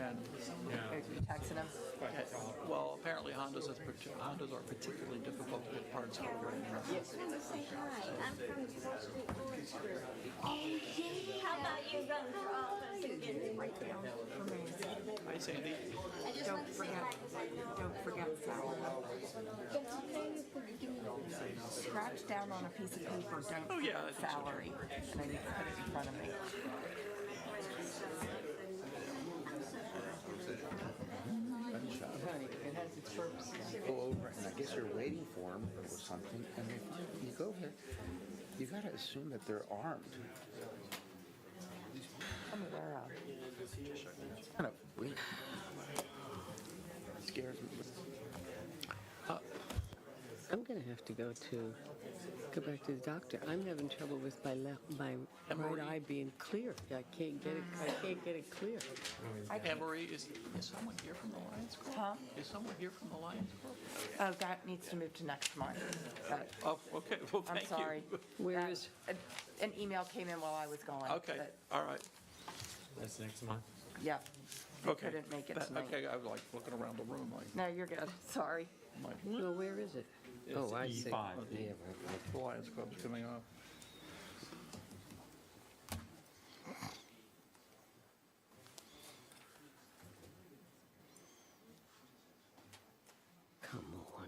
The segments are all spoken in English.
random. Are you texting them? Well, apparently Hondas are particularly difficult to get parts for. Just want to say hi. I'm from Wall Street Board School. How about you run for office and get it right down for me? Hi, Sandy. I just want to say hi because I know. Don't forget salary. It's okay, you could give me Scratch down on a piece of paper, don't Oh, yeah, I forget think so. salary. And I need to put it in front of me. Honey, it has its purpose. Go over, and I guess you're waiting for them or something, and you go there, you gotta assume that they're armed. I'm aware of. It's kind of weird. It scares me. I'm gonna have to go back to the doctor. I'm having trouble with my right eye being clear. I can't get it clear. Anne-Marie, is someone here from the Lions Club? Huh? Is someone here from the Lions Club? Oh, that needs to move to next month. Oh, okay, well, I'm thank you. sorry. Where is? An email came in while I was gone. Okay, but, all right. That's next month. Yeah. They Okay. couldn't make it tonight. Okay, I was like looking around the room like, No, you're good. Sorry. No, where is it? Oh, I see. E5. Yeah, the Lions Club's coming up. come on.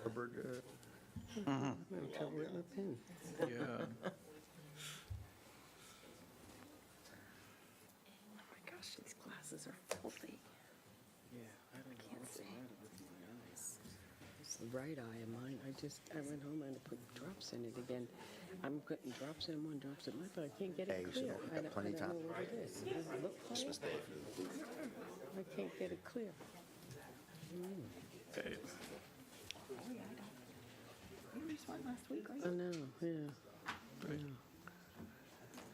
Arbor, I'm having trouble with my pen. Yeah. Oh my gosh, these glasses are filthy. Can't see. It's the right eye of mine. I went home and I put drops in it again. I'm putting drops in one, drops in my, but I can't get Hey, it so clear. we got plenty of I time. don't know what it is. Does it look funny? I can't get it clear. Okay. You were smart last week, right? I know, yeah.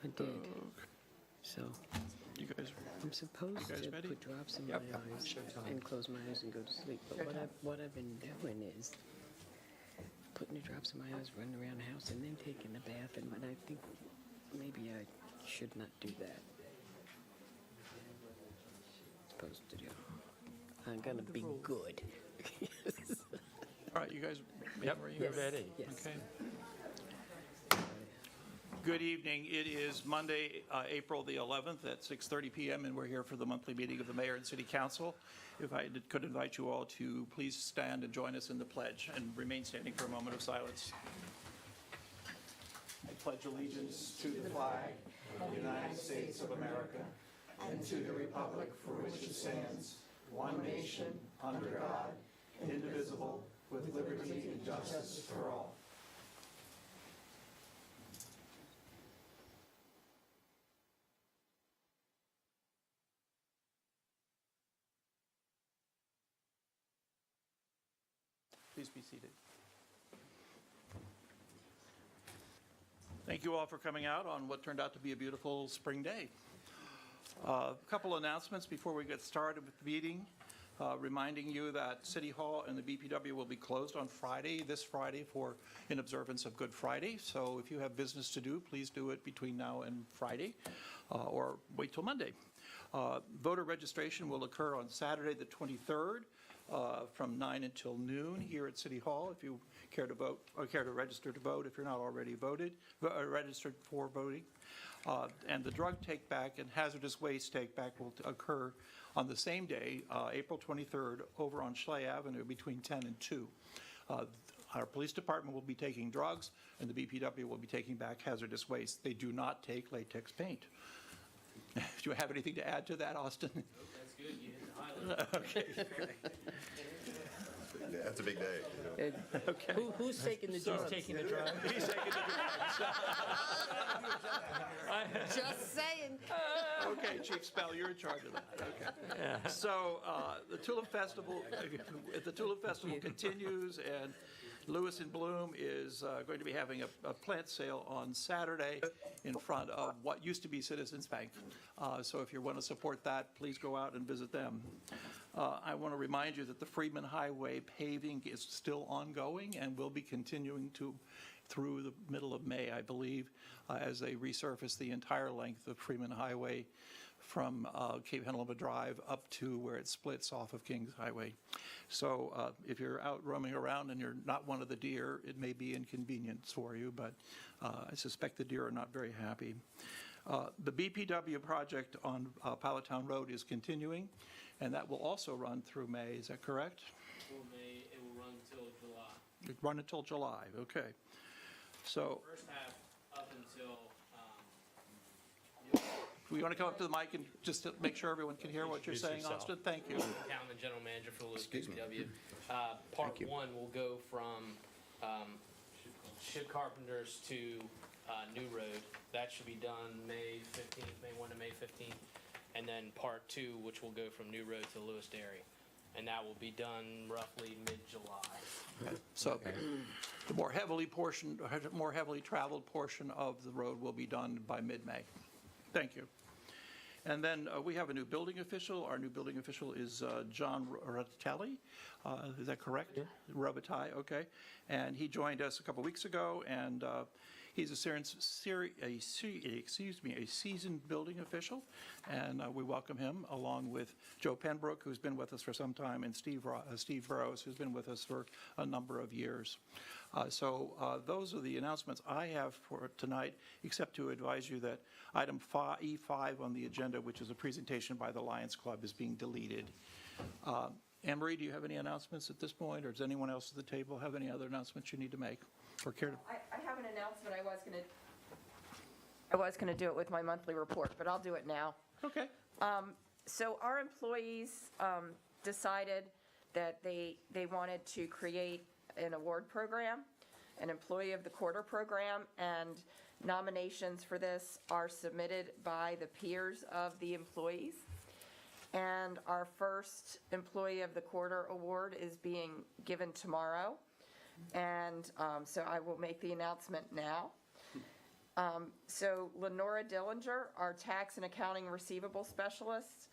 I did. So You guys, I'm supposed You guys to ready? put drops in my Yep. eyes and close my eyes and go to sleep. But what I've been doing is putting the drops in my eyes, running around the house, and then taking a bath. And I think maybe I should not do that. Supposed to do. I'm gonna be good. all right, you guys, Yep, Anne-Marie, we're ready. Yes. Okay. Good evening. It is Monday, April the 11th at 6:30 p.m., and we're here for the monthly meeting of the Mayor and City Council. If I could invite you all to please stand and join us in the pledge and remain standing for a moment of silence. I pledge allegiance to the flag of the United States of America and to the republic for which it stands, one nation, under God, indivisible, with liberty and justice for all. Please be seated. Thank you all for coming out on what turned out to be a beautiful spring day. A couple announcements before we get started with the meeting. Reminding you that City Hall and the BPW will be closed on Friday, this Friday, in observance of Good Friday. So if you have business to do, please do it between now and Friday, or wait till Monday. Voter registration will occur on Saturday, the 23rd, from 9 until noon here at City Hall. If you care to vote or care to register to vote, if you're not already registered for voting. And the drug take-back and hazardous waste take-back will occur on the same day, April 23rd, over on Schley Avenue between 10 and 2. Our police department will be taking drugs, and the BPW will be taking back hazardous waste. They do not take latex paint. Do you have anything to add to that, Austin? That's good. You hit the highlight. Okay. Yeah, it's a big day. Okay. Who's taking the drugs? Taking the drug. He's taking the drugs. Just saying. Okay, Chief Spell, you're in charge of that. Okay. So the Tulip Festival continues, and Lewis in Bloom is going to be having a plant sale on Saturday in front of what used to be Citizens Bank. So if you want to support that, please go out and visit them. I want to remind you that the Freedmen Highway paving is still ongoing and will be continuing through the middle of May, I believe, as they resurface the entire length of Freedmen Highway from Cape Henlopen Drive up to where it splits off of Kings Highway. So if you're out roaming around and you're not one of the deer, it may be inconvenience for you, but I suspect the deer are not very happy. The BPW project on Pilot Town Road is continuing, and that will also run through May. Is that correct? It will run until July. It run until July, okay. So First half up until, we want to come up to the mic and just to make sure everyone can hear what you're saying, Austin? Thank you. Accountant General Manager for Lewis BPW. Part Thank you. one will go from Ship Carpenters to New Road. That should be done May 15th, May 1 to May 15th. And then part two, which will go from New Road to Lewis Dairy. And that will be done roughly mid-July. So the more heavily traveled portion of the road will be done by mid-May. Thank you. And then we have a new building official. Our new building official is John Rabatelli. Is that correct? Yeah. Rabatelli, okay. And he joined us a couple weeks ago, and he's a seasoned building official, and we welcome him along with Joe Penbrook, who's been with us for some time, and Steve Burrows, who's been with us for a number of years. So those are the announcements I have for tonight, except to advise you that item E5 on the agenda, which is a presentation by the Lions Club, is being deleted. Anne-Marie, do you have any announcements at this point, or does anyone else at the table have any other announcements you need to make or care to? I have an announcement. I was going to do it with my monthly report, but I'll do it now. Okay. So our employees decided that they wanted to create an award program, an Employee of the Quarter program, and nominations for this are submitted by the peers of the employees. And our first Employee of the Quarter award is being given tomorrow. And so I will make the announcement now. So Lenora Dillinger, our tax and accounting receivable specialist,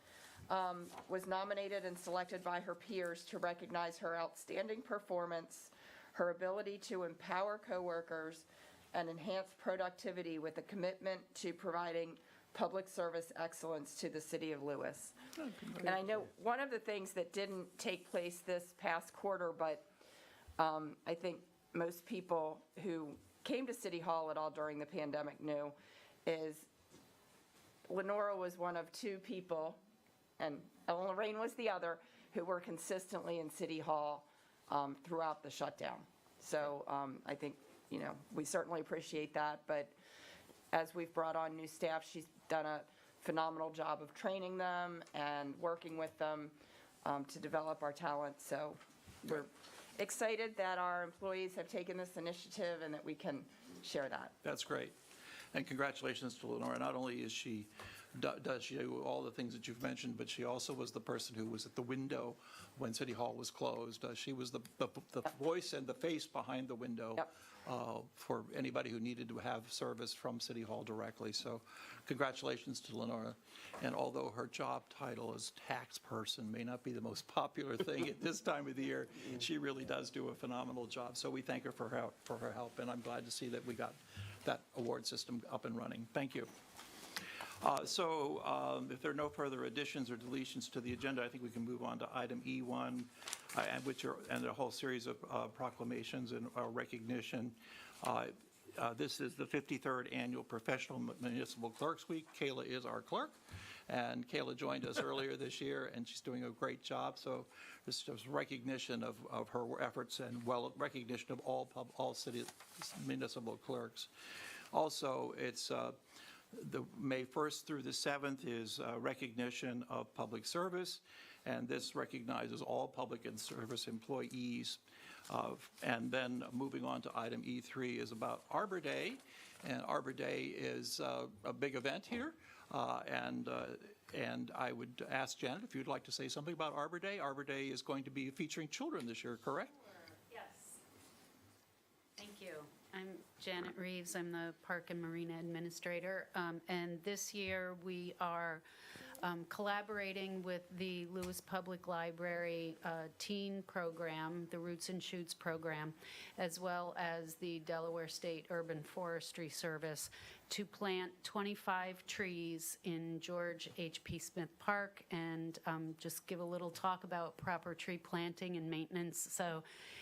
was nominated and selected by her peers to recognize her outstanding performance, her ability to empower coworkers, and enhance productivity with a commitment to providing public service excellence to the city of Lewis. And I know one of the things that didn't take place this past quarter, but I think most people who came to City Hall at all during the pandemic knew, is Lenora was one of two people, and Ellen Lorraine was the other, who were consistently in City Hall throughout the shutdown. So I think, we certainly appreciate that, but as we've brought on new staff, she's done a phenomenal job of training them and working with them to develop our talent. So we're excited that our employees have taken this initiative and that we can share that. That's great. And congratulations to Lenora. Not only is she does she do all the things that you've mentioned, but she also was the person who was at the window when City Hall was closed. She was the voice and the face behind the window. Yep. For anybody who needed to have service from City Hall directly. So congratulations to Lenora. And although her job title as tax person may not be the most popular thing at this time of the year, she really does do a phenomenal job. So we thank her for her help, and I'm glad to see that we got that award system up and running. Thank you. If there are no further additions or deletions to the agenda, I think we can move on to item E1, and a whole series of proclamations and recognition. This is the 53rd Annual Professional Municipal Clerks Week. Kayla is our clerk, and Kayla joined us earlier this year, and she's doing a great job. So this is recognition of her efforts and recognition of all city municipal clerks. Also, it's the May 1st through the 7th is recognition of public service, and this recognizes all public and service employees. And then moving on to item E3 is about Arbor Day, and Arbor Day is a big event here, and I would ask Janet if you'd like to say something about Arbor Day. Arbor Day is going to be featuring children this year, correct? Yes. Janet Reeves. I'm the Park and Marina Administrator. And this year, we are collaborating with the Lewis Public Library teen program, the Roots and Shoots program, as well as the Delaware State Urban Forestry Service to plant 25 trees in George H.P. Smith Park and just give a little talk about proper tree planting and maintenance. So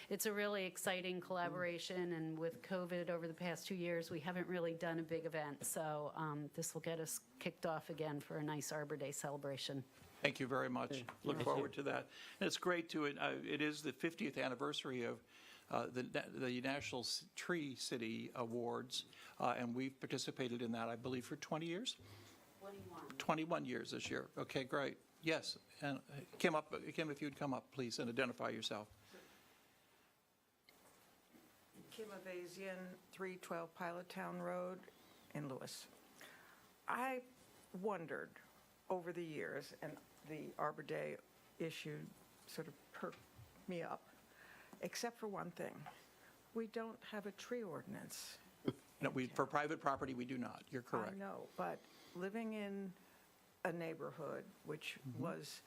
it's a really exciting collaboration, and with COVID over the past 2 years, we haven't really done a big event. So this will get us kicked off again for a nice Arbor Day celebration. Thank you very much. Look forward to that. And it's great to, it is the 50th anniversary of the National Tree City Awards, and we've participated in that, I believe, for 20 years? 21 years this year. Okay, great. Yes, and Kim, if you'd come up, please, and identify yourself. Kim Avazian, 312 Pilot Town Road in Lewis. I wondered over the years, and the Arbor Day issue sort of perked me up, except for one thing. We don't have a tree ordinance. No, for private property, we do not. You're correct. I know, but living in a neighborhood which was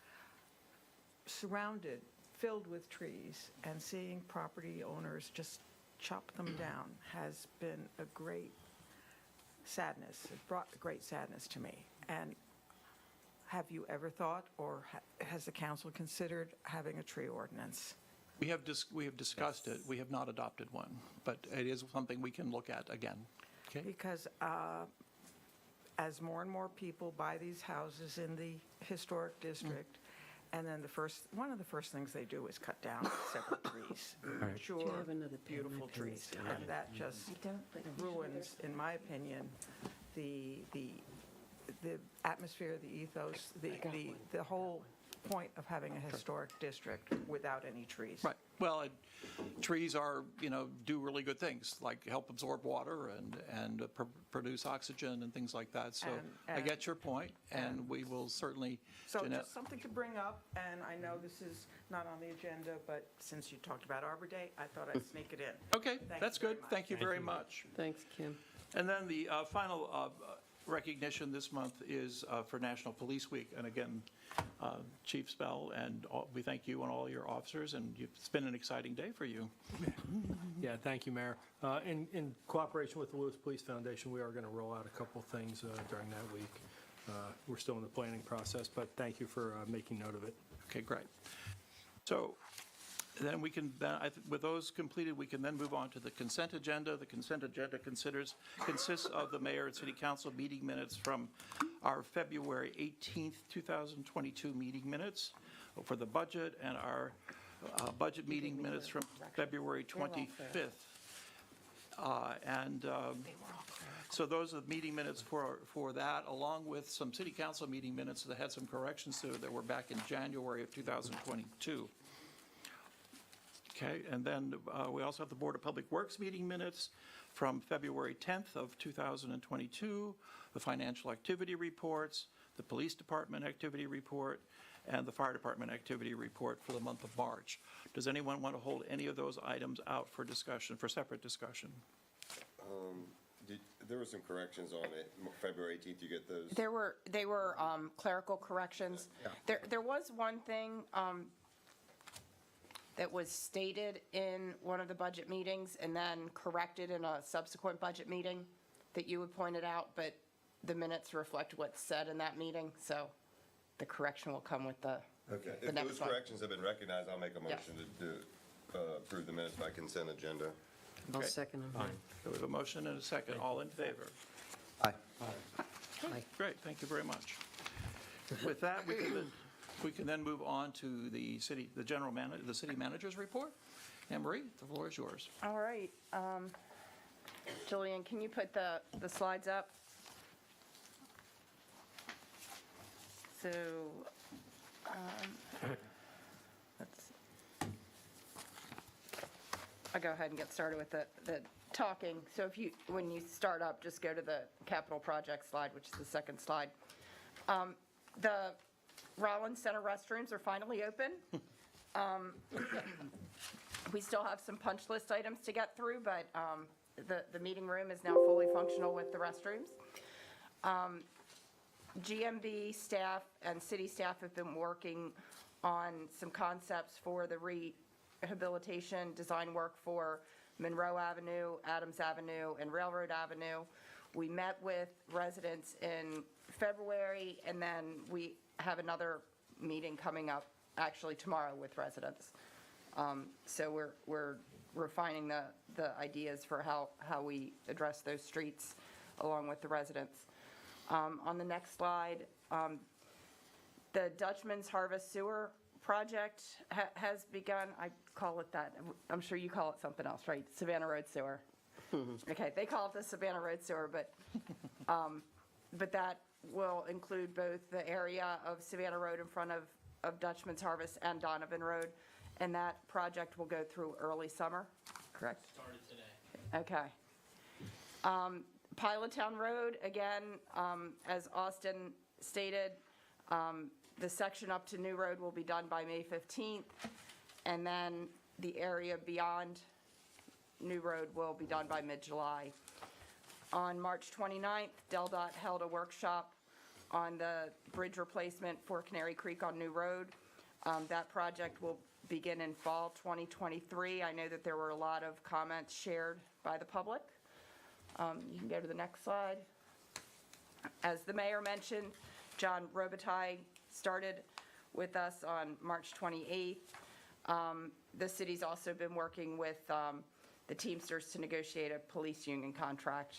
surrounded, filled with trees, and seeing property owners just chop them down has been a great sadness. It brought great sadness to me. And have you ever thought, or has the council considered having a tree ordinance? We have discussed it. We have not adopted one, but it is something we can look at again. Okay? Because as more and more people buy these houses in the historic district, and then one of the first things they do is cut down several trees, mature, Do you have another pen? beautiful My pen's trees. done. And that just ruins, in my opinion, the atmosphere, the ethos, the whole point of having a historic district without any trees. Right. Well, trees are, do really good things, like help absorb water and produce oxygen and things like that. So I get your point, and we will certainly. So Jeanette. just something to bring up, and I know this is not on the agenda, but since you talked about Arbor Day, I thought I'd sneak it in. Okay, Thank that's you very good. much. Thank you very much. Thanks, Kim. And then the final recognition this month is for National Police Week. And again, Chief Spell, and we thank you and all your officers, and it's been an exciting day for you. Yeah, thank you, Mayor. In cooperation with the Lewis Police Foundation, we are going to roll out a couple things during that week. We're still in the planning process, but thank you for making note of it. Okay, great. So then we can, with those completed, we can then move on to the consent agenda. The consent agenda consists of the mayor and city council meeting minutes from our February 18th, 2022 meeting minutes for the budget, and our budget meeting minutes from February 25th. So those are the meeting minutes for that, along with some city council meeting minutes that had some corrections to it that were back in January of 2022. Okay, and then we also have the Board of Public Works meeting minutes from February 10th of 2022, the financial activity reports, the police department activity report, and the fire department activity report for the month of March. Does anyone want to hold any of those items out for discussion, for separate discussion? There were some corrections on it. February 18th, you get those? They were clerical corrections. There was one thing that was stated in one of the budget meetings and then corrected in a subsequent budget meeting that you had pointed out, but the minutes reflect what's said in that meeting, so the correction will come with the Okay. the If next those one. corrections have been recognized, I'll make a motion to approve the minutes by consent agenda. I'll Okay. second them. So we have a motion and a second. All in favor? Aye. Aye. Great, thank you very much. With that, we can then move on to the city manager's report. Anne Marie, the floor is yours. All right. Jillian, can you put the slides up? So, I'll go ahead and get started with the talking. So when you start up, just go to the capital project slide, which is the second slide. The Rollins Center restrooms are finally open. We still have some punch list items to get through, but the meeting room is now fully functional with the restrooms. GMB staff and city staff have been working on some concepts for the rehabilitation design work for Monroe Avenue, Adams Avenue, and Railroad Avenue. We met with residents in February, and then we have another meeting coming up actually tomorrow with residents. So we're refining the ideas for how we address those streets along with the residents. On the next slide, the Dutchman's Harvest Sewer Project has begun. I call it that. I'm sure you call it something else, right? Savannah Road Sewer. Okay, they call it the Savannah Road Sewer, but that will include both the area of Savannah Road in front of Dutchman's Harvest and Donovan Road, and that project will go through early summer, correct? Started today. Okay. Pilottown Road, again, as Austin stated, the section up to New Road will be done by May 15th, and then the area beyond New Road will be done by mid-July. On March 29th, DelDOT held a workshop on the bridge replacement for Canary Creek on New Road. That project will begin in fall 2023. I know that there were a lot of comments shared by the public. You can go to the next slide. As the mayor mentioned, John Robitaille started with us on March 28th. The city's also been working with the Teamsters to negotiate a police union contract.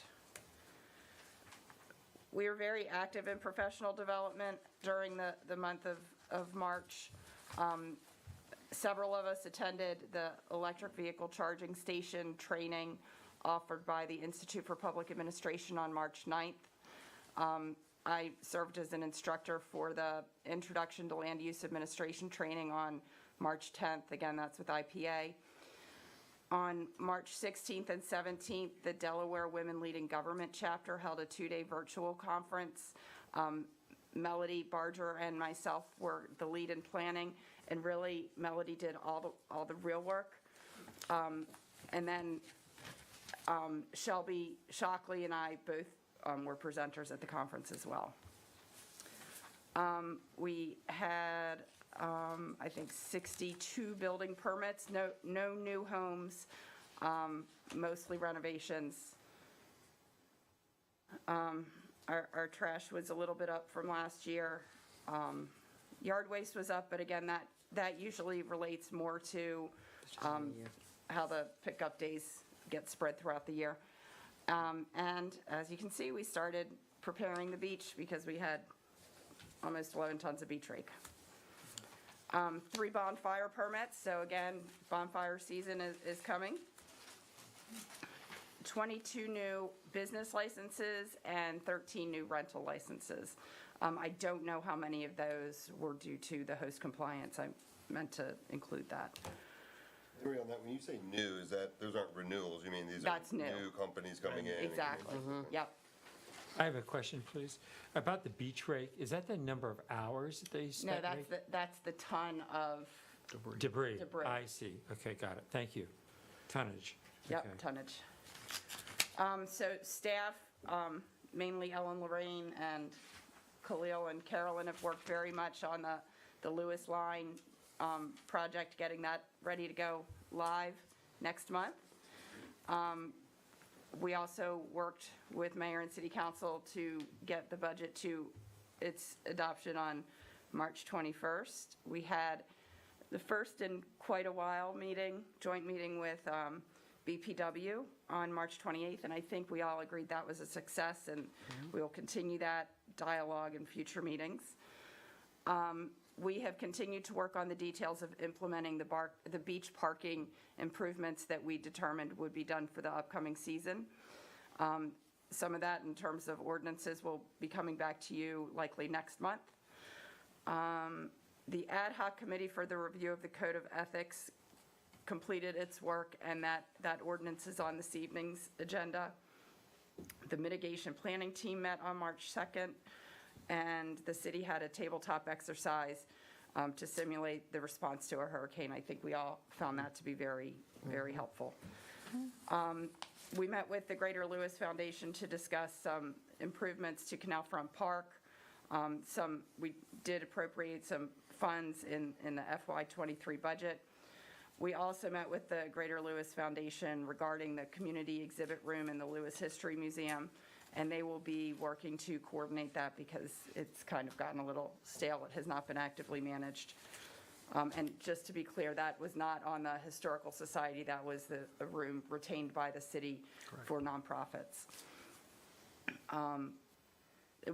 We were very active in professional development during the month of March. Several of us attended the electric vehicle charging station training offered by the Institute for Public Administration on March 9th. I served as an instructor for the Introduction to Land Use Administration training on March 10th. Again, that's with IPA. On March 16th and 17th, the Delaware Women Leading Government chapter held a 2-day virtual conference. Melody Barger and myself were the lead in planning, and really Melody did all the real work. And then Shelby Shockley and I both were presenters at the conference as well. We had, I think, 62 building permits, no new homes, mostly renovations. Our trash was a little bit up from last year. Yard waste was up, but again, that usually relates more to how the pickup days get spread throughout the year. And as you can see, we started preparing the beach because we had almost 11 tons of beach rake. 3 bonfire permits, so again, bonfire season is coming. 22 new business licenses and 13 new rental licenses. I don't know how many of those were due to the host compliance. I meant to include that. Henry, on that, when you say new, is that, those aren't renewals, you mean these That's are new. new companies coming in? Exactly, yep. I have a question, please. About the beach rake, is that the number of hours that they No, spent? that's the ton of, Debris. Debris. I see. Okay, got it. Thank you. Tonnage. yep, Okay. tonnage. So staff, mainly Ellen Lorraine and Khalil and Carolyn have worked very much on the Lewis line project, getting that ready to go live next month. We also worked with Mayor and City Council to get the budget to its adoption on March 21st. We had the first in quite a while joint meeting with BPW on March 28th, and I think we all agreed that was a success, and we will continue that dialogue in future meetings. We have continued to work on the details of implementing the beach parking improvements that we determined would be done for the upcoming season. Some of that in terms of ordinances will be coming back to you likely next month. The ad hoc committee for the review of the Code of Ethics completed its work, and that ordinance is on this evening's agenda. The mitigation planning team met on March 2nd, and the city had a tabletop exercise to simulate the response to a hurricane. I think we all found that to be very, very helpful. We met with the Greater Lewis Foundation to discuss some improvements to Canal Front Park. We did appropriate some funds in the FY23 budget. We also met with the Greater Lewis Foundation regarding the community exhibit room in the Lewis History Museum, and they will be working to coordinate that because it's kind of gotten a little stale. It has not been actively managed. And just to be clear, that was not on the Historical Society. That was a room retained by the city for nonprofits.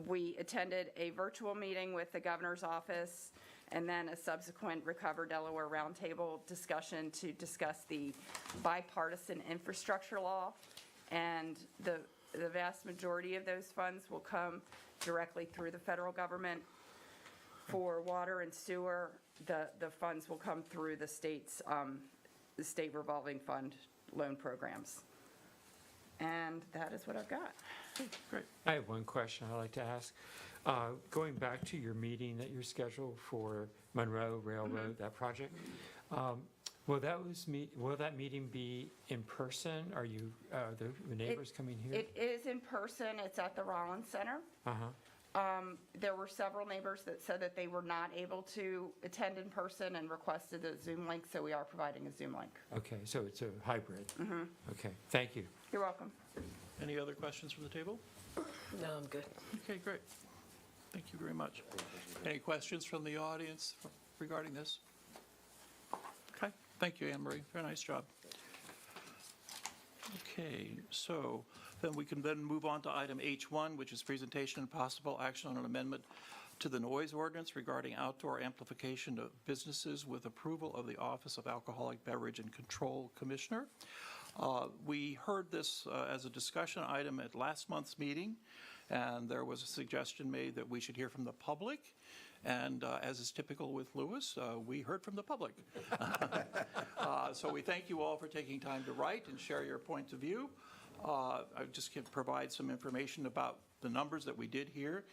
We attended a virtual meeting with the governor's office and then a subsequent Recover Delaware Roundtable discussion to discuss the bipartisan infrastructure law. And the vast majority of those funds will come directly through the federal government. For water and sewer, the funds will come through the state's the state revolving fund loan programs. And that is what I've got. Great. I have one question I'd like to ask. Going back to your meeting that you're scheduled for Monroe Railroad, that project, will that meeting be in person? Are you the neighbors coming here? It is in person. It's at the Rollins Center. There were several neighbors that said that they were not able to attend in person and requested a Zoom link, so we are providing a Zoom link. Okay, so it's a hybrid. Okay, thank you. You're welcome. Any other questions from the table? No, I'm good. Okay, great. Thank you very much. Any questions from the audience regarding this? Okay, thank you, Anne Marie. Very nice job. Okay, so then we can then move on to item H1, which is presentation and possible action on an amendment to the noise ordinance regarding outdoor amplification of businesses with approval of the Office of Alcoholic Beverage and Control Commissioner. We heard this as a discussion item at last month's meeting, and there was a suggestion made that we should hear from the public. And as is typical with Lewis, we heard from the public. So we thank you all for taking time to write and share your point of view. I just can provide some information about the numbers that we did hear.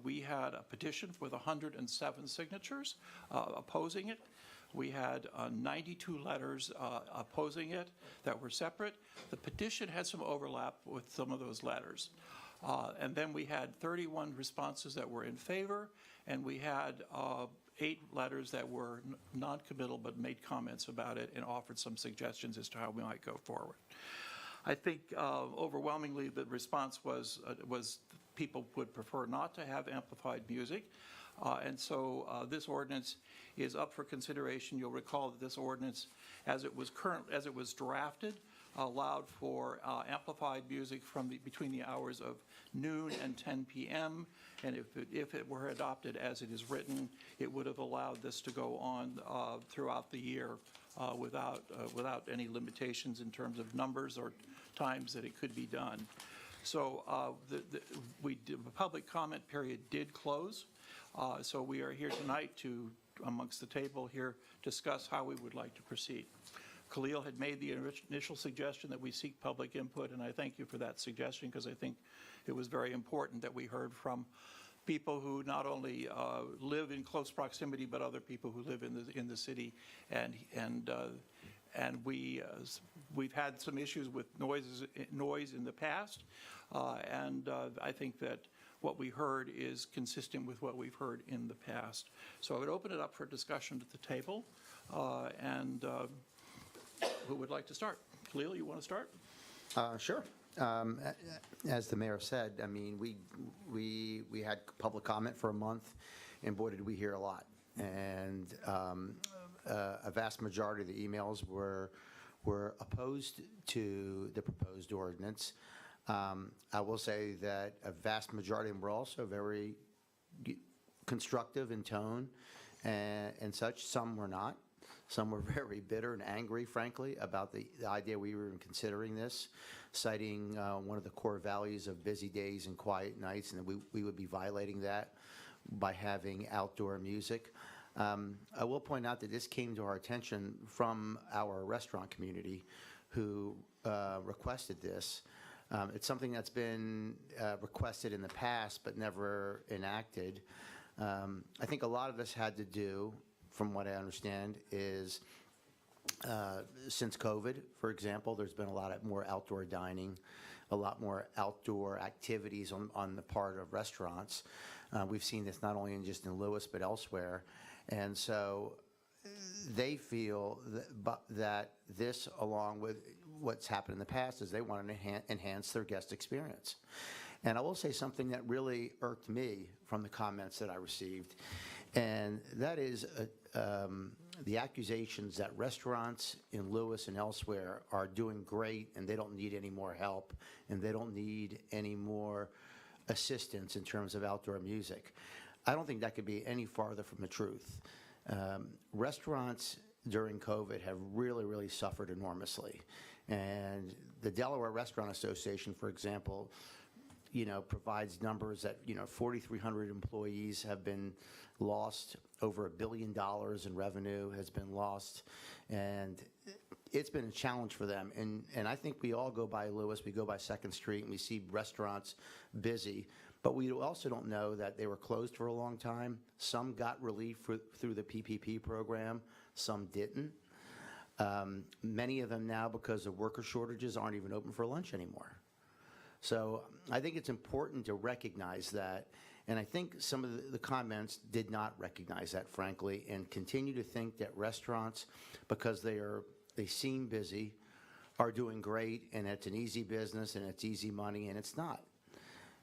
We had a petition with 107 signatures opposing it. We had 92 letters opposing it that were separate. The petition had some overlap with some of those letters. And then we had 31 responses that were in favor, and we had 8 letters that were non-committal but made comments about it and offered some suggestions as to how we might go forward. I think overwhelmingly the response was people would prefer not to have amplified music. And so this ordinance is up for consideration. You'll recall that this ordinance, as it was drafted, allowed for amplified music between the hours of noon and 10 p.m. And if it were adopted as it is written, it would have allowed this to go on throughout the year without any limitations in terms of numbers or times that it could be done. So the public comment period did close. So we are here tonight to, amongst the table here, discuss how we would like to proceed. Khalil had made the initial suggestion that we seek public input, and I thank you for that suggestion because I think it was very important that we heard from people who not only live in close proximity, but other people who live in the city, and we've had some issues with noise in the past, and I think that what we heard is consistent with what we've heard in the past. So I would open it up for discussion at the table, and who would like to start? Khalil, you want to start? Sure. As the mayor said, I mean, we had public comment for a month, and boy, did we hear a lot. And a vast majority of the emails were opposed to the proposed ordinance. I will say that a vast majority of them were also very constructive in tone and such. Some were not. Some were very bitter and angry, frankly, about the idea we were even considering this, citing one of the core values of busy days and quiet nights, and that we would be violating that by having outdoor music. I will point out that this came to our attention from our restaurant community who requested this. It's something that's been requested in the past but never enacted. I think a lot of this had to do, from what I understand, is Since COVID, for example, there's been a lot more outdoor dining, a lot more outdoor activities on the part of restaurants. We've seen this not only just in Lewis, but elsewhere. And so they feel that this, along with what's happened in the past, is they want to enhance their guest experience. And I will say something that really irked me from the comments that I received, and that is the accusations that restaurants in Lewis and elsewhere are doing great and they don't need any more help and they don't need any more assistance in terms of outdoor music. I don't think that could be any farther from the truth. Restaurants during COVID have really, really suffered enormously. And the Delaware Restaurant Association, for example, provides numbers that, 4,300 employees have been lost, over $1 billion in revenue has been lost, and it's been a challenge for them. And I think we all go by Lewis, we go by 2nd Street, and we see restaurants busy, but we also don't know that they were closed for a long time. Some got relief through the PPP program, some didn't. Many of them now, because of worker shortages, aren't even open for lunch anymore. So I think it's important to recognize that, and I think some of the comments did not recognize that, frankly, and continue to think that restaurants, because they seem busy, are doing great, and it's an easy business, and it's easy money, and it's not.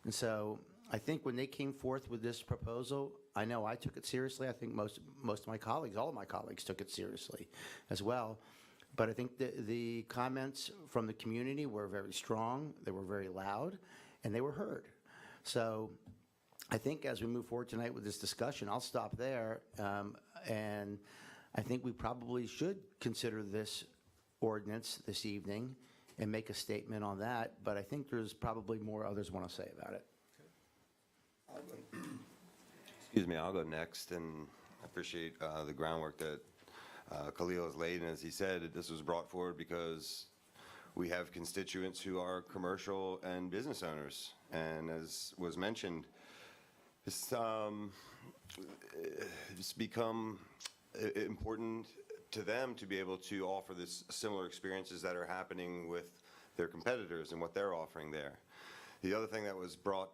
And so I think when they came forth with this proposal, I know I took it seriously. I think most of my colleagues, all of my colleagues, took it seriously as well. But I think the comments from the community were very strong, they were very loud, and they were heard. So I think as we move forward tonight with this discussion, I'll stop there, and I think we probably should consider this ordinance this evening and make a statement on that, but I think there's probably more others want to say about it. Excuse me, I'll go next, and I appreciate the groundwork that Khalil has laid, and as he said, this was brought forward because we have constituents who are commercial and business owners, and as was mentioned, it's become important to them to be able to offer this similar experiences that are happening with their competitors and what they're offering there. The other thing that was brought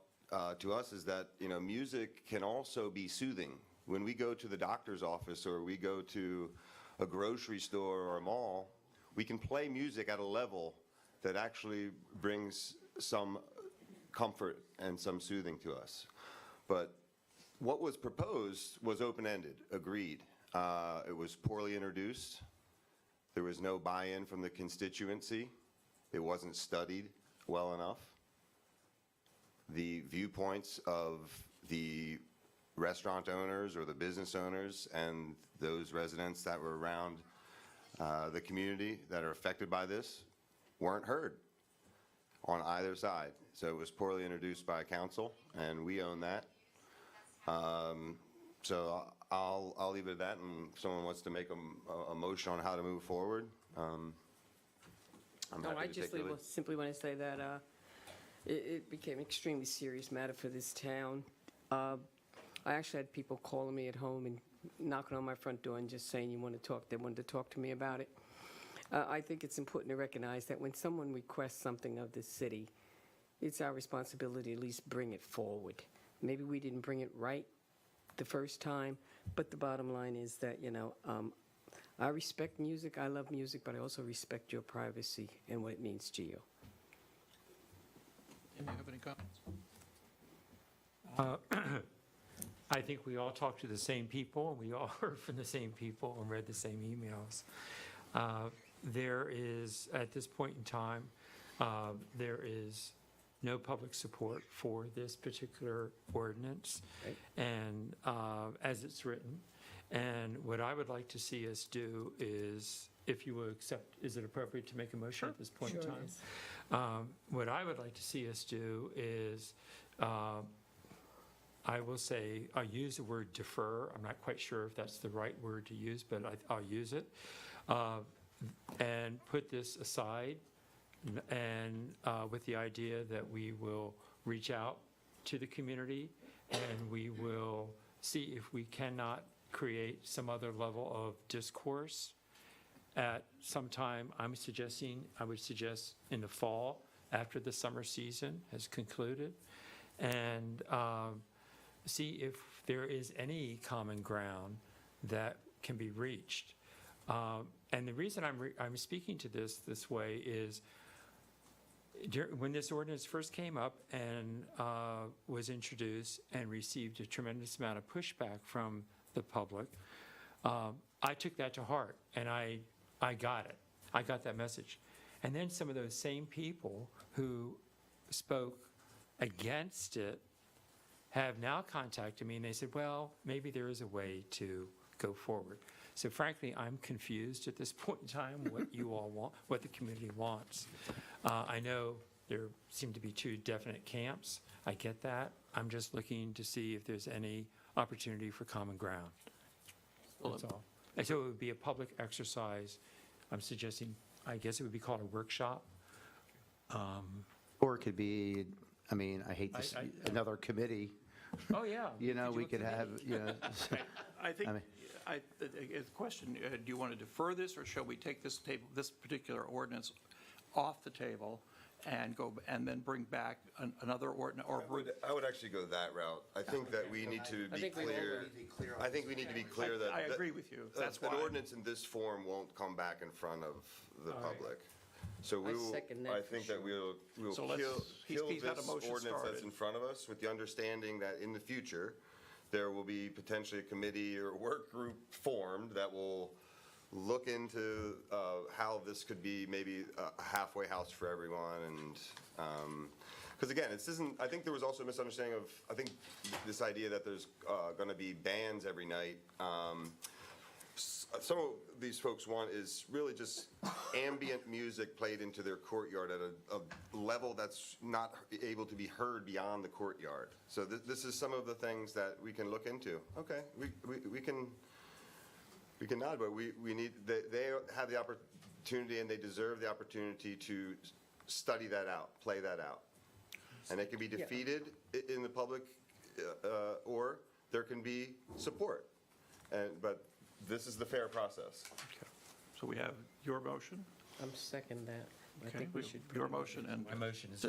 to us is that music can also be soothing. When we go to the doctor's office or we go to a grocery store or a mall, we can play music at a level that actually brings some comfort and some soothing to us. But what was proposed was open-ended, agreed. It was poorly introduced. There was no buy-in from the constituency. It wasn't studied well enough. The viewpoints of the restaurant owners or the business owners and those residents that were around the community that are affected by this weren't heard on either side. So it was poorly introduced by council, and we own that. So I'll leave it at that, and if someone wants to make a motion on how to move forward, I'm happy I to just take the lead. simply want to say that it became an extremely serious matter for this town. I actually had people calling me at home and knocking on my front door and just saying they wanted to talk to me about it. I think it's important to recognize that when someone requests something of the city, it's our responsibility to at least bring it forward. Maybe we didn't bring it right the first time, but the bottom line is that, I respect music, I love music, but I also respect your privacy and what it means to you. Do you have any comments? I think we all talked to the same people, and we all heard from the same people and read the same emails. There is, at this point in time, there is no public support for this particular ordinance, Right. and as it's written. And what I would like to see us do is, if you will accept, is it appropriate to make a motion at this point in Sure time? it is. What I would like to see us do is, I will say, I'll use the word defer. I'm not quite sure if that's the right word to use, but I'll use it. And put this aside, and with the idea that we will reach out to the community and we will see if we cannot create some other level of discourse at some time, I would suggest in the fall, after the summer season has concluded, and see if there is any common ground that can be reached. And the reason I'm speaking to this way is when this ordinance first came up and was introduced and received a tremendous amount of pushback from the public, I took that to heart, and I got it. I got that message. And then some of those same people who spoke against it have now contacted me, and they said, well, maybe there is a way to go forward. So frankly, I'm confused at this point in time what you all want, what the community wants. I know there seem to be two definite camps. I get that. I'm just looking to see if there's any opportunity for common ground. That's all. And so it would be a public exercise. I'm suggesting, I guess it would be called a workshop. Or it could be, I mean, I hate this, another committee. Oh, yeah. You know, we do a could have, you know. I think, I mean- the question, do you want to defer this, or shall we take this particular ordinance off the table and then bring back another ordinance? I would actually go that route. I think that we need to be clear. I think we need to be clear that. I agree with you. That's An why. ordinance in this form won't come back in front of the public. So we will, second that I for think that we'll So kill he's had a this motion ordinance that's started. in front of us with the understanding that in the future, there will be potentially a committee or work group formed that will look into how this could be maybe a halfway house for everyone. And because again, I think there was also a misunderstanding of, I think this idea that there's going to be bands every night. Some of these folks want is really just ambient music played into their courtyard at a level that's not able to be heard beyond the courtyard. So this is some of the things that we can look into. Okay, we can nod, but we need, they have the opportunity and they deserve the opportunity to study that out, play that out. And it can be defeated in the public, or there can be support. But this is the fair process. Okay. So we have your motion, I'm second that. I okay, think we should. your motion, and My motion is. So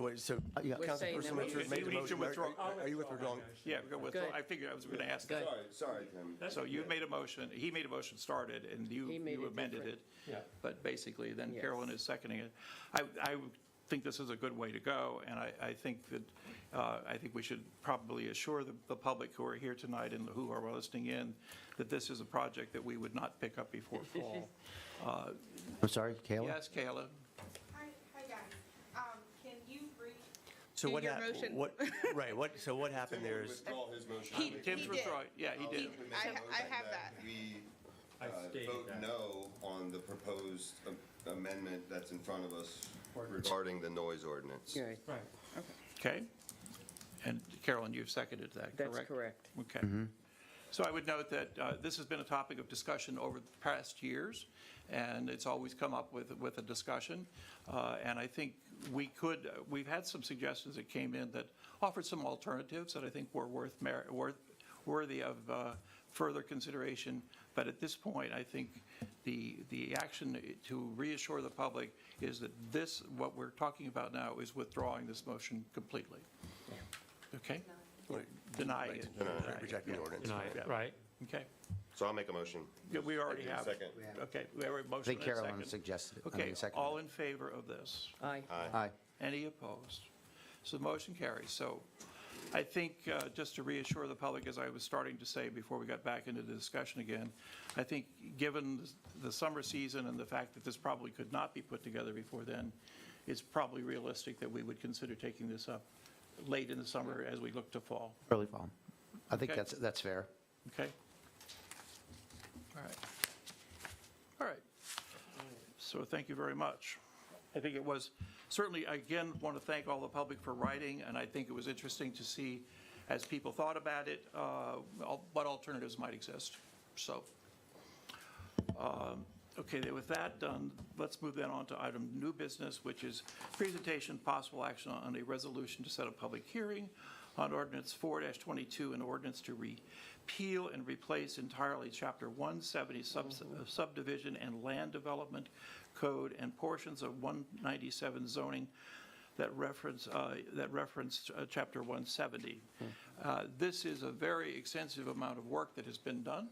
We're saying Councilperson that Richard made You the need to motion. withdraw. Are you withdrawing? yeah, go with, Good. I figured I was going to ask Good. that. Sorry, Tim. So you made a motion, he made a motion started, and He you made it amended different. it. Yeah. But basically, then Yes. Carolyn is seconding it. I think this is a good way to go, and I think that, I think we should probably assure the public who are here tonight and who are listening in that this is a project that we would not pick up before fall. I'm sorry, Kayla? Yes, Kayla? Hi guys. Can you read? So Do what your happened? motion. So what happened there is, Withdraw his motion. He Tim's did. withdrawing, yeah, he did. I have that. We I stated vote that. no on the proposed amendment that's in front of us regarding the noise ordinance. Right, Right. Okay? And Carolyn, you've seconded that, correct? that's correct. Okay. So I would note that this has been a topic of discussion over the past years, and it's always come up with a discussion. And I think we've had some suggestions that came in that offered some alternatives that I think were worthy of further consideration. But at this point, I think the action to reassure the public is that what we're talking about now is withdrawing this motion completely. Okay? Deny it. rejecting the ordinance. Deny it, right? Okay. So I'll make a motion. Yeah, we already have. Second. Okay, we have a I motion think and a Carolyn second. suggested it. I Okay, mean, seconded all it. in favor of this? Aye. Aye. Any opposed? So the motion carries. So I think, just to reassure the public, as I was starting to say before we got back into the discussion again, I think given the summer season and the fact that this probably could not be put together before then, it's probably realistic that we would consider taking this up late in the summer as we look to fall. Early fall. I think Okay. that's fair. Okay? All right. All right. So thank you very much. I think it was, certainly, again, want to thank all the public for writing, and I think it was interesting to see, as people thought about it, what alternatives might exist. So, okay, then with that done, let's move then on to item new business, which is presentation, possible action on a resolution to set a public hearing on ordinance 4-22, an ordinance to repeal and replace entirely Chapter 170 subdivision and land development code and portions of 197 zoning that reference Chapter 170. This is a very extensive amount of work that has been done.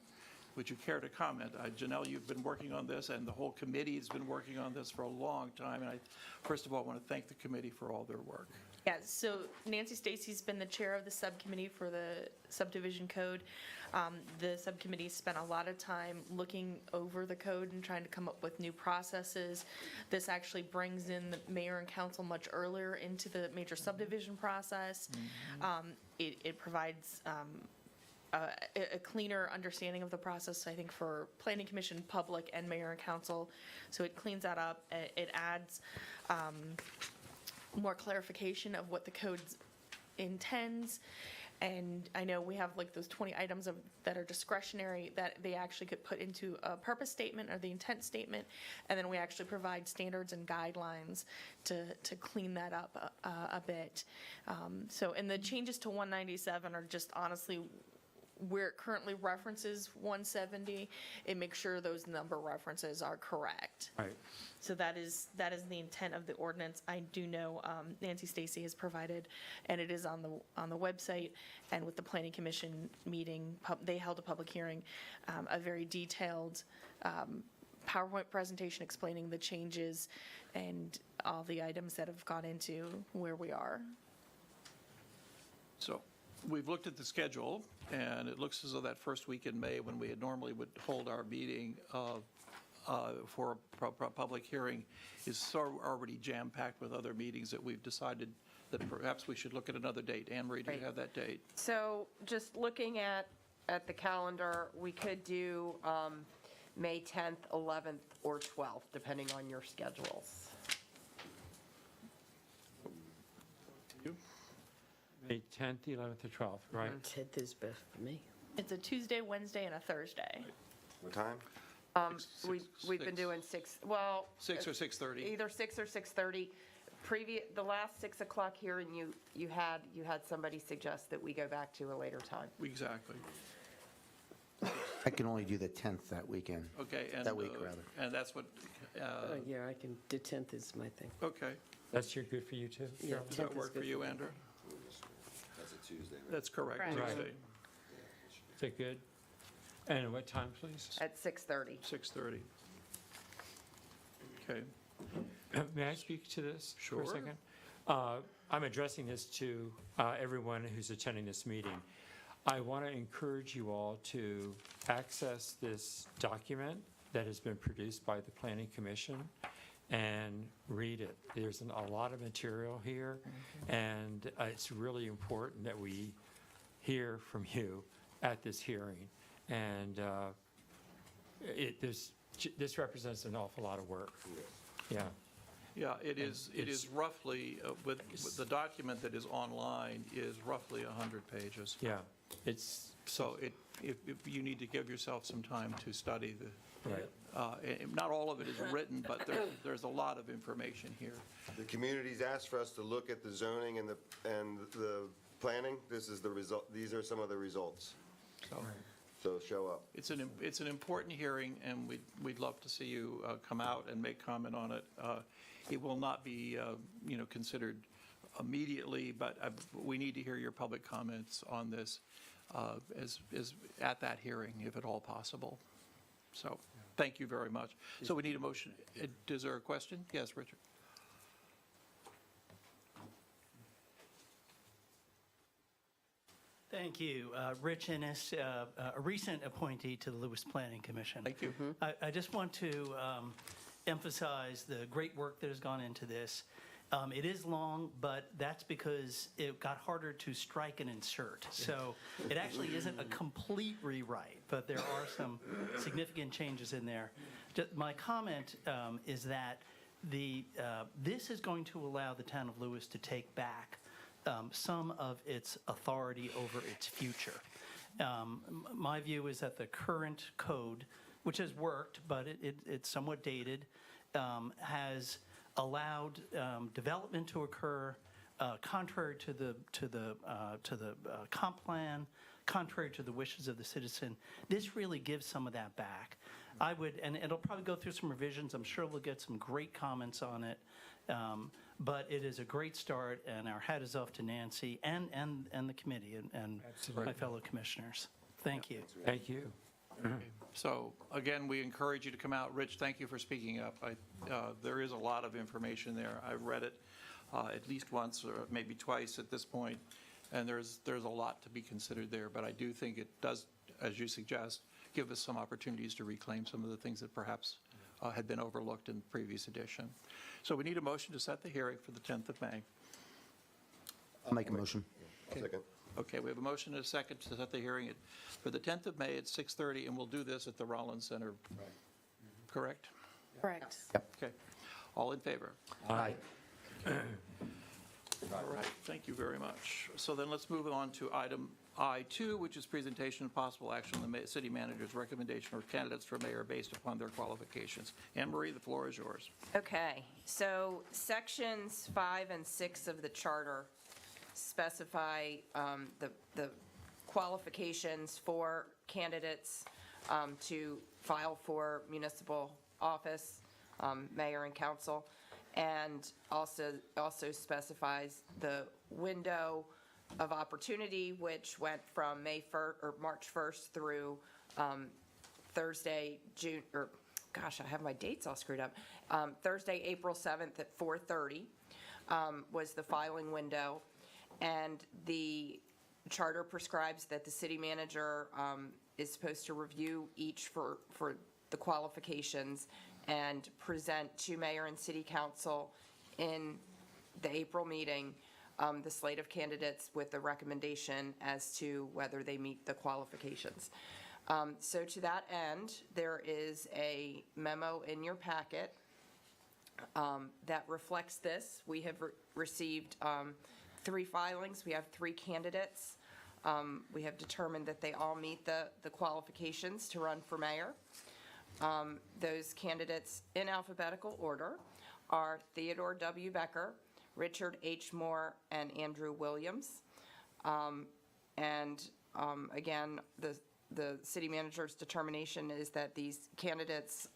Would you care to comment? Janelle, you've been working on this, and the whole committee has been working on this for a long time, and I, first of all, want to thank the committee for all their work. Yeah, so Nancy Stacy's been the chair of the subcommittee for the subdivision code. The subcommittee spent a lot of time looking over the code and trying to come up with new processes. This actually brings in the mayor and council much earlier into the major subdivision process. It provides a cleaner understanding of the process, I think, for planning commission, public, and mayor and council. So it cleans that up. It adds more clarification of what the code intends. And I know we have like those 20 items that are discretionary that they actually could put into a purpose statement or the intent statement. And then we actually provide standards and guidelines to clean that up a bit. And the changes to 197 are just honestly where it currently references 170, it makes sure those number references are correct. Right. So that is the intent of the ordinance. I do know Nancy Stacy has provided, and it is on the website, and with the Planning Commission meeting, they held a public hearing, a very detailed PowerPoint presentation explaining the changes and all the items that have gone into where we are. So we've looked at the schedule, and it looks as though that first week in May, when we had normally would hold our meeting for a public hearing, is already jam-packed with other meetings that we've decided that perhaps we should look at another date. Anne Marie, do you have that date? So just looking at the calendar, we could do May 10th, 11th, or 12th, depending on your schedules. May 10th, 11th, or 12th, right? 10th is best for me. It's a Tuesday, Wednesday, and a Thursday. What time? We've been doing 6, well. 6 or 6:30? Either 6 or 6:30. The last 6 o'clock hearing, you had somebody suggest that we go back to a later time. Exactly. I can only do the 10th that weekend. Okay. And, That week, rather. And that's what, Yeah, I can, the 10th is my thing. okay. That's good for you, too? Yeah, Does that 10th is work for good you, me. Andrew? That's a Tuesday, right? That's correct, Right. Tuesday, Is that good? And what time, please? At 6:30. 6:30. Okay. May I speak to this for a Sure. second? I'm addressing this to everyone who's attending this meeting. I want to encourage you all to access this document that has been produced by the Planning Commission and read it. There's a lot of material here, and it's really important that we hear from you at this hearing. And this represents an awful lot of work. Yeah. Yeah, it is roughly, with the document that is online is roughly 100 pages. Yeah. So if you need to give yourself some time to study Right. not all of it is written, but there's a lot of information here. The community's asked for us to look at the zoning and the planning. This is the result. These are some of the results. So show up. It's an important hearing, and we'd love to see you come out and make comment on it. It will not be, considered immediately, but we need to hear your public comments on this as at that hearing, if at all possible. So, thank you very much. So we need a motion. Is there a question? Yes, Richard. Thank you. Rich Innes, a recent appointee to the Lewis Planning Commission. Thank you. I just want to emphasize the great work that has gone into this. It is long, but that's because it got harder to strike and insert. So it actually isn't a complete rewrite, but there are some significant changes in there. My comment is that this is going to allow the town of Lewis to take back some of its authority over its future. My view is that the current code, which has worked, but it's somewhat dated, has allowed development to occur contrary to the comp plan, contrary to the wishes of the citizen. This really gives some of that back. I would, and it'll probably go through some revisions. I'm sure we'll get some great comments on it. But it is a great start, and our hat is off to Nancy and the committee and my fellow commissioners. Thank you. Thank you. So again, we encourage you to come out. Rich, thank you for speaking up. There is a lot of information there. I've read it at least once or maybe twice at this point, and there's a lot to be considered there. But I do think it does, as you suggest, give us some opportunities to reclaim some of the things that perhaps had been overlooked in the previous edition. So we need a motion to set the hearing for the 10th of May. I'll make a motion. Second. Okay, we have a motion and a second to set the hearing for the 10th of May at 6:30, and we'll do this at the Rollins Center. Correct? Correct. Okay. All in favor? Aye. All right, thank you very much. So then let's move on to item I2, which is presentation of possible action on the city manager's recommendation of candidates for mayor based upon their qualifications. Anne Marie, the floor is yours. Okay, so sections 5 and 6 of the charter specify the qualifications for candidates to file for municipal office, mayor and council, and also specifies the window of opportunity, which went from March 1st through Thursday, I have my dates all screwed up. Thursday, April 7th at 4:30 was the filing window, and the charter prescribes that the city manager is supposed to review each for the qualifications and present to mayor and city council in the April meeting the slate of candidates with a recommendation as to whether they meet the qualifications. So to that end, there is a memo in your packet that reflects this. We have received 3 filings. We have 3 candidates. We have determined that they all meet the qualifications to run for mayor. Those candidates in alphabetical order are Theodore W. Becker, Richard H. Moore, and Andrew Williams. Again, the city manager's determination is that these candidates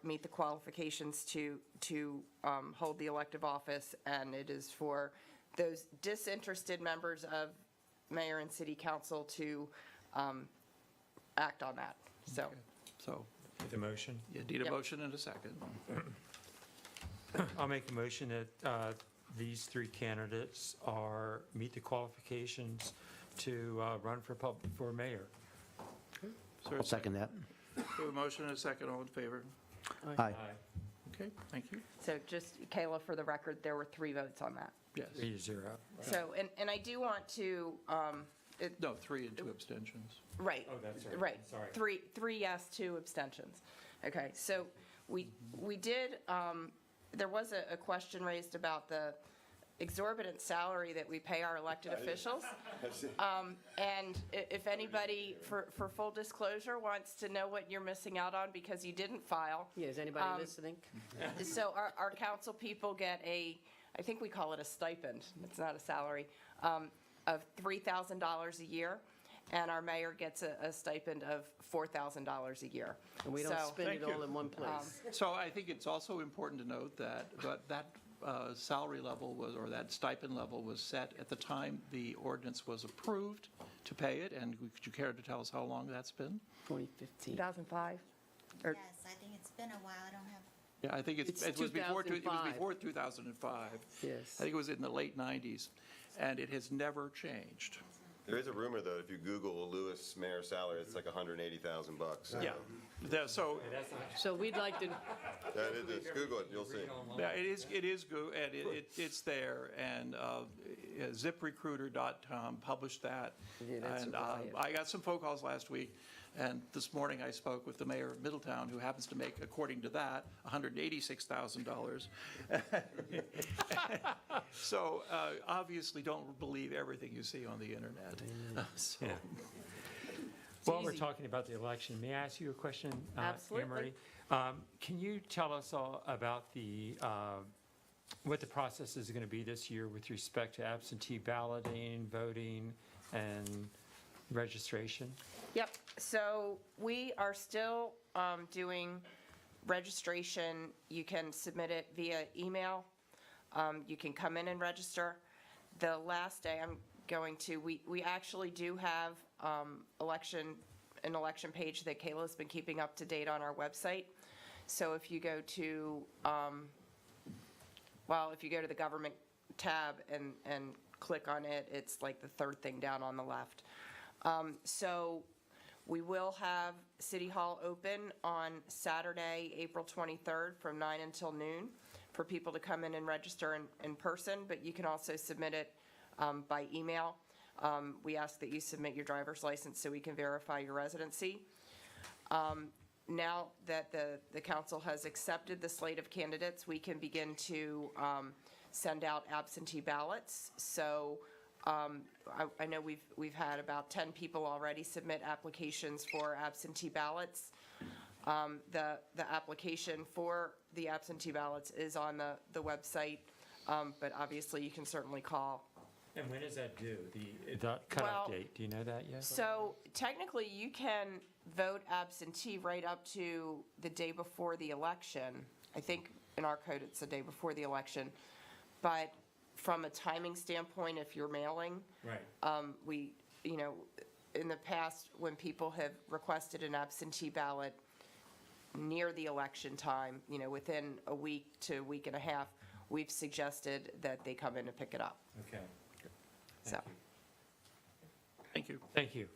meet the qualifications to hold the elective office, and it is for those disinterested members of mayor and city council to act on that. So. Okay. So The motion? you need a Yep. motion and a second. I'll make a motion that these 3 candidates meet the qualifications to run for mayor. So I'll second that. we have a motion and a second. All in favor? Aye. Okay, thank you. So just, Kayla, for the record, there were 3 votes on that. Yes. 3-0. So, and I do want to, No, 3 and 2 abstentions. right. Oh, that's right. Right. Sorry. Three yes, 2 abstentions. Okay, so we did, there was a question raised about the exorbitant salary that we pay our elected officials. And if anybody, for full disclosure, wants to know what you're missing out on because you didn't file. Yeah, is anybody listening? So our council people get I think we call it a stipend, it's not a salary, of $3,000 a year, and our mayor gets a stipend of $4,000 a year. And we don't So- spend it Thank all you. in one place. So I think it's also important to note that salary level or that stipend level was set at the time the ordinance was approved to pay it, and could you care to tell us how long that's been? 2015. 2005? Yes, I think it's been a while. I don't have. Yeah, I think it was before 2005. 2005. Yes. I think it was in the late 90s, and it has never changed. There is a rumor, though, if you Google Lewis mayor salary, it's like $180,000. Yeah. So, So we'd like to, That is, just Google it, you'll see. yeah, it is good, and it's there, and ZipRecruiter.com published that. Yeah, that's And what I I got some phone calls last week, and this morning I spoke with the mayor of Middletown, who happens to make, according to that, $186,000. So obviously, don't believe everything you see on the internet. So- Yeah. While we're talking about the election, may I ask you a question, Anne Absolutely. Marie? Can you tell us all about the what the process is going to be this year with respect to absentee balloting, voting, and registration? Yep, so we are still doing registration. You can submit it via email. You can come in and register. The last day we actually do have an election page that Kayla's been keeping up to date on our website. So if you go to, the government tab and click on it, it's like the third thing down on the left. So we will have City Hall open on Saturday, April 23rd from 9 until noon for people to come in and register in person, but you can also submit it by email. We ask that you submit your driver's license so we can verify your residency. Now that the council has accepted the slate of candidates, we can begin to send out absentee ballots. So I know we've had about 10 people already submit applications for absentee ballots. The application for the absentee ballots is on the website, but obviously you can certainly call. And when is that due, the cutoff date? Do you know that yet? So technically, you can vote absentee right up to the day before the election. I think in our code, it's the day before the election. But from a timing standpoint, if you're mailing, right. In the past, when people have requested an absentee ballot near the election time, within a week to a week and a half, we've suggested that they come in and pick it up. Okay. So. Thank you. Thank you.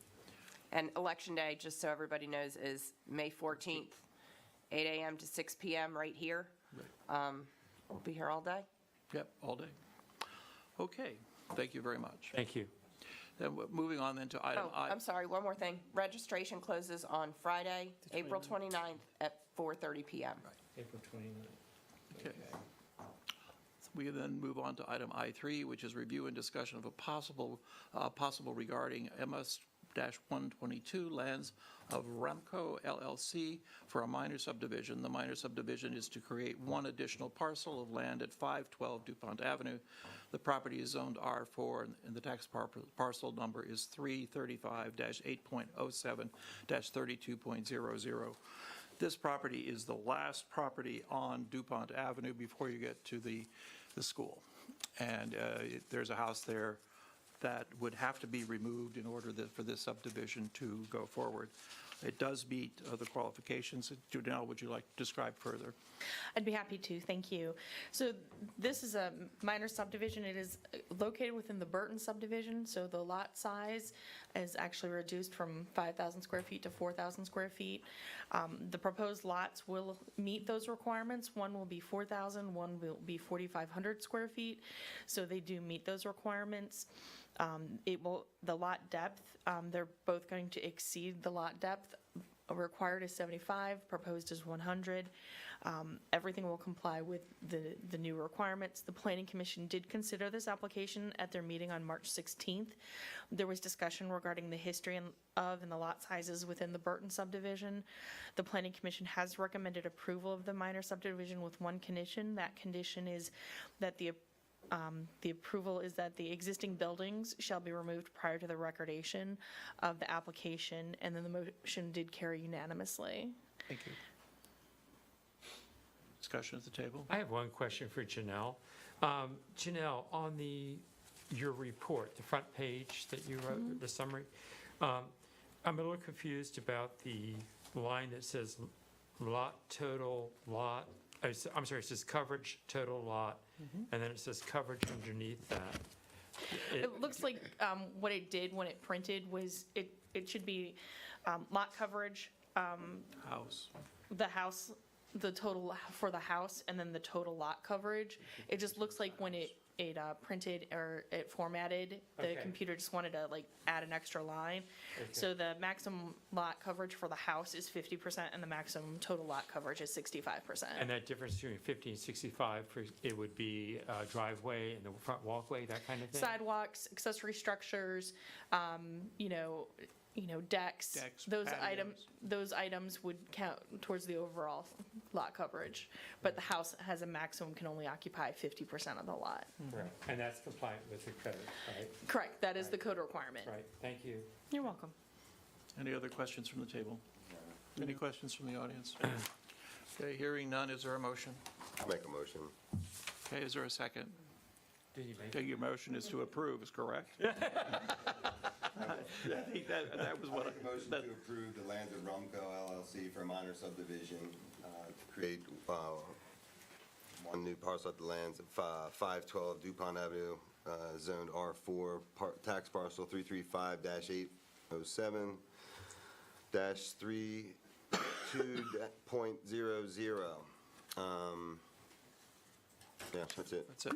And Election Day, just so everybody knows, is May 14th, 8 a.m. to 6 p.m. right here. We'll be here all day. Yep, all day. Okay, thank you very much. Thank you. Then moving on then to item I. I'm sorry, one more thing. Registration closes on Friday, April 29th at 4:30 p.m. April 29th. Okay. We then move on to item I3, which is review and discussion of a possible regarding MS-122 lands of Ramco LLC for a minor subdivision. The minor subdivision is to create one additional parcel of land at 512 DuPont Avenue. The property is zoned R4, and the tax parcel number is 335-8.07-32.00. This property is the last property on DuPont Avenue before you get to the school. And there's a house there that would have to be removed in order for this subdivision to go forward. It does meet the qualifications. Janelle, would you like to describe further? I'd be happy to, thank you. So this is a minor subdivision. It is located within the Burton subdivision, so the lot size is actually reduced from 5,000 square feet to 4,000 square feet. The proposed lots will meet those requirements. One will be 4,000, one will be 4,500 square feet, so they do meet those requirements. The lot depth, they're both going to exceed the lot depth. Required is 75, proposed is 100. Everything will comply with the new requirements. The Planning Commission did consider this application at their meeting on March 16th. There was discussion regarding the history of and the lot sizes within the Burton subdivision. The Planning Commission has recommended approval of the minor subdivision with one condition. That condition is that the approval is that the existing buildings shall be removed prior to the recordation of the application, and then the motion did carry unanimously. Thank you. Discussion at the table? I have one question for Janelle. Janelle, on your report, the front page that you wrote, the summary, I'm a little confused about the line that says lot total lot. I'm sorry, it says coverage total lot, and then it says coverage underneath that. It looks like what it did when it printed was it should be lot coverage, House. the house, the total for the house, and then the total lot coverage. It just looks like when it printed or it formatted, the computer just wanted to add an extra line. So the maximum lot coverage for the house is 50%, and the maximum total lot coverage is 65%. And that difference between 50 and 65, it would be a driveway and the front walkway, that kind of thing? Sidewalks, accessory structures, decks, Decks, those patios. items would count towards the overall lot coverage. But the house has a maximum, can only occupy 50% of the lot. Right, and that's compliant with the code, right? Correct, that is the code requirement. Right, thank you. You're welcome. Any other questions from the table? Any questions from the audience? Okay, hearing none, is there a motion? I'll make a motion. Okay, is there a second? Did you make Okay, your motion is to approve, is correct? I think that was what, I'll make a motion to approve the lands of Rumco LLC for a minor subdivision, to create one new parcel of the lands at 512 DuPont Avenue, zoned R4, tax parcel 335-807-32.00. Yeah, that's it. that's it?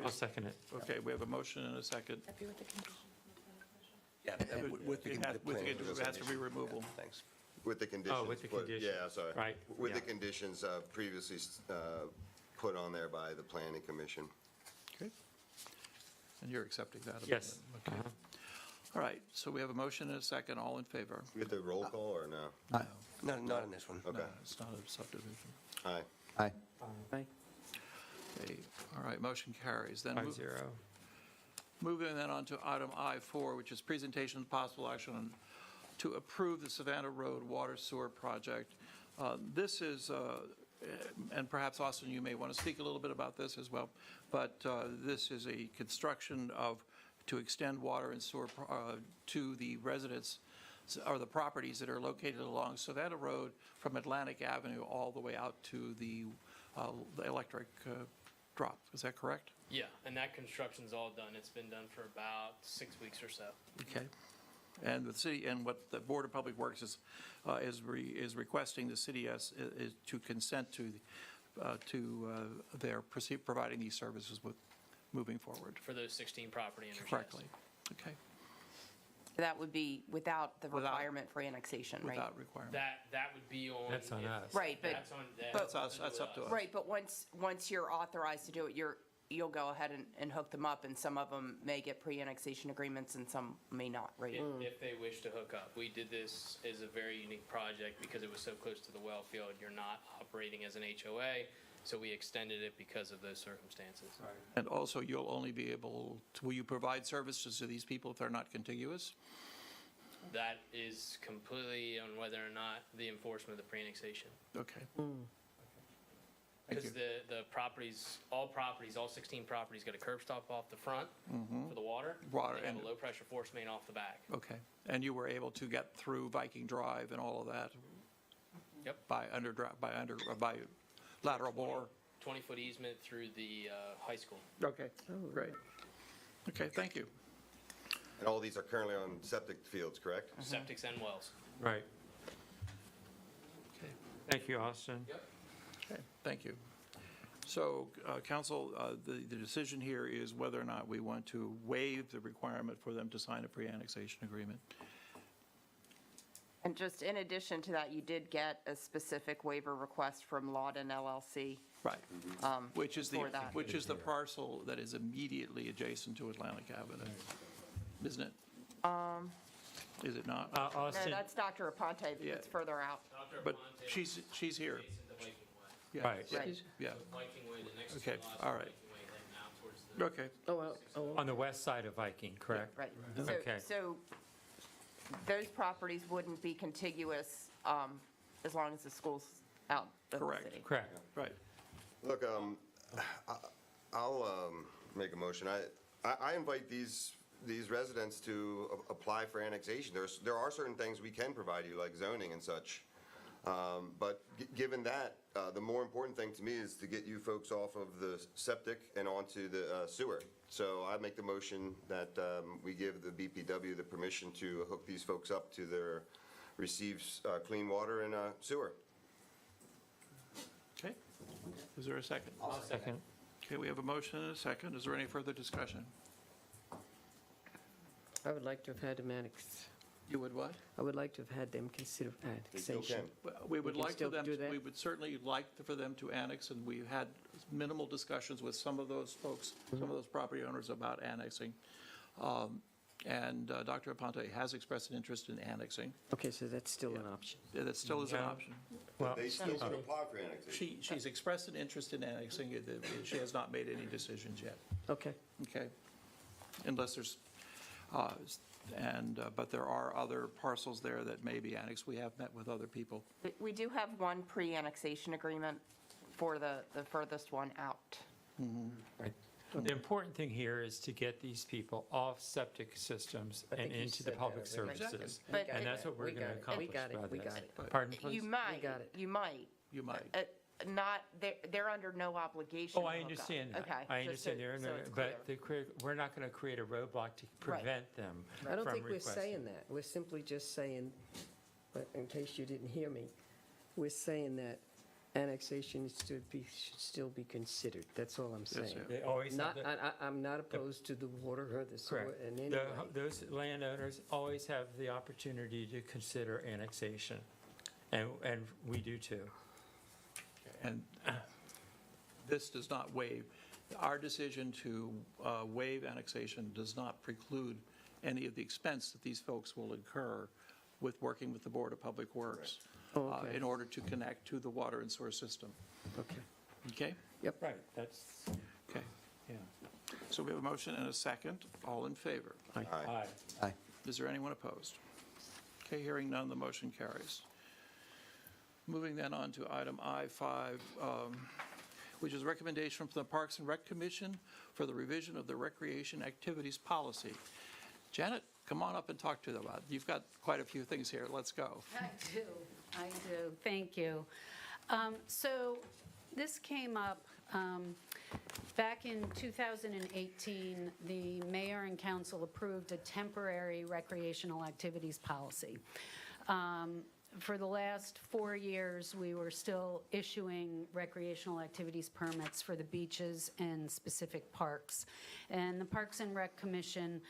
I'll second it. Okay, we have a motion and a second. Happy with the condition? Yeah, with the It has planning. it has to be removal. Thanks. With the conditions. Oh, with the put- conditions. Yeah, sorry. Right, With the yeah. conditions previously put on there by the planning commission. Okay. And you're accepting that? Yes. amendment? Okay. All right, so we have a motion and a second, all in favor? We get the roll call or no? No, not on this one. Okay. No, it's not a subdivision. Aye. Aye. Aye. Okay, all right, motion carries. Then 5-0. moving then on to item I4, which is presentation of possible action on to approve the Savannah Road Water Sewer Project. This is, and perhaps Austin, you may want to speak a little bit about this as well, but this is a construction to extend water and sewer to the residents or the properties that are located along Savannah Road from Atlantic Avenue all the way out to the electric drop. Is that correct? Yeah, and that construction's all done. It's been done for about 6 weeks or so. Okay. And the city, and what the Board of Public Works is requesting the city is to consent to their providing these services with moving forward. For those 16 property owners. yes. Correctly. Okay. That would be without the Without- requirement for annexation, right? Without requirement. That would be on. That's on if- us. Right, but- That's on. That's us, that's up to us. Right, but once you're authorized to do it, you'll go ahead and hook them up, and some of them may get pre-annexation agreements and some may not, right? If they wish to hook up. We did this as a very unique project because it was so close to the well field. You're not operating as an HOA, so we extended it because of those circumstances. And also, you'll only be able, will you provide services to these people if they're not contiguous? That is completely on whether or not the enforcement of the pre-annexation. Okay. Thank Because you. the properties, all 16 properties got a curb stop off the front for the water. Water They have and- a low-pressure force main off the back. Okay. And you were able to get through Viking Drive and all of that? Yep. By lateral bore? 20-foot easement through the high school. Okay, great. Okay, thank you. And all these are currently on septic fields, correct? Septics and wells. Right. Okay. Thank you, Austin. Okay, thank you. So, council, the decision here is whether or not we want to waive the requirement for them to sign a pre-annexation agreement. And just in addition to that, you did get a specific waiver request from Lawton LLC. Right. Which is for that. the parcel that is immediately adjacent to Atlantic Avenue, isn't it? Is it not? No, Austin, that's Dr. Aponte, Yeah. it's further out. But she's here. Adjacent to Viking Way. Yeah. Right. Right. Yeah, Viking Way, the next Okay, two lots all are right. Viking Way, heading out towards the. okay. on the west side of Viking, correct? Right. Okay. So those properties wouldn't be contiguous as long as the school's out of the Correct. city. Correct. Right. Look, I'll make a motion. I invite these residents to apply for annexation. There are certain things we can provide you, like zoning and such. But given that, the more important thing to me is to get you folks off of the septic and onto the sewer. So I make the motion that we give the BPW the permission to hook these folks up to their receives clean water and sewer. Okay. Is there a second? Second. Okay, we have a motion and a second. Is there any further discussion? I would like to have had them annexed. You would what? I would like to have had them consider They still annexation. can. We would can like for still them, do that? we would certainly like for them to annex, and we've had minimal discussions with some of those folks, some of those property owners about annexing. And Dr. Aponte has expressed an interest in annexing. Okay, so that's still an option. That still is an Yeah. option. Well, They still can apply for annexation. She's expressed an interest in annexing. She has not made any decisions yet. Okay. Okay? Unless there's, but there are other parcels there that may be annexed. We have met with other people. We do have one pre-annexation agreement for the furthest one out. right. The important thing here is to get these people off septic systems I and think you into the said public that already. services. But- And that's what we're We going to got it. accomplish We got it. by We this. got it. Pardon, please? You might. got it. You might. You might. Not, they're under no obligation. Oh, I to hook up. understand that. Okay. I just understand. so it's clear. But we're not going to create a roadblock to prevent them I don't from think we're requesting. saying that. We're simply just saying, but in case you didn't hear me, we're saying that annexation should still be considered. That's all I'm saying. sir. They always have Not, the- I'm not opposed to the water or the sewer Correct. in any The- way. Those landowners always have the opportunity to consider annexation, and we do too. And this does not waive, our decision to waive annexation does not preclude any of the expense that these folks will incur with working with the Board of Public Works Oh, okay. in order to connect to the water and sewer system. Okay. Okay? Right, that's, Okay. yeah. So we have a motion and a second. All in favor? Aye. Aye. Is there anyone opposed? Okay, hearing none, the motion carries. Moving then on to item I5, which is recommendation from the Parks and Rec Commission for the revision of the recreation activities policy. Janet, come on up and talk to them about it. You've got quite a few things here. Let's go. I do. Thank you. So this came up back in 2018. The mayor and council approved a temporary recreational activities policy. For the last 4 years, we were still issuing recreational activities permits for the beaches and specific parks. And the Parks and Rec Commission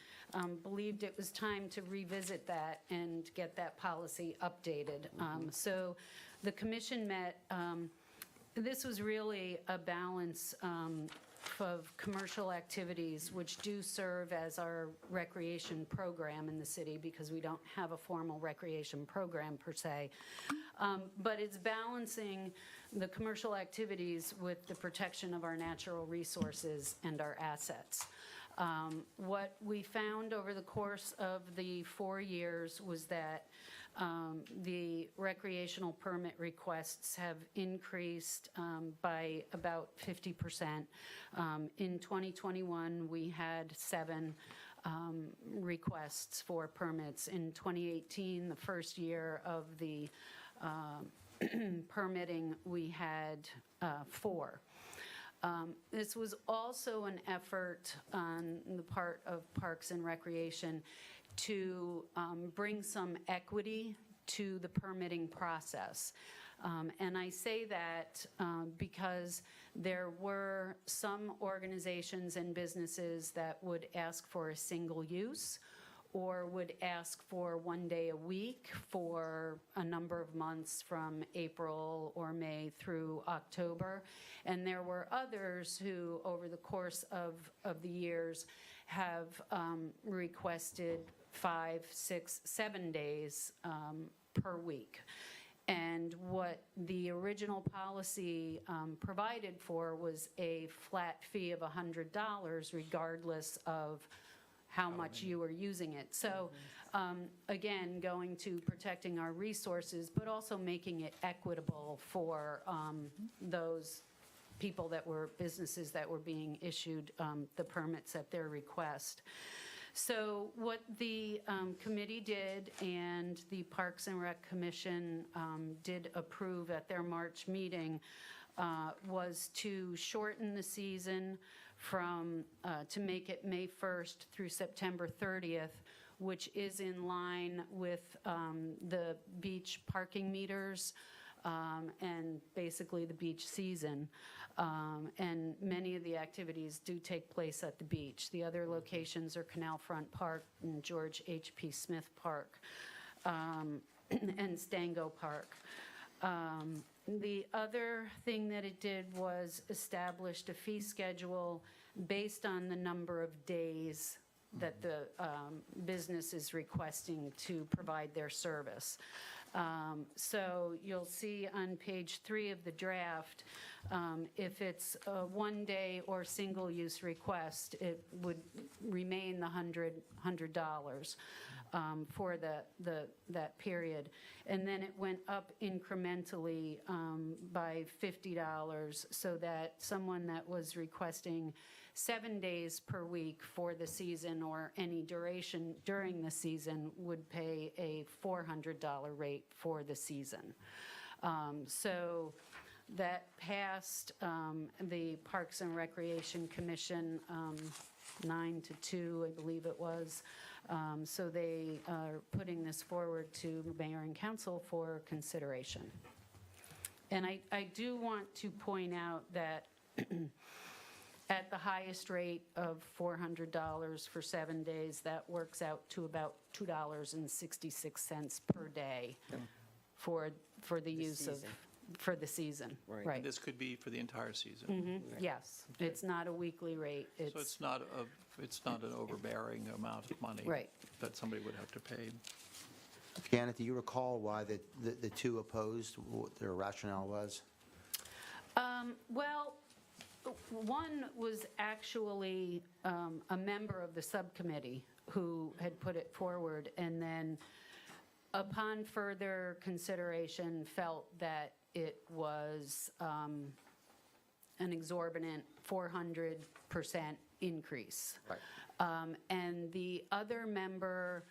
believed it was time to revisit that and get that policy updated. So the commission met, this was really a balance of commercial activities, which do serve as our recreation program in the city, because we don't have a formal recreation program per se. But it's balancing the commercial activities with the protection of our natural resources and our assets. What we found over the course of the 4 years was that the recreational permit requests have increased by about 50%. In 2021, we had 7 requests for permits. In 2018, the first year of the permitting, we had 4. This was also an effort on the part of Parks and Recreation to bring some equity to the permitting process. And I say that because there were some organizations and businesses that would ask for a single use, or would ask for 1 day a week for a number of months from April or May through October. And there were others who, over the course of the years, have requested 5, 6, 7 days per week. And what the original policy provided for was a flat fee of $100 regardless of how much you were using it. So again, going to protecting our resources, but also making it equitable for those people that were, businesses that were being issued the permits at their request. So what the committee did, and the Parks and Rec Commission did approve at their March meeting, was to shorten the season from, to make it May 1st through September 30th, which is in line with the beach parking meters and basically the beach season. And many of the activities do take place at the beach. The other locations are Canal Front Park and George H.P. Smith Park and Stango Park. The other thing that it did was established a fee schedule based on the number of days the business is requesting to provide their service. So you'll see on page 3 of the draft, if it's a one-day or single-use request, it would remain the $100 for that period. And then it went up incrementally by $50 so that someone that was requesting 7 days per week for the season or any duration during the season would pay a $400 rate for the season. So that passed the Parks and Recreation Commission 9-2, I believe it was. So they are putting this forward to mayor and council for consideration. And I do want to point out that at the highest rate of $400 for 7 days, that works out to about $2.66 per day for the use of, for the season. Right. This could be for the entire season. Yes, it's not a weekly rate. So it's not an overbearing amount of money. Right. That somebody would have to pay. Janet, do you recall why the two opposed, what their rationale was? Well, one was actually a member of the subcommittee who had put it forward, and then upon further consideration felt that it was an exorbitant 400% increase. Right. And the other member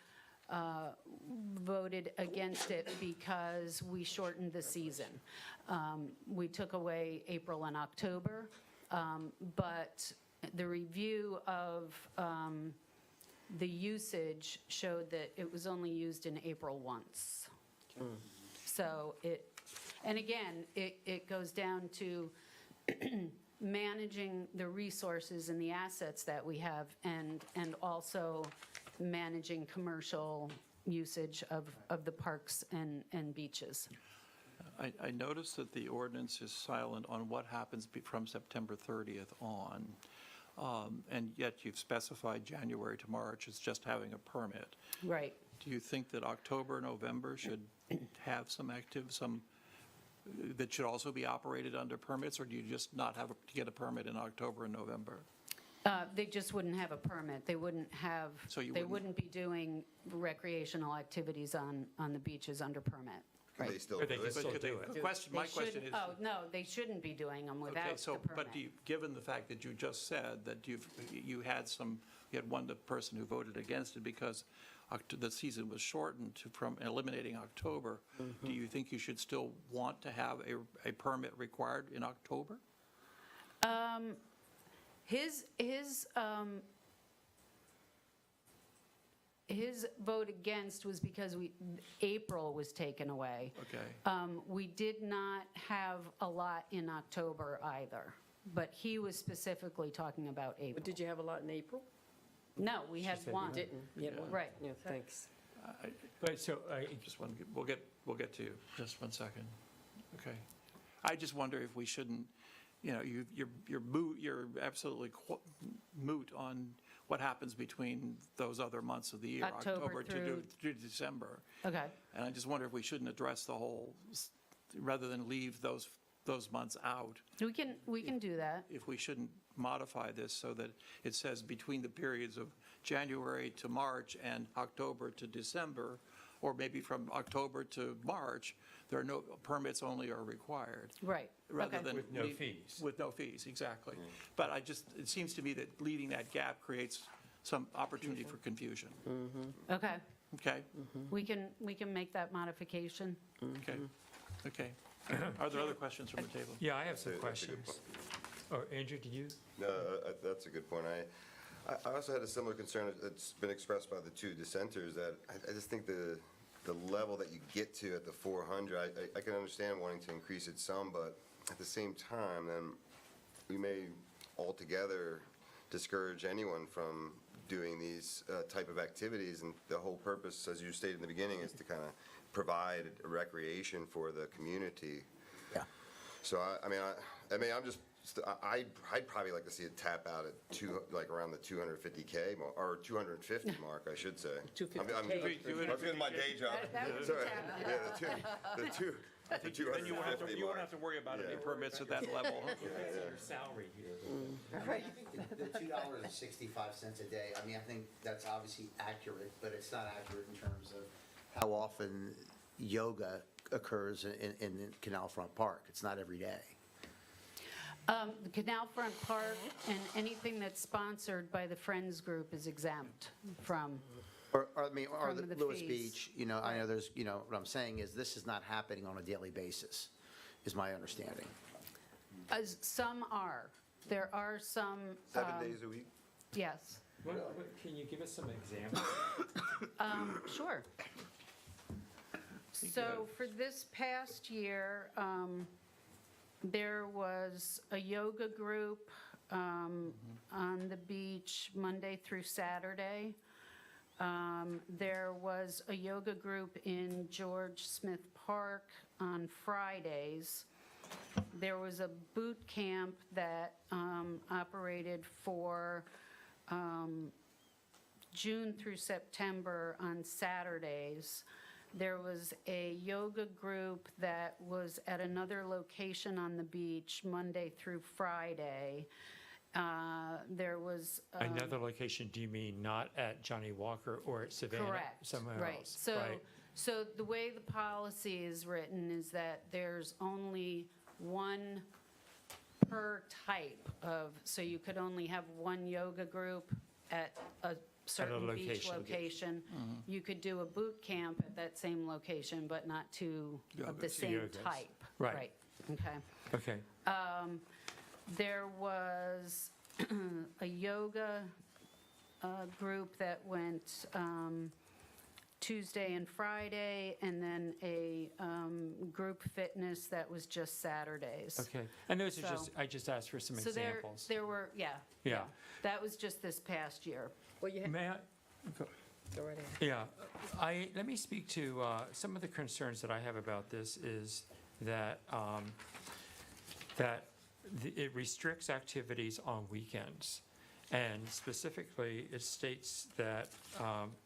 voted against it because we shortened the season. We took away April and October, but the review of the usage showed that it was only used in April once. So and again, it goes down to managing the resources and the assets that we have, and also managing commercial usage of the parks and beaches. I noticed that the ordinance is silent on what happens from September 30th on, and yet you've specified January to March as just having a permit. Right. Do you think that October, November should have some that should also be operated under permits, or do you just not have to get a permit in October and November? They just wouldn't have a permit. They wouldn't have, they wouldn't be doing recreational activities on the beaches under permit. Can they still do it? My question is. Oh, no, they shouldn't be doing them without the permit. But given the fact that you just said that you had one person who voted against it because the season was shortened from eliminating October, do you think you should still want to have a permit required in October? His vote against was because April was taken away. Okay. We did not have a lot in October either, but he was specifically talking about April. But did you have a lot in April? No, we had one. Didn't? Yeah. Right. Yeah, thanks. But so, We'll get to you. Just 1 second. Okay. I just wonder if we shouldn't, you're absolutely moot on what happens between those other months of the year, October to December. Okay. And I just wonder if we shouldn't address the whole, rather than leave those months out. We can do that. If we shouldn't modify this so that it says between the periods of January to March and October to December, or maybe from October to March, there are no permits only are required. Right. Rather Okay. than with no fees. With no fees, exactly. But it seems to me that leaving that gap creates some opportunity for confusion. Okay. Okay? We can make that modification. Okay. Okay. Are there other questions from the table? Yeah, I have some That's a good questions. Oh, Andrew, do you? No, that's a good point. I also had a similar concern that's been expressed by the two dissenters, that I just think the level that you get to at the 400, I can understand wanting to increase it some, but at the same time, then we may altogether discourage anyone from doing these type of activities, and the whole purpose, as you stated in the beginning, is to kind of provide recreation for the community. Yeah. So I'd probably like to see it tap out at around the 250K or 250 mark, I should say. 250K. I'm forgetting my day job. That would be Sorry. tapped Yeah, the two. Then you won't have to worry about any permits at that level. Your salary here. Right. The $2.65 a day, I mean, I think that's obviously accurate, but it's not accurate in terms of how often yoga occurs in Canal Front Park. It's not every day. The Canal Front Park and anything that's sponsored by the Friends Group is exempt from. Or From the the Lewis fees. Beach, I know there's, what I'm saying is this is not happening on a daily basis, is my understanding. Some are. There are some. 7 days a week? Yes. Can you give us some examples? Sure. So for this past year, there was a yoga group on the beach Monday through Saturday. There was a yoga group in George Smith Park on Fridays. There was a boot camp that operated for June through September on Saturdays. There was a yoga group that was at another location on the beach Monday through Friday. There was Another location, do you mean not at Johnny Walker or at Savannah? correct, Somewhere right. else? So, Right. so the way the policy is written is that there's only one per type of, so you could only have one yoga group at a certain beach location. location. You could do a boot camp at that same location, but not two of the Yogas. same Yogas. type. Right. Okay. Okay. There was a yoga group that went Tuesday and Friday, and then a group fitness that was just Saturdays. Okay. And those are So- I just asked for some So examples. there were, yeah. Yeah. That was just this past year. Well, you May I? Go go right ahead. Yeah, let me speak to some of the concerns that I have about this is that, it restricts activities on weekends. And specifically, it states that,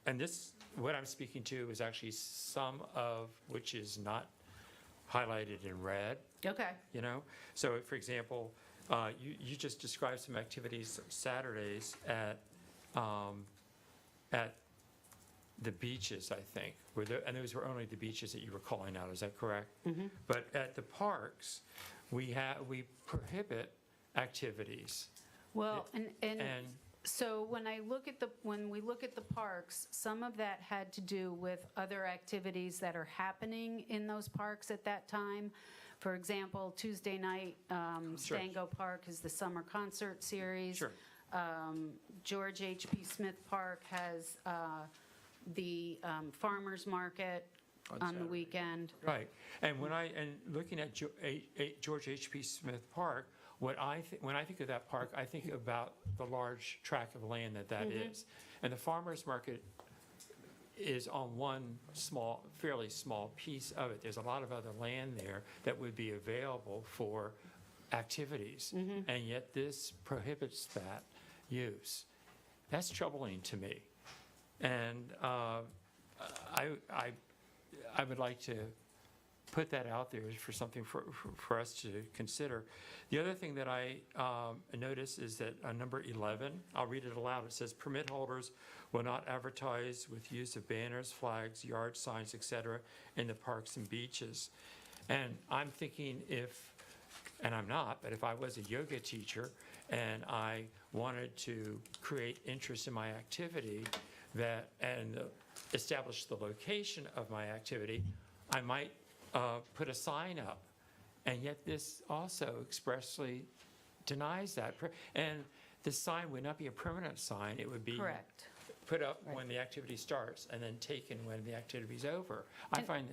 and this, what I'm speaking to is actually some of which is not highlighted in red. Okay. So, for example, you just described some activities Saturdays at the beaches, I think, and those were only the beaches that you were calling out, is that correct? Mm-hmm. But at the parks, we prohibit activities. Well, and And so when we look at the parks, some of that had to do with other activities that are happening in those parks at that time. For example, Tuesday night, Sure. Stango Park is the summer concert series. Sure. George H.P. Smith Park has the farmers market on the weekend. Right, and looking at George H.P. Smith Park, when I think of that park, I think about the large tract of land that is. And the farmer's market is on one fairly small piece of it. There's a lot of other land there that would be available for activities. And yet this prohibits that use. That's troubling to me. And I would like to put that out there for something for us to consider. The other thing that I notice is that number 11, I'll read it aloud. It says, permit holders will not advertise with use of banners, flags, yard signs, etc. in the parks and beaches. And I'm thinking and I'm not, but if I was a yoga teacher and I wanted to create interest in my activity and establish the location of my activity, I might put a sign up. And yet this also expressly denies that. And the sign would not be a permanent sign. It would be Correct. put up when the activity starts and then taken when the activity's over. I find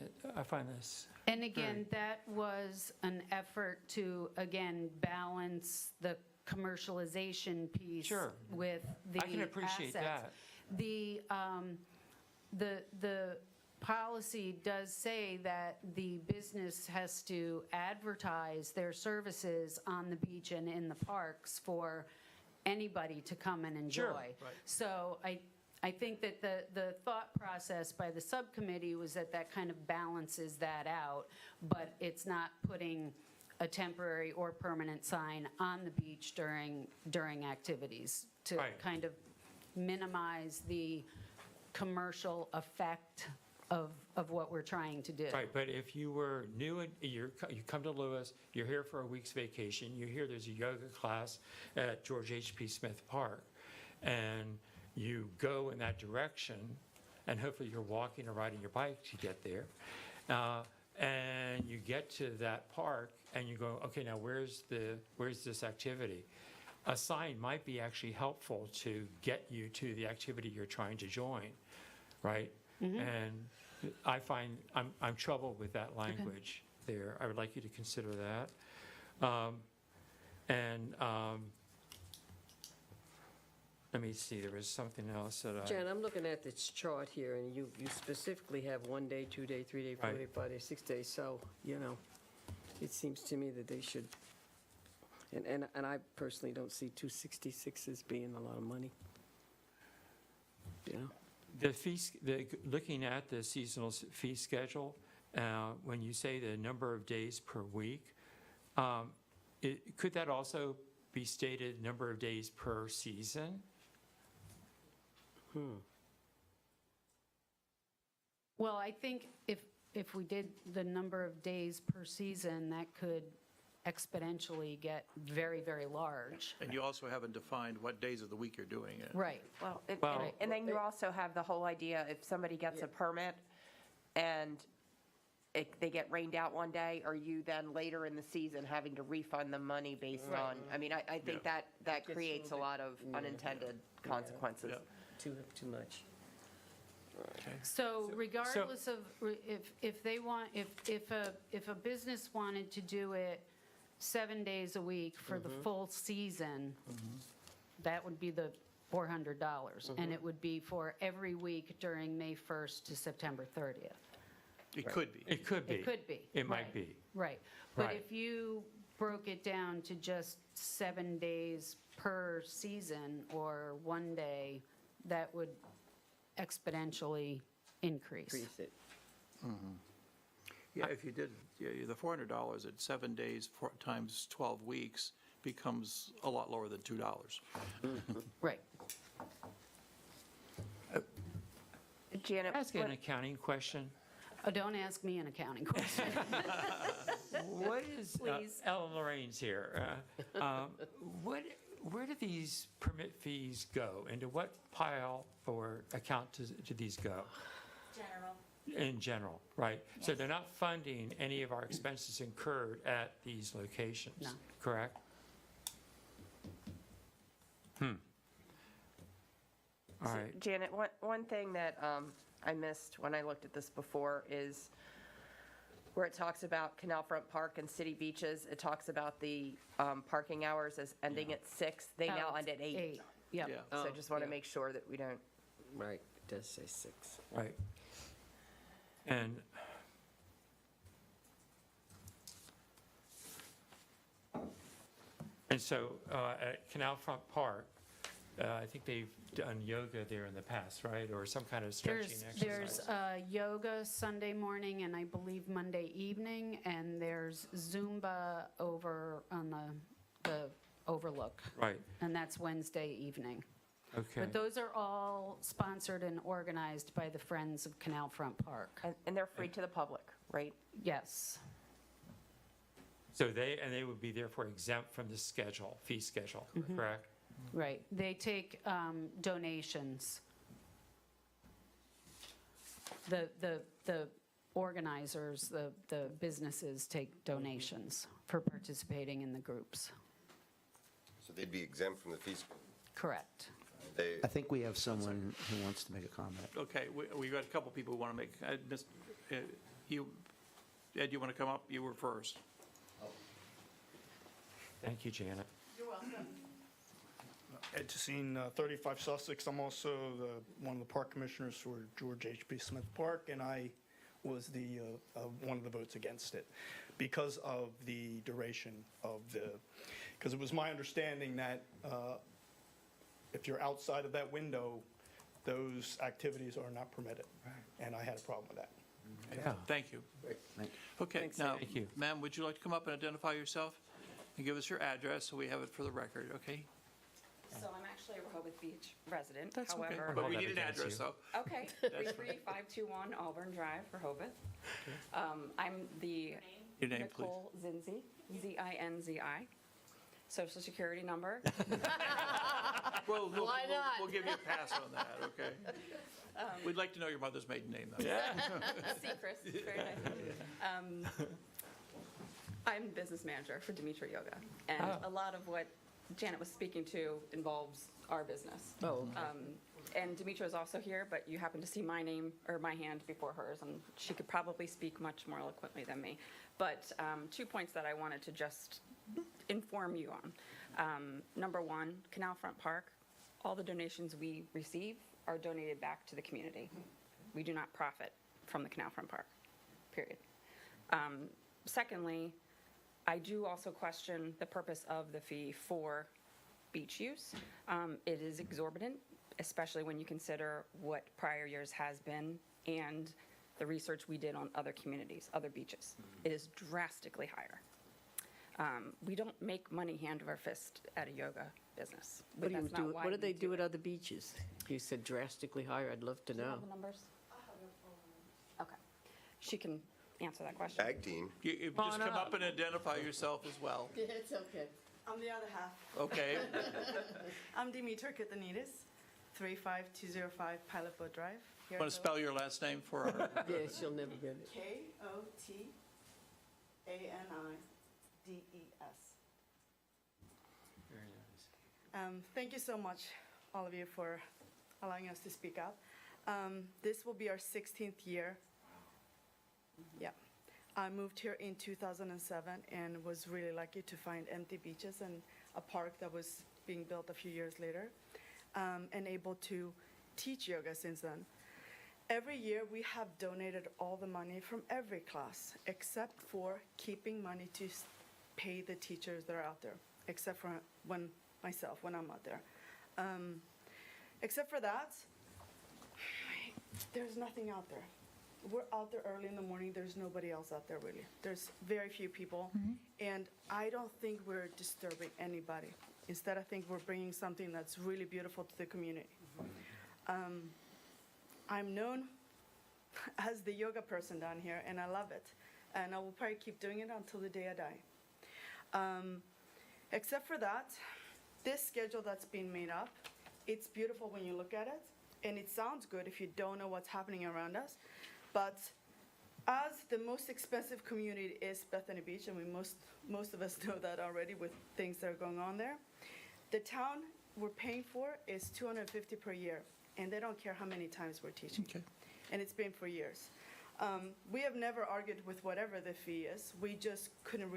this. And again, that was an effort to, again, balance the commercialization piece Sure. with the I can appreciate assets. that. The policy does say that the business has to advertise their services on the beach and in the parks for anybody to come and enjoy. Sure, right. So I think that the thought process by the subcommittee was that that kind of balances that out, but it's not putting a temporary or permanent sign on the beach during activities to Right. kind of minimize the commercial effect of what we're trying to do. Right, but if you were new and you come to Lewis, you're here for a week's vacation, you hear there's a yoga class at George H.P. Smith Park, and you go in that direction, and hopefully you're walking or riding your bike to get there, and you get to that park, and you go, okay, now where's this activity? A sign might be actually helpful to get you to the activity you're trying to join, right? And I find I'm troubled with that language there. I would like you to consider that. Let me see, there was something else that Jan, I'm looking at this chart here, and you specifically have 1 day, 2 day, 3 day, 4 Right. day, 5 day, 6 days. So, it seems to me that they should, and I personally don't see 266 as being a lot of money. The fees, looking at the seasonal fee schedule, when you say the number of days per week, could that also be stated number of days per season? Well, I think if we did the number of days per season, that could exponentially get very, very large. And you also haven't defined what days of the week you're doing it. Right. Well, Well- and then you also have the whole idea, if somebody gets a permit and they get rained out one day, are you then later in the season having to refund the money based on, I mean, I think that creates a lot of unintended consequences. Yeah. Too much. So regardless of, if they want, if a business wanted to do it 7 days a week for the full season, that would be the $400. And it would be for every week during May 1st to September 30th. It could be. It could be. It could be. It might right, be. Right. But Right. if you broke it down to just 7 days per season or 1 day, that would exponentially increase. Increase it. Yeah, if you did, the $400 at 7 days times 12 weeks becomes a lot lower than $2. Right. Janet, Ask an accounting question. Oh, don't ask me an accounting question. What is, Please. Ellen Lorraine's here. Where do these permit fees go? Into what pile or account do these go? General. In general, right? So they're not funding any of our expenses incurred at these locations? No. Correct? All right. Janet, one thing that I missed when I looked at this before is where it talks about Canal Front Park and city beaches, it talks about the parking hours as ending at 6. They now Oh, end at 8. 8, yep. Yeah. So Oh, just want to yeah. make sure that we don't, Right, it does say 6. Right. And so at Canal Front Park, I think they've done yoga there in the past, right? Or some kind of stretching There's exercise. yoga Sunday morning and I believe Monday evening, and there's Zumba over on the overlook, Right, and that's Wednesday evening. okay. But those are all sponsored and organized by the Friends of Canal Front Park. and they're free to the public, right? Yes, So they would be therefore exempt from the schedule, fee schedule, correct? right. They take donations. The organizers, the businesses take donations for participating in the groups. So they'd be exempt from the fees. Correct. I think we have someone who wants to make a comment. Okay, we got a couple people who want to make, you, Ed, you want to come up? You were first. Thank you, Janet. You're welcome. Ed Tessine, 35 Sussex. I'm also one of the park commissioners for George H.P. Smith Park, and I was one of the votes against it because of the duration of because it was my understanding that if you're outside of that window, those activities are not permitted. And I had a problem with that. Yeah. Thank you. Okay, now, ma'am, would you like to come up and identify yourself and give us your address so we have it for the record, okay? So I'm actually a Rehoboth Beach resident. That's okay, However, but we need an address, though. Okay, 33521 Auburn Drive, Rehoboth. I'm the Your name, please. Nicole Zinzi, Z-I-N-Z-I. Social Security number. Well, we'll give you a pass on that, okay? We'd like to know your mother's maiden name, though. Secret, very nice. I'm business manager for Dimitra Yoga, and a lot of what Janet was speaking to involves our business. Oh, okay. And Dimitra is also here, but you happen to see my name or my hand before hers, and she could probably speak much more eloquently than me. But 2 points that I wanted to just inform you on. Number one, Canal Front Park, all the donations we receive are donated back to the community. We do not profit from the Canal Front Park, period. Secondly, I do also question the purpose of the fee for beach use. It is exorbitant, especially when you consider what prior years has been and the research we did on other communities, other beaches. It is drastically higher. We don't make money hand over fist at a yoga business. What do you That's not do? why What do we they do it. at other beaches? You said drastically higher. I'd love to Do you know. have the numbers? Okay. She can answer that question. Ag team. You just come up and identify yourself as well, It's okay. I'm the other half. okay? I'm Dimitra Kitanidis, 35205 Pilot Boat Drive. Want to spell your last name for our, Yeah, she'll never get it. K-O-T-A-N-I-D-E-S. Thank you so much, all of you, for allowing us to speak up. This will be our 16th year. Yeah. I moved here in 2007 and was really lucky to find empty beaches and a park that was being built a few years later, and able to teach yoga since then. Every year, we have donated all the money from every class, except for keeping money to pay the teachers that are out there, except for when I'm out there. Except for that, there's nothing out there. We're out there early in the morning. There's nobody else out there, really. There's very few people, and I don't think we're disturbing anybody. Instead, I think we're bringing something that's really beautiful to the community. I'm known as the yoga person down here, and I love it. And I will probably keep doing it until the day I die. Except for that, this schedule that's being made up, it's beautiful when you look at it, and it sounds good if you don't know what's happening around us. But as the most expensive community is Bethany Beach, and most of us know that already with things that are going on there, the town we're paying for is $250 per year, and they don't care how many times we're teaching. Okay. And it's been for years. We have never argued with whatever the fee is. We just couldn't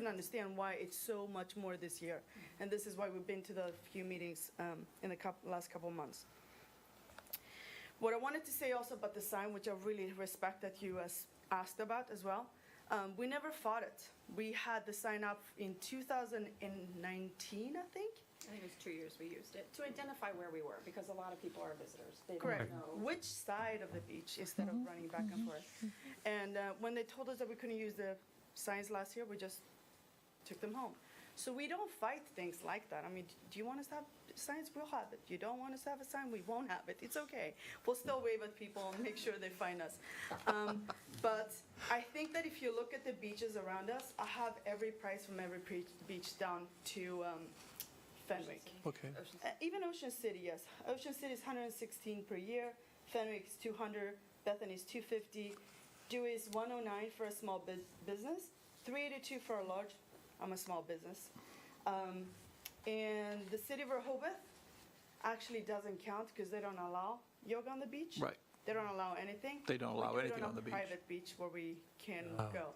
understand why it's so much more this year. And this is why we've been to the few meetings in the last couple months. What I wanted to say also about the sign, which I really respect that you asked about as well, we never fought it. We had the sign up in 2019, I think. I think it was 2 years we used it to identify where we were, because a lot of people are visitors. They Correct. don't know. Which side of the beach instead of running back and forth. And when they told us that we couldn't use the signs last year, we just took them home. So we don't fight things like that. I mean, do you want us to have signs? We'll have it. You don't want us to have a sign? We won't have it. It's okay. We'll still wave at people and make sure they find us. But I think that if you look at the beaches around us, I have every price from every beach down to Fenwick. Okay. Even Ocean City, yes. Ocean City is $116 per year. Fenwick is $200. Bethany is $250. Dewey is $109 for a small business. $382 for a large. I'm a small business. And the city of Rehoboth actually doesn't count because they don't allow yoga on the beach. Right. They don't allow anything. They don't allow We do it anything on the beach. a private beach where we can go.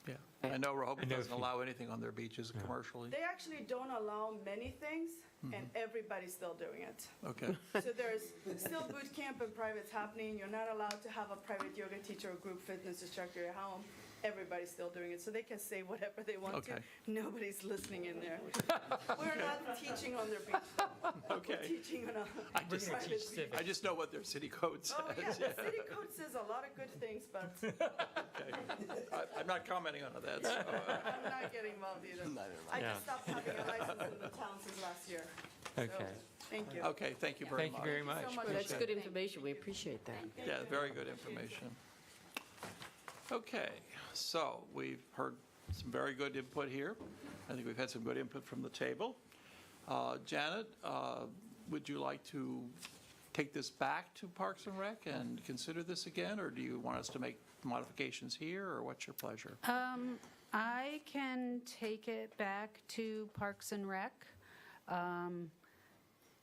Yeah, I know Rehoboth I know doesn't if you- allow anything on their beaches commercially. They actually don't allow many things, and everybody's still doing it. Okay, So there's still boot camp and privates happening. You're not allowed to have a private yoga teacher or group fitness instructor at home. Everybody's still doing it, so they can say whatever they want to. Okay. Nobody's listening in there. We're not teaching on their beach, though. We're okay. teaching on a I just, private beach. I just know what their city code says. Oh, yeah, the city code says a lot of good things, but Okay. I'm not commenting on that, so. I'm not getting involved either. I Yeah. just stopped having a license in the town since last year. So, Okay. thank you. Okay, thank you very Thank much. you very much. so much. Well, that's Appreciate good information, we appreciate that. Yeah, very good information. Okay, so we've heard some very good input here. I think we've had some good input from the table. Janet, would you like to take this back to Parks and Rec and consider this again, or do you want us to make modifications here, or what's your pleasure? I can take it back to Parks and Rec.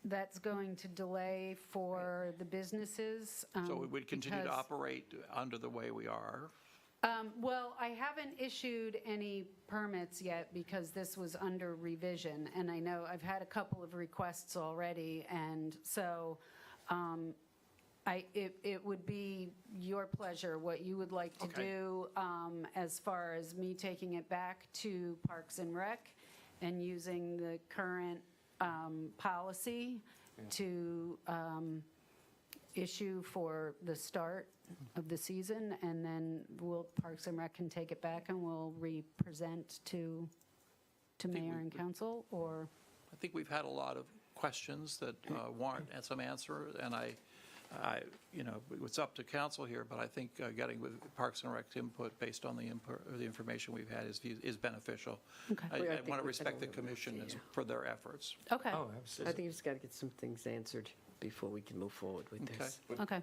That's going to delay for the businesses. So we would continue to because- operate under the way we are? Well, I haven't issued any permits yet because this was under revision, and I know I've had a couple of requests already, and so it would be your pleasure, what you would like to Okay. do as far as me taking it back to Parks and Rec and using the current policy to issue for the start of the season, and then Parks and Rec can take it back and we'll re-present to mayor and council, or? I think we've had a lot of questions that warrant some answer, and it's up to council here, but I think getting with Parks and Rec's input based on the information we've had is beneficial. Okay. I Well, I want think to we- respect I the don't know commission if the- for their efforts. Okay, Oh, I absolutely. think we've just got to get some things answered before we can move forward with Okay. this. okay.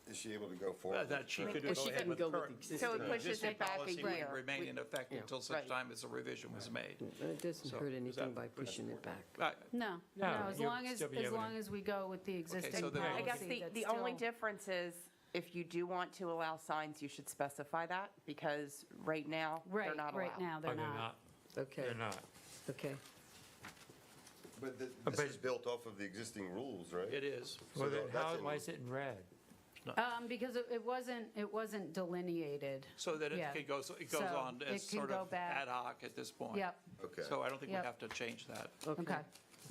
Is she able to go forward? That she could Well, go she ahead can with go the with current. the existing- So it pushes existing it back a policy would year. remain in effect Yeah. until such Right. time as a revision was made. It doesn't So, hurt is anything that- by pushing it back. No, No, as you'll long as, still be able to- we go with the existing so then- policy. I guess that's the only still- difference is, if you do want to allow signs, you should specify that, because right now, they're not allowed. Right now, Oh, they're not. Okay, They're not. okay. But this But- is built off of the existing rules, right? It is. Well, then that's why is it in red? Because it wasn't delineated. So that Yeah. it goes So on it as can sort go of back. ad hoc at this point. Yep, Okay. So I don't think we Yep. have to change that. okay.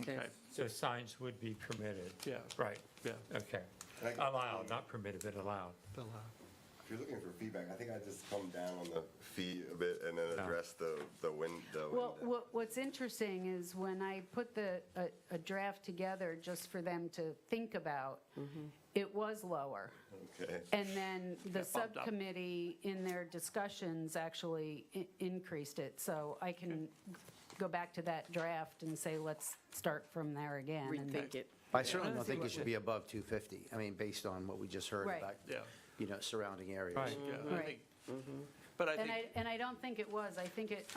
Okay, So signs would be permitted? yeah, Right, yeah. okay. And I- Allowed, not permitted, but allowed. If you're looking for feedback, I think I just come down on the fee a bit and then address the window. Well, what's interesting is when I put a draft together just for them to think about, it was lower. Okay. And then the Got bumped up. subcommittee, in their discussions, actually increased it. So I can go back to that draft and say, let's start from there again. and- Rethink it. I certainly don't think it should be above 250. I mean, based on what we just heard Right. about, Yeah, surrounding areas. Right. yeah, I Right. think, but I And think, I don't think it was. I think it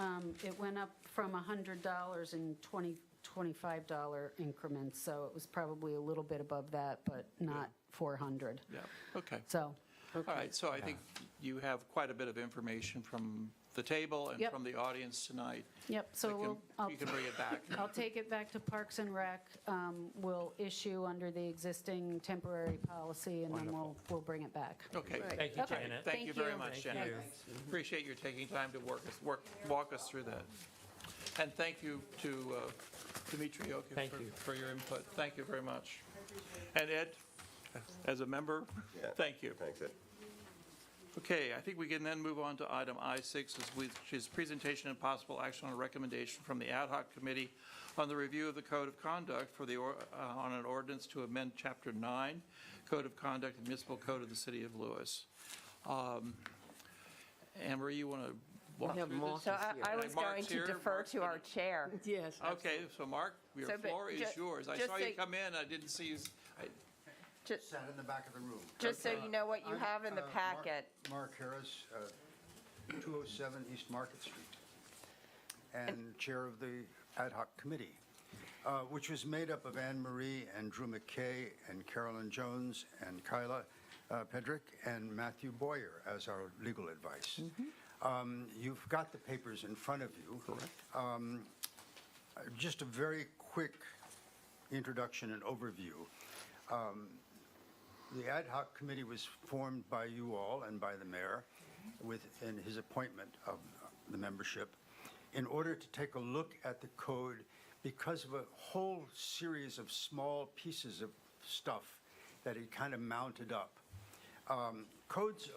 went up from $100 in $25 increments, so it was probably a little bit above that, but not 400. yeah, okay. So, All right, so I think you have quite a bit of information from the table and Yep. from the audience tonight. yep, so You can bring it back. I'll take it back to Parks and Rec. We'll issue under the existing temporary policy, and then we'll bring it back. Okay. Thank you, Okay. Janet. Thank you very you. much, Thank Janet. you. Appreciate your taking time to walk us through that. And thank you to Dimitri Yoki Thank you. for your input. Thank you very much. And Ed, as a member, Yeah. thank you. Thanks, Ed. Okay, I think we can then move on to item I6, which is presentation and possible action on a recommendation from the ad hoc committee on the review of the Code of Conduct on an ordinance to amend Chapter 9, Code of Conduct, and Municipal Code of the City of Lewis. Anne Marie, you want to walk have through this? Mark. So I was going Mark's to here. defer Mark's to gonna- our chair. Yes. Okay, so Mark, your So, but floor is ju- yours. I just saw you so- come in, I didn't see you, Sat in the back of the room. Just so you know what you have in the packet. Mark Harris, 207 East Market Street, and Chair of the Ad hoc Committee, which was made up of Anne Marie and Drew McKay and Carolyn Jones and Kyla Pedrick and Matthew Boyer as our legal advice. You've got the papers in front of you. Correct. Just a very quick introduction and overview. The ad hoc committee was formed by you all and by the mayor in his appointment of the membership in order to take a look at the code because of a whole series of small pieces of stuff that he kind of mounted up. Codes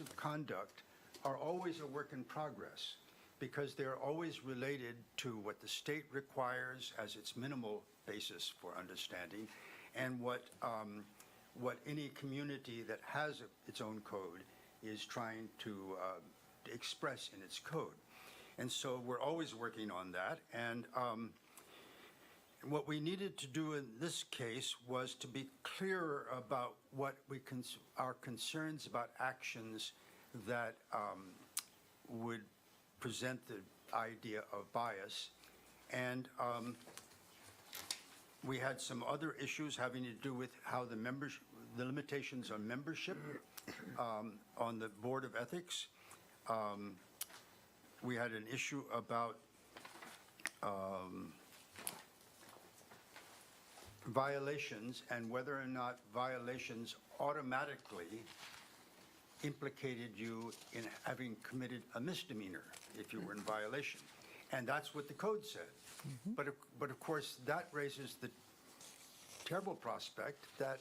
of conduct are always a work in progress because they're always related to what the state requires as its minimal basis for understanding and what any community that has its own code is trying to express in its code. And so we're always working on that. And what we needed to do in this case was to be clearer about what our concerns about actions that would present the idea of bias. And we had some other issues having to do with how the limitations on membership on the Board of Ethics. We had an issue about violations and whether or not violations automatically implicated you in having committed a misdemeanor if you were in violation. And that's what the code said. But of course, that raises the terrible prospect that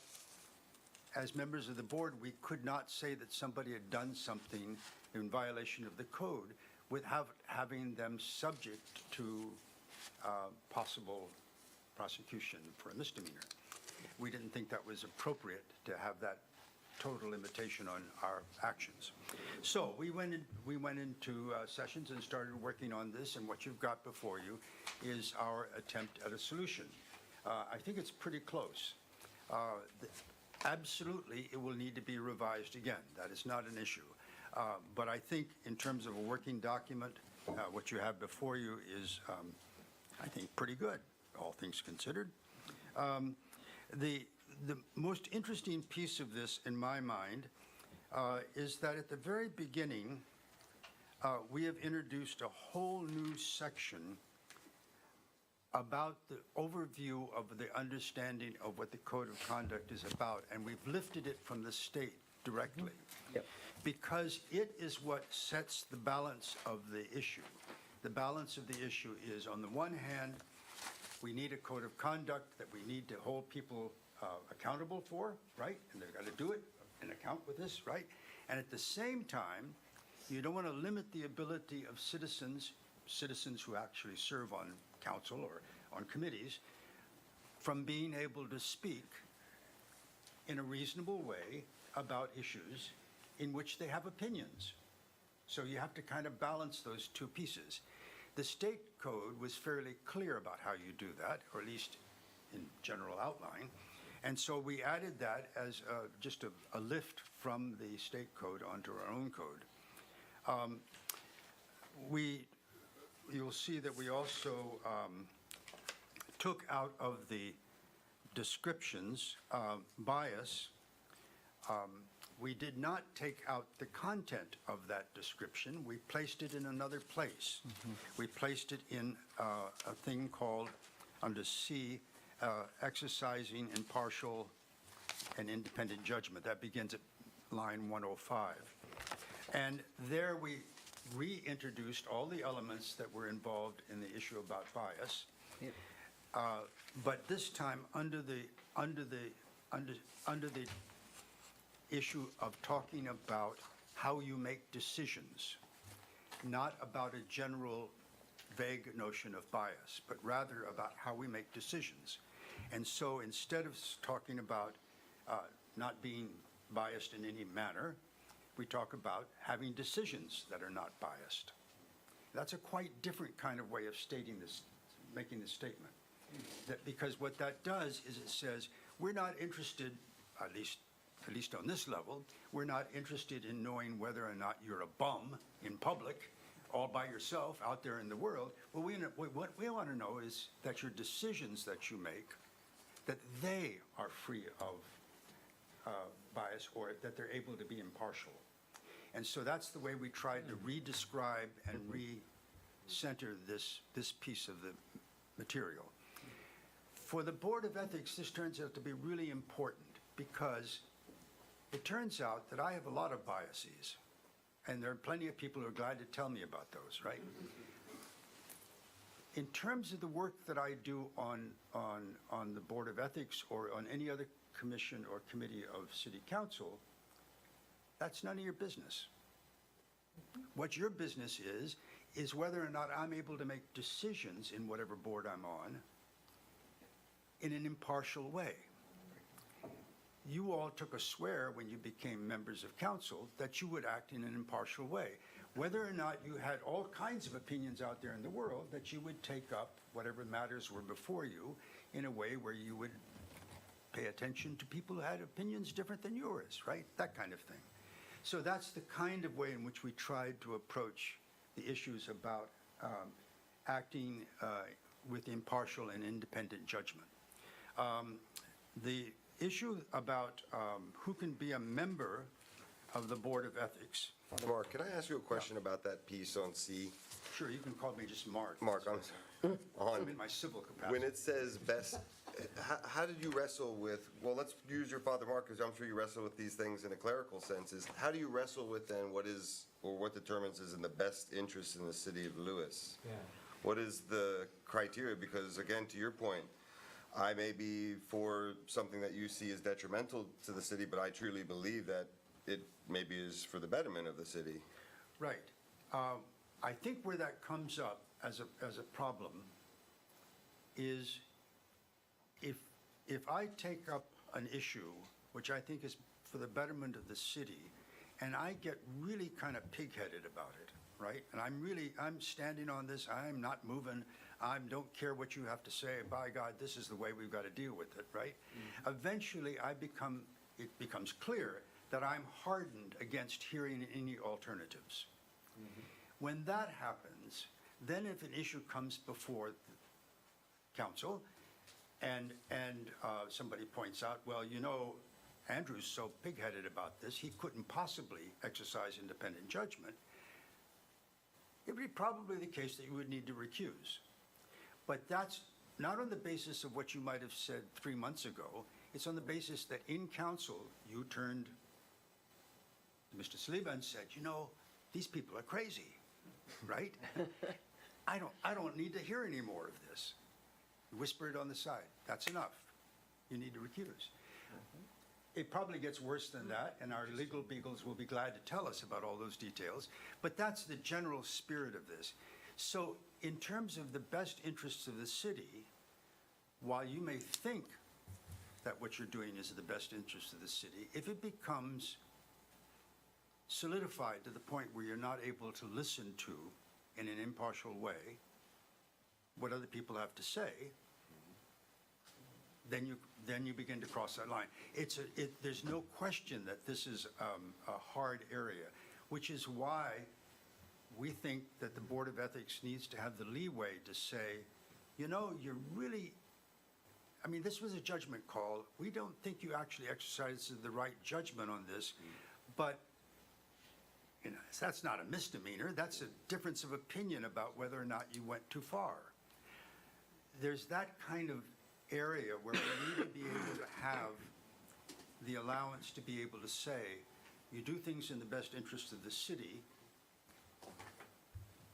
as members of the board, we could not say that somebody had done something in violation of the code without having them subject to possible prosecution for a misdemeanor. We didn't think that was appropriate to have that total limitation on our actions. So we went into sessions and started working on this, and what you've got before you is our attempt at a solution. I think it's pretty close. Absolutely, it will need to be revised again. That is not an issue. But I think in terms of a working document, what you have before you is, I think, pretty good, all things considered. The most interesting piece of this, in my mind, is that at the very beginning, we have introduced a whole new section about the overview of the understanding of what the Code of Conduct is about, and we've lifted it from the state directly. Yep. Because it is what sets the balance of the issue. The balance of the issue is, on the one hand, we need a code of conduct that we need to hold people accountable for, right? And they've got to do it and account with this, right? And at the same time, you don't want to limit the ability of citizens who actually serve on council or on committees, from being able to speak in a reasonable way about issues in which they have opinions. So you have to kind of balance those two pieces. The state code was fairly clear about how you do that, or at least in general outline. And so we added that as just a lift from the state code onto our own code. You'll see that we also took out of the descriptions bias. We did not take out the content of that description. We placed it in another place. We placed it in a thing called, under C, exercising impartial and independent judgment. That begins at line 105. And there we reintroduced all the elements that were involved in the issue about bias. Yep. But this time under the issue of talking about how you make decisions, not about a general vague notion of bias, but rather about how we make decisions. And so instead of talking about not being biased in any manner, we talk about having decisions that are not biased. That's a quite different kind of way of stating this, making this statement. That because what that does is it says, we're not interested, at least on this level, we're not interested in knowing whether or not you're a bum in public, all by yourself out there in the world. Well, what we want to know is that your decisions that you make, that they are free of bias, or that they're able to be impartial. And so that's the way we tried to re-describe and re-center this piece of the material. For the Board of Ethics, this turns out to be really important because it turns out that I have a lot of biases, and there are plenty of people who are glad to tell me about those, right? In terms of the work that I do on the Board of Ethics or on any other commission or committee of City Council, that's none of your business. What your business is whether or not I'm able to make decisions in whatever board I'm on in an impartial way. You all took a swear when you became members of council that you would act in an impartial way. Whether or not you had all kinds of opinions out there in the world, that you would take up whatever matters were before you in a way where you would pay attention to people who had opinions different than yours, right? That kind of thing. So that's the kind of way in which we tried to approach the issues about acting with impartial and independent judgment. The issue about who can be a member of the Board of Ethics. Mark, can I ask you a question about that piece on C? Sure, you can call me just Mark. Mark, I'm sorry. I'm in my civil capacity. When it says best, how did you wrestle with, well, let's use your father, Mark, because I'm sure you wrestle with these things in a clerical sense. How do you wrestle with then what is, or what determines is in the best interest in the city of Lewis? Yeah. What is the criteria? Because again, to your point, I may be for something that you see as detrimental to the city, but I truly believe that it maybe is for the betterment of the city. Right. I think where that comes up as a problem is if I take up an issue, which I think is for the betterment of the city, and I get really kind of pig-headed about it, right? And I'm standing on this, I'm not moving, I don't care what you have to say, by God, this is the way we've got to deal with it, right? Eventually, it becomes clear that I'm hardened against hearing any alternatives. When that happens, then if an issue comes before the council and somebody points out, well, you know, Andrew's so pig-headed about this, he couldn't possibly exercise independent judgment, it would be probably the case that you would need to recuse. But that's not on the basis of what you might have said 3 months ago. It's on the basis that in council, you turned to Mr. Saliba and said, you know, these people are crazy, right? I don't need to hear any more of this. You whisper it on the side. That's enough. You need to recuse. It probably gets worse than that, and our legal beagles will be glad to tell us about all those details, but that's the general spirit of this. So in terms of the best interests of the city, while you may think that what you're doing is in the best interest of the city, if it becomes solidified to the point where you're not able to listen to, in an impartial way, what other people have to say, then you begin to cross that line. There's no question that this is a hard area, which is why we think that the Board of Ethics needs to have the leeway to say, you know, you're really, I mean, this was a judgment call. We don't think you actually exercised the right judgment on this, but you know, that's not a misdemeanor. That's a difference of opinion about whether or not you went too far. There's that kind of area where we need to be able to have the allowance to be able to say, you do things in the best interest of the city,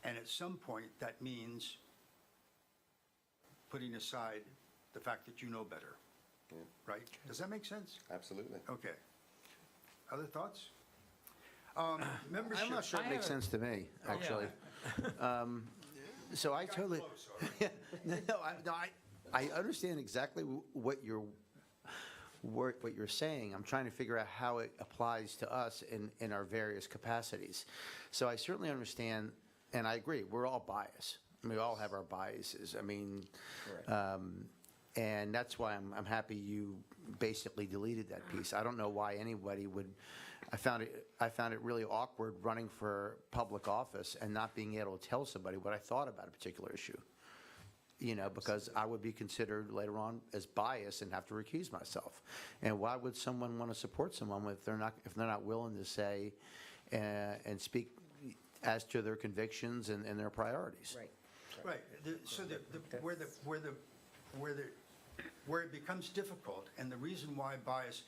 and at some point that means putting aside the fact that you know better, right? Does that make sense? Absolutely. Okay. Other thoughts? Membership. I'm not sure it makes sense to me, actually. So I totally, I understand exactly what you're saying. I'm trying to figure out how it applies to us in our various capacities. So I certainly understand, and I agree, we're all biased. I mean, we all have our biases. I mean, and that's why I'm happy you basically deleted that piece. I don't know why anybody would. I found it really awkward running for public office and not being able to tell somebody what I thought about a particular issue. You know, because I would be considered later on as biased and have to recuse myself. And why would someone want to support someone if they're not willing to say, and speak as to their convictions and their priorities. Right. Right, so where it becomes difficult, and the reason why bias,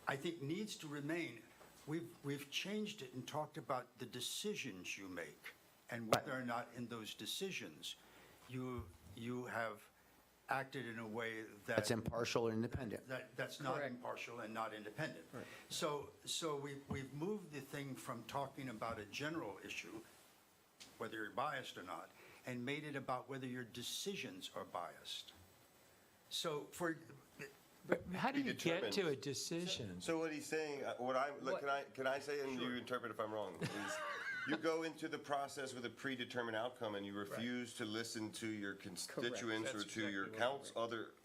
I think, needs to remain, we've changed it and talked about the decisions you make, and whether or not in those decisions you have acted in a way that... That's impartial or independent. That's not Correct. impartial and not independent. So we've moved the thing from talking about a general issue, whether you're biased or not, and made it about whether your decisions are biased. So But how do you get determined. to a decision? So what he's saying, can I say, and you interpret if I'm wrong, is you go into the process with a predetermined outcome and you refuse to listen to your constituents or to your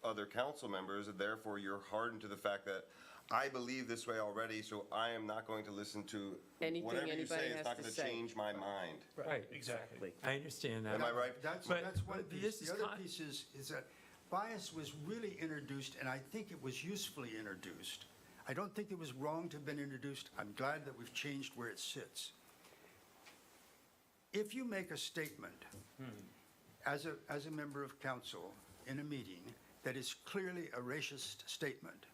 other council members, and therefore you're hardened to the fact that I believe this way already, so I am not going to listen to Anything whatever you anybody say. It's has not to going to say. change my mind. Right. Exactly. I understand that. Am I right? That's But one this piece. is The other con- piece is that bias was really introduced, and I think it was usefully introduced. I don't think it was wrong to have been introduced. I'm glad that we've changed where it sits. If you make a statement as a member of council in a meeting that is clearly a racist statement,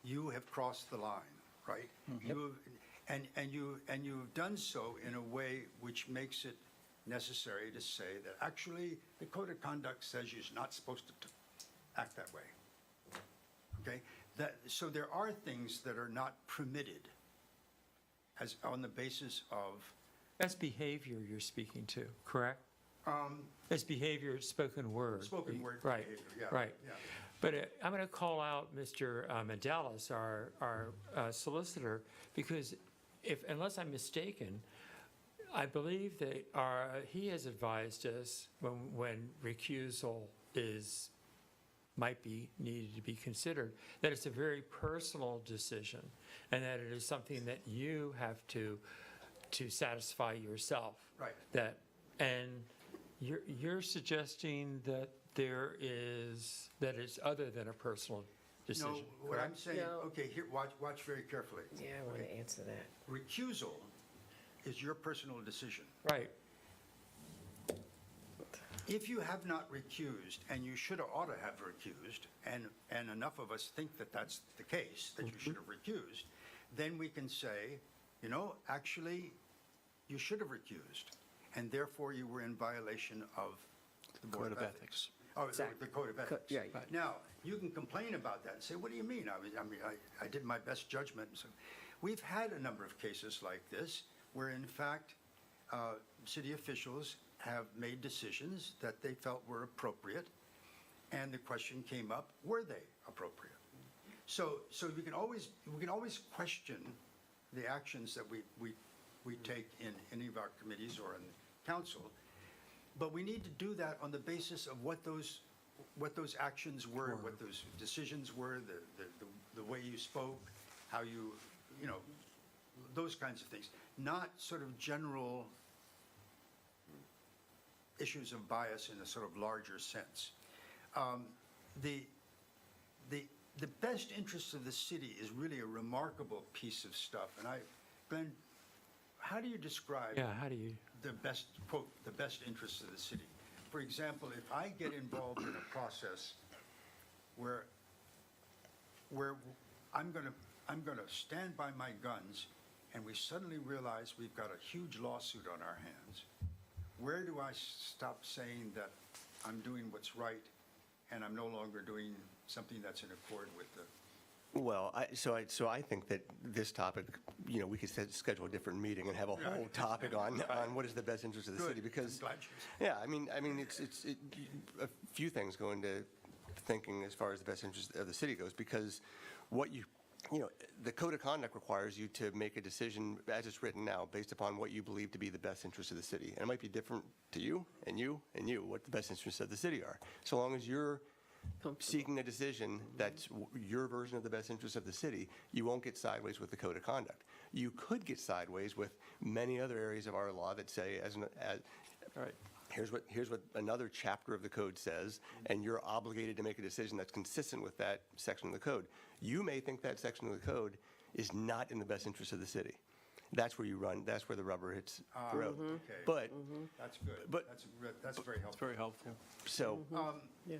you have crossed the line, right? You have, you've done so in a way which makes it necessary to say that actually the code of conduct says you're not supposed to act that way. Okay? So there are things that are not permitted as on the basis of... That's behavior you're speaking to, correct? That's behavior, spoken word. Spoken word Right, behavior, yeah. right. Yeah. But I'm going to call out Mr. Medalis, our solicitor, because unless I'm mistaken, I believe that he has advised us when recusal might be needed to be considered, that it's a very personal decision, and that it is something that you have to satisfy yourself. Right. And you're suggesting that that it's other than a personal decision. No, what I'm saying, okay, here, watch very carefully. Yeah, I want to answer that. Recusal is your personal decision. Right. If you have not recused, and you should have ought to have recused, and enough of us think that that's the case, that you should have recused, then we can say, actually, you should have recused, and therefore you were in violation of the Board of Ethics. Oh, the Code of Ethics. Right. Now, you can complain about that and say, what do you mean? I did my best judgment. So we've had a number of cases like this where, in fact, city officials have made decisions that they felt were appropriate, and the question came up, were they appropriate? So we can always question the actions that we take in any of our committees or in the council, but we need to do that on the basis of what those actions were, what those decisions were, the way you spoke, how you those kinds of things, not sort of general issues of bias in a sort of larger sense. The best interests of the city is really a remarkable piece of stuff, and Glenn, how do you describe the best, quote, the best interests of the city? For example, if I get involved in a process where I'm going to stand by my guns, and we suddenly realize we've got a huge lawsuit on our hands, where do I stop saying that I'm doing what's right and I'm no longer doing something that's in accord with the... Well, so I think that this topic, we could schedule a different meeting and have a whole topic on what is the best interest of the city, because, yeah, I mean, it's a few things go into thinking as far as the best interest of the city goes, because the code of conduct requires you to make a decision as it's written now based upon what you believe to be the best interest of the city. And it might be different to you and you and you, what the best interests of the city are. So long as you're seeking a decision that's your version of the best interest of the city, you won't get sideways with the code of conduct. You could get sideways with many other areas of our law that say, all right, here's what another chapter of the code says, and you're obligated to make a decision that's consistent with that section of the code. You may think that section of the code is not in the best interest of the city. That's where you run, that's where the rubber hits the road. Okay. But, That's good. But- That's very helpful. Very helpful. so, Yeah.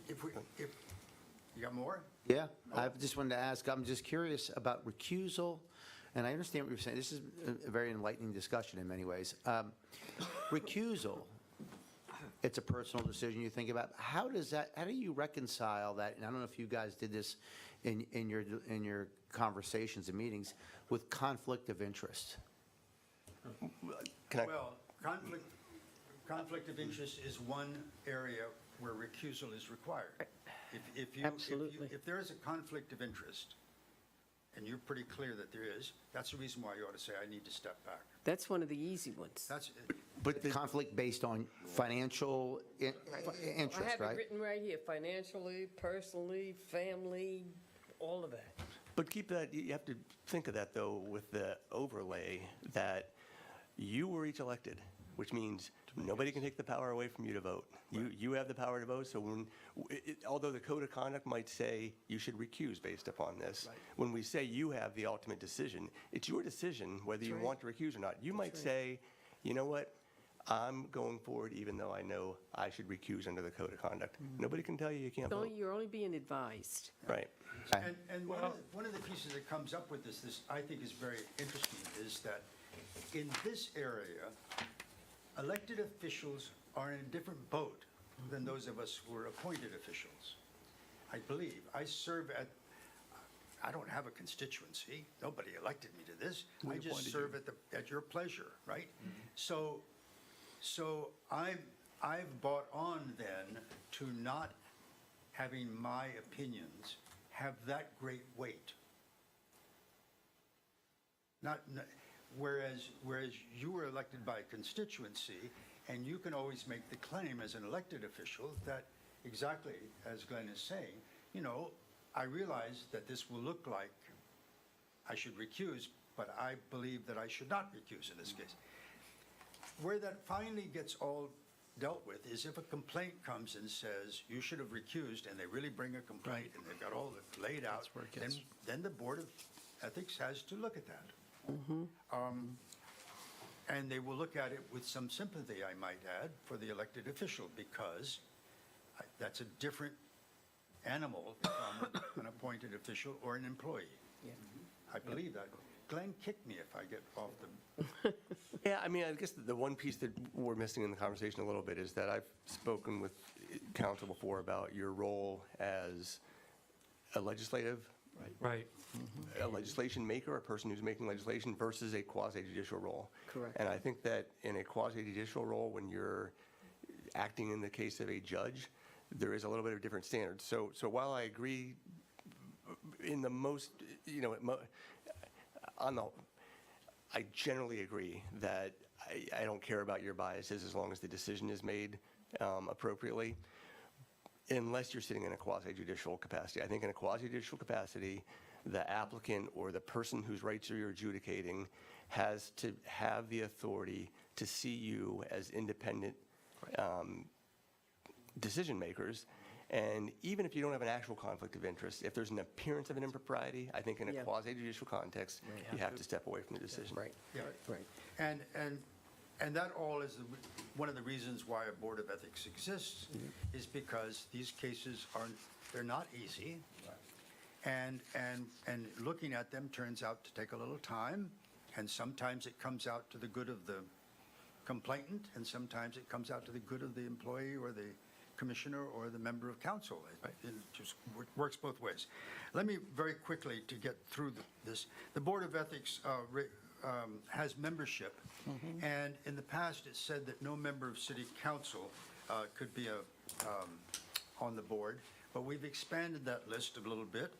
If you got more? Yeah, I just wanted to ask, I'm just curious about recusal, and I understand what you're saying. This is a very enlightening discussion in many ways. Recusal, it's a personal decision you think about. How do you reconcile that, and I don't know if you guys did this in your conversations and meetings, with conflict of interest? can I, Well, conflict of interest is one area where recusal is required. Absolutely. If there is a conflict of interest, and you're pretty clear that there is, that's the reason why you ought to say, I need to step back. That's one of the easy ones. That's, But the conflict based on financial I interest, have it right? written right here, financially, personally, family, all of that. but keep that, you have to think of that, though, with the overlay that you were each elected, which means nobody can take the power away from you to vote. You have the power to vote, so although the code of conduct might say you should recuse based upon this, when we say you have the ultimate decision, it's your decision whether you want to recuse or not. You might say, you know what, I'm going forward even though I know I should recuse under the code of conduct. Nobody can tell you can't vote. You're only being advised. Right. and one of the pieces that comes up with this I think is very interesting, is that in this area, elected officials are in a different boat than those of us who are appointed officials. I believe. I serve I don't have a constituency. Nobody elected me to this. I just serve at your pleasure, right? So I've bought on then to not having my opinions have that great weight. Whereas you were elected by constituency, and you can always make the claim as an elected official that, exactly as Glenn is saying, I realize that this will look like I should recuse, but I believe that I should not recuse in this case. Where that finally gets all dealt with is if a complaint comes and says, you should have recused, and they really bring a complaint, and they've got all it laid out, then the Board of Ethics has to look at that. And they will look at it with some sympathy, I might add, for the elected official, because that's a different animal from an appointed official or an employee. I believe that. Glenn, kick me if I get off the... Yeah, I mean, I guess the one piece that we're missing in the conversation a little bit is that I've spoken with council before about your role as a legislative, Right. a legislation maker, a person who's making legislation versus a quasi-judicial role. Correct. And I think that in a quasi-judicial role, when you're acting in the case of a judge, there is a little bit of different standards. So while I agree in the most, I generally agree that I don't care about your biases as long as the decision is made appropriately, unless you're sitting in a quasi-judicial capacity. I think in a quasi-judicial capacity, the applicant or the person whose rights you're adjudicating has to have the authority to see you as independent decision makers. And even if you don't have an actual conflict of interest, if there's an appearance of an impropriety, I think in a quasi-judicial context, you have to step away from the decision. Right. Yeah. Right. And that all is one of the reasons why a Board of Ethics exists, is because these cases they're not easy. And looking at them turns out to take a little time, and sometimes it comes out to the good of the complainant, and sometimes it comes out to the good of the employee or the commissioner or the member of council. It just works both ways. Let me very quickly, to get through this, the Board of Ethics has membership, and in the past it said that no member of city council could be on the board, but we've expanded that list a little bit.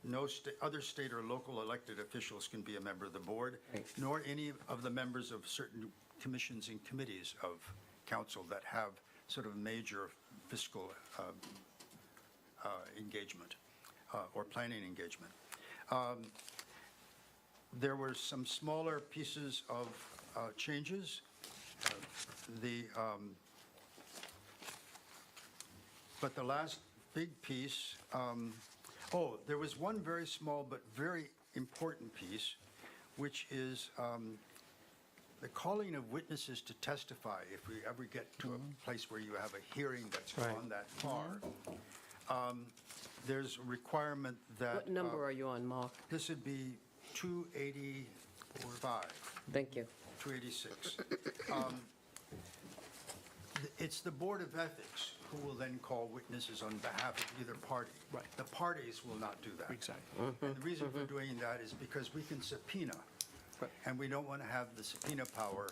No other state or local elected officials can be a member of the board, nor any of the members of certain commissions and committees of council that have sort of major fiscal engagement or planning engagement. There were some smaller pieces of changes. But the last big piece, there was one very small but very important piece, which is the calling of witnesses to testify, if we ever get to a place where you have a hearing that's Right. gone that far. There's a requirement that... What number are you on, Mark? This would be 285. Thank you. 286. It's the Board of Ethics who will then call witnesses on behalf of either party. Right. The parties will not do that. Exactly. And the reason for doing that is because we can subpoena, Right. and we don't want to have the subpoena power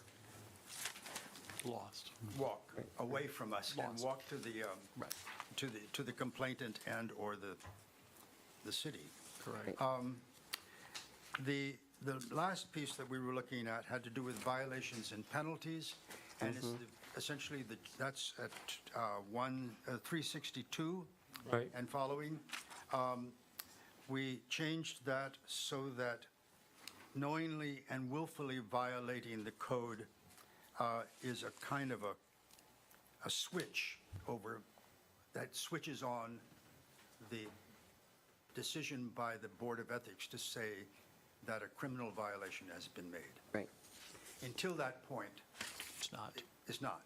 Lost. walk away from us and Lost. walk to the, Right. to the complainant and/or the city. Correct. The last piece that we were looking at had to do with violations and penalties, and it's essentially that's at 362 Right. and following. We changed that so that knowingly and willfully violating the code is a kind of a switch over, that switches on the decision by the Board of Ethics to say that a criminal violation has been made. Right. Until that point, It's not. it's not.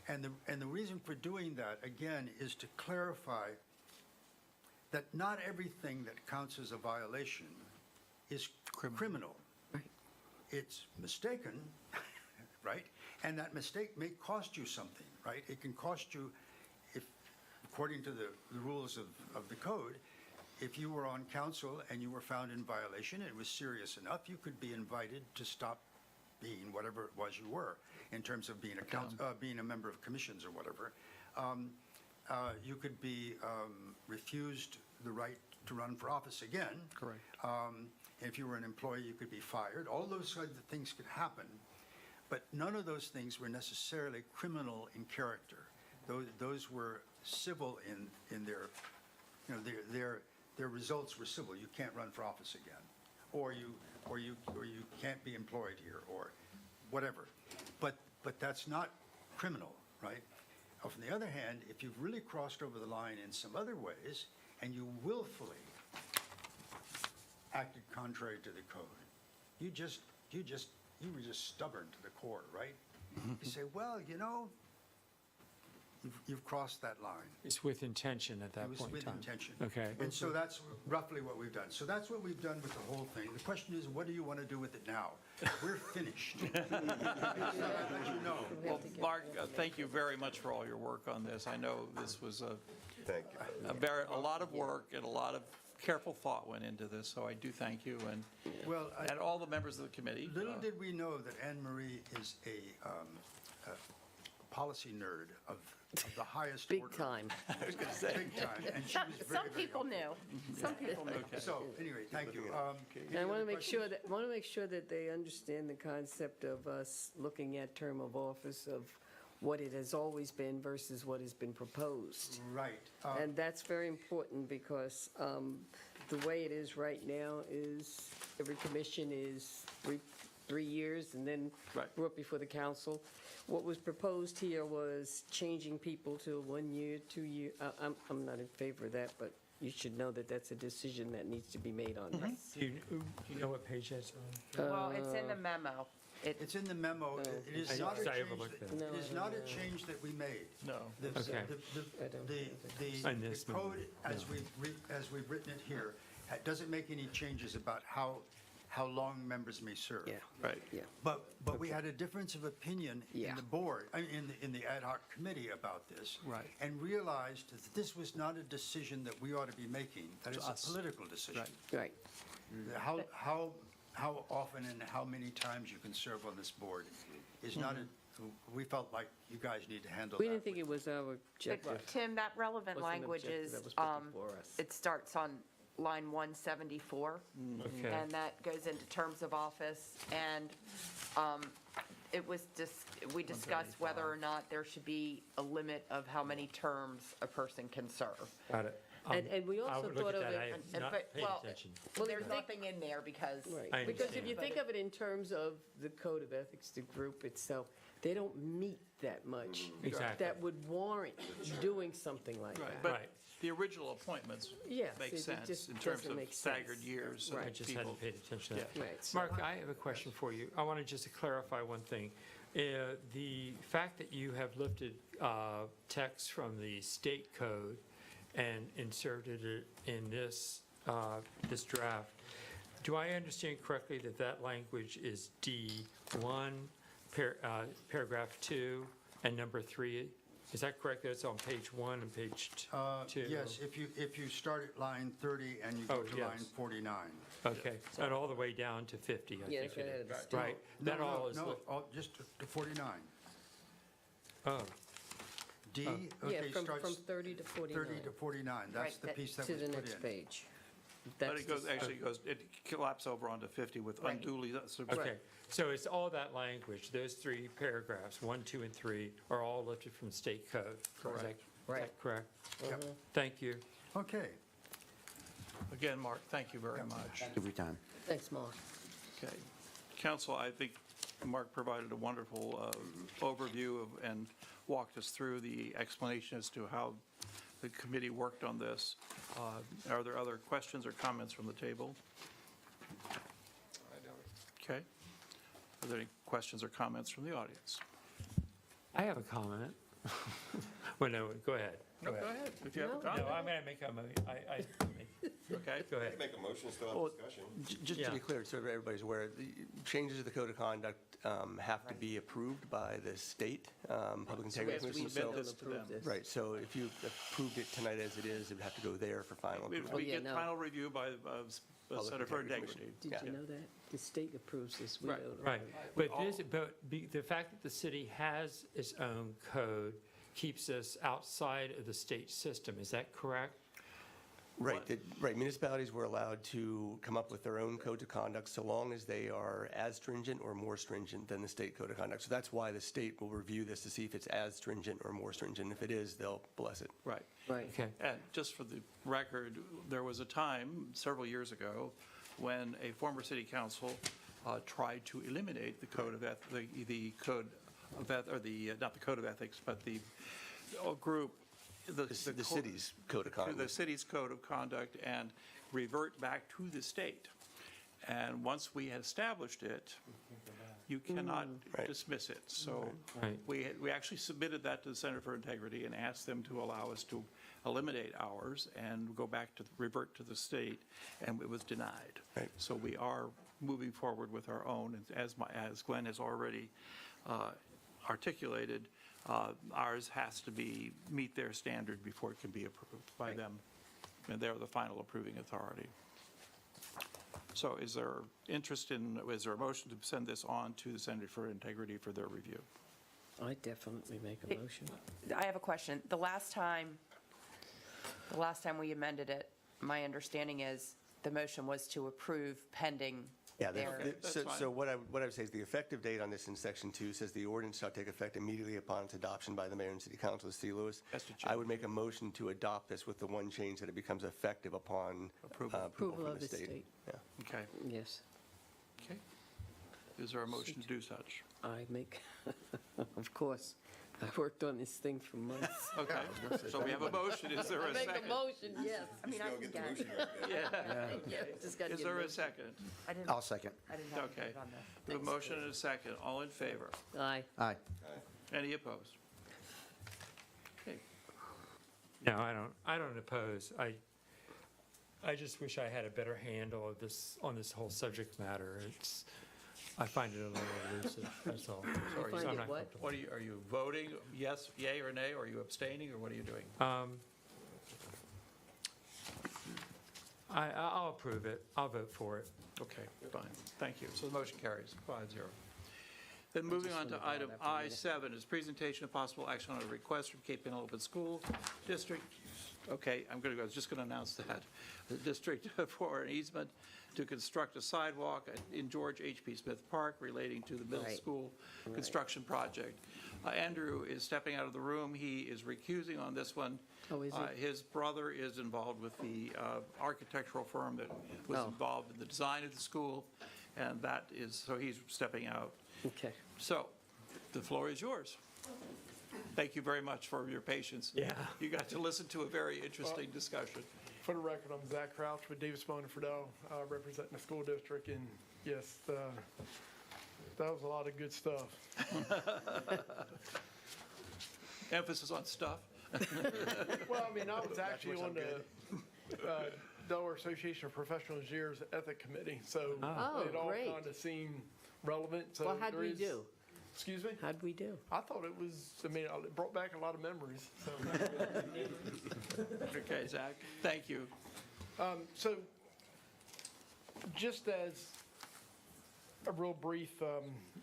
And the reason for doing that, again, is to clarify that not everything that counts as a violation is criminal. Right. It's mistaken, right? And that mistake may cost you something, right? It can cost you, if, according to the rules of the code, if you were on council and you were found in violation, it was serious enough, you could be invited to stop being whatever it was you were, in terms of being being a member of commissions or whatever. You could be refused the right to run for office again. Correct. If you were an employee, you could be fired. All those kinds of things could happen, but none of those things were necessarily criminal in character. Those were civil in their, you know, their results were civil. You can't run for office again, or you can't be employed here, or whatever. But that's not criminal, right? On the other hand, if you've really crossed over the line in some other ways, and you willfully acted contrary to the code, you were just stubborn to the core, right? You say, well, you know, you've crossed that line. It's with intention at that It was point in with time. intention. Okay. And so that's roughly what we've done. So that's what we've done with the whole thing. The question is, what do you want to do with it now? We're finished. So I'll let you know. Well, Mark, thank you very much for all your work on this. I know this was Thank you. a lot of work and a lot of careful thought went into this, so I do thank you Well, and all the members of the committee. Little did we know that Anne Marie is a policy nerd of the highest order. Big time. I was going to say. Big time, and she was very, Some people knew. Some people knew. Okay. So, anyway, thank you. And I want to make sure that they understand the concept of us looking at term of office of what it has always been versus what has been proposed. Right. And that's very important because the way it is right now is every commission is 3 years and then Right. brought before the council. What was proposed here was changing people to 1 year, 2 year. I'm not in favor of that, but you should know that that's a decision that needs to be made on this. Do you know what page that's on? Well, it's in the memo. It's in the memo. It is I not a just- I change overlooked that- that. it is not a change that we made. No. Okay. On The this code, as we've written it here, doesn't make any changes about how long members may serve. Yeah. Right. Yeah. But we had a difference of opinion in Yeah. the board, in the ad hoc committee about this. Right. And realized that this was not a decision that we ought to be making, that it's a us. political decision. Right. How often and how many times you can serve on this board is not we felt like you guys need to handle that. We didn't think it was our objective. Tim, that relevant Wasn't an language objective is, that was put before us. it starts on line 174. Okay. And that goes into terms of office. And it was we discussed whether or not there should be a limit of how many terms a person can serve. Got it. And we I also would look thought at of that. it. I have not paid well, attention. Well, there's nothing in there because. Right. I Because if understand. you think of it in terms of the Code of Ethics, the group itself, they don't meet that much. Exactly. That would warrant doing something like Right, that. but Right. the original appointments Yes, make it sense just in terms doesn't of make staggered sense. years. so Right. I that just people- hadn't paid attention to that. Yeah. Right, so Mark, I have a question for you. I want to just clarify one thing. The fact that you have lifted text from the state code and inserted it in this draft, do I understand correctly that that language is D1, paragraph 2, and number 3? Is that correct, that it's on page 1 and page 2? Yes, if you start at line 30 and you go to line 49. Okay, and all the way down to 50, I Yeah, think go it ahead. is. Right, that all is, Just to 49. oh, D, Yeah, okay, from starts 30 to 49. 30 to 49. That's the piece that To was the put next in. page. But That's it goes, the- actually goes, it collapses over onto 50 with Right. unduly. okay. So it's all that language, those 3 paragraphs, 1, 2, and 3, are all lifted from state code. Correct. Is that Right. correct? Yep. Thank you. Okay. Again, Mark, thank you very much. Every time. Thanks, Mark. Okay. Council, I think Mark provided a wonderful overview and walked us through the explanation as to how the committee worked on this. Are there other questions or comments from the table? Okay. Are there any questions or comments from the audience? I have a comment. Well, no, go ahead. No, go ahead. If you have a No, comment. I'm going to make a Okay. go ahead. Make a motion, still have Well, discussion. Just to be clear, so everybody's aware, the changes to the code of conduct have to be approved by the state Public So we Integrity have to Commission. submit So- this to them. Right, so if you approved it tonight as it is, it would have to go there for final We approval. we yeah, get no. final review by Public Center for Integrity Integrity. Did Yeah. you know that? The state approves this. We Right. don't. Right, but the fact that the city has its own code keeps us outside of the state system, is that correct? Right, right. Municipalities were allowed to come up with their own code of conduct so long as they are as stringent or more stringent than the state code of conduct. So that's why the state will review this to see if it's as stringent or more stringent. If it is, they'll bless it. Right. Right. Okay. And just for the record, there was a time, several years ago, when a former city council tried to eliminate the code of, the code of, or the, not the code of ethics, but the group, The city's code of conduct. the city's code of conduct and revert back to the state. And once we had established it, you cannot Right. dismiss it. So Right. we actually submitted that to the Center for Integrity and asked them to allow us to eliminate ours and go back to, revert to the state, and it was denied. Right. So we are moving forward with our own, and as Glenn has already articulated, ours has to meet their standard before it can be approved by them, and they're the final approving authority. So is there is there a motion to send this on to the Center for Integrity for their review? I definitely make a motion. I have a question. The last time we amended it, my understanding is the motion was to approve pending Yeah, their. so what I would say is the effective date on this in section 2 says the ordinance shall take effect immediately upon its adoption by the mayor and city council of the city of Lewis. That's the I would make a motion to adopt this with the one change that it becomes effective upon approval Approval from of the state. Yeah. Okay. Yes. Okay. Is there a motion to do such? I make, of course. I worked on this thing for months. Okay. So we have a motion. Is there I a make second? a motion, yes. I mean, I can get it. Yeah. Just gotta Is get there a motion. second? I'll second. I didn't have Okay. it on We have a motion and a second. All in favor? Aye. Aye. Any opposed? Okay. No, I don't oppose. I just wish I had a better handle of this, on this whole subject matter. I find it a little elusive, that's all. Sorry, find so I'm it not what? comfortable. Are you voting yes, yay, or nay? Or are you abstaining, or what are you doing? I'll approve it. I'll vote for it. Okay, fine. Thank you. So the motion carries 5-0. Then moving on to item I-7 is presentation of possible action on a request from Cape Penelope School District. Okay, I was just going to announce that. The district for an easement to construct a sidewalk in George H.P. Smith Park relating to the middle Right. school construction project. Andrew is stepping out of the room. He is recusing on this one. Oh, is he? His brother is involved with the architectural firm that was Oh. involved in the design of the school, and that is, so he's stepping out. Okay. So, the floor is yours. Thank you very much for your patience. Yeah. You got to listen to a very interesting discussion. For the record, I'm Zach Crouch with Davis Bone and Friedel, representing the school district, and yes, that was a lot of good stuff. Emphasis on stuff. Well, I mean, I was actually on the Delaware Association of Professional Engineers Ethic Committee, so Oh, it all great. kind of seemed relevant. So Well, how'd there we is- do? Excuse me? How'd we do? I thought it was, I mean, it brought back a lot of memories, so. Okay, Zach, thank you. So, just as a real brief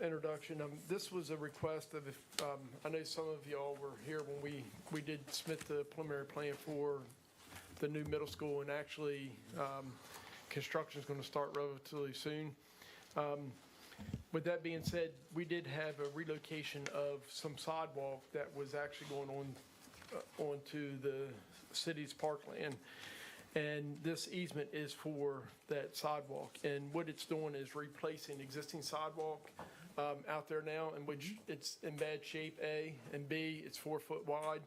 introduction, this was a request of, I know some of y'all were here when we did submit the preliminary plan for the new middle school, and actually, construction's going to start relatively soon. With that being said, we did have a relocation of some sidewalk that was actually going on onto the city's parkland. And this easement is for that sidewalk. And what it's doing is replacing existing sidewalk out there now, in which it's in bad shape, A, and B, it's 4 foot wide.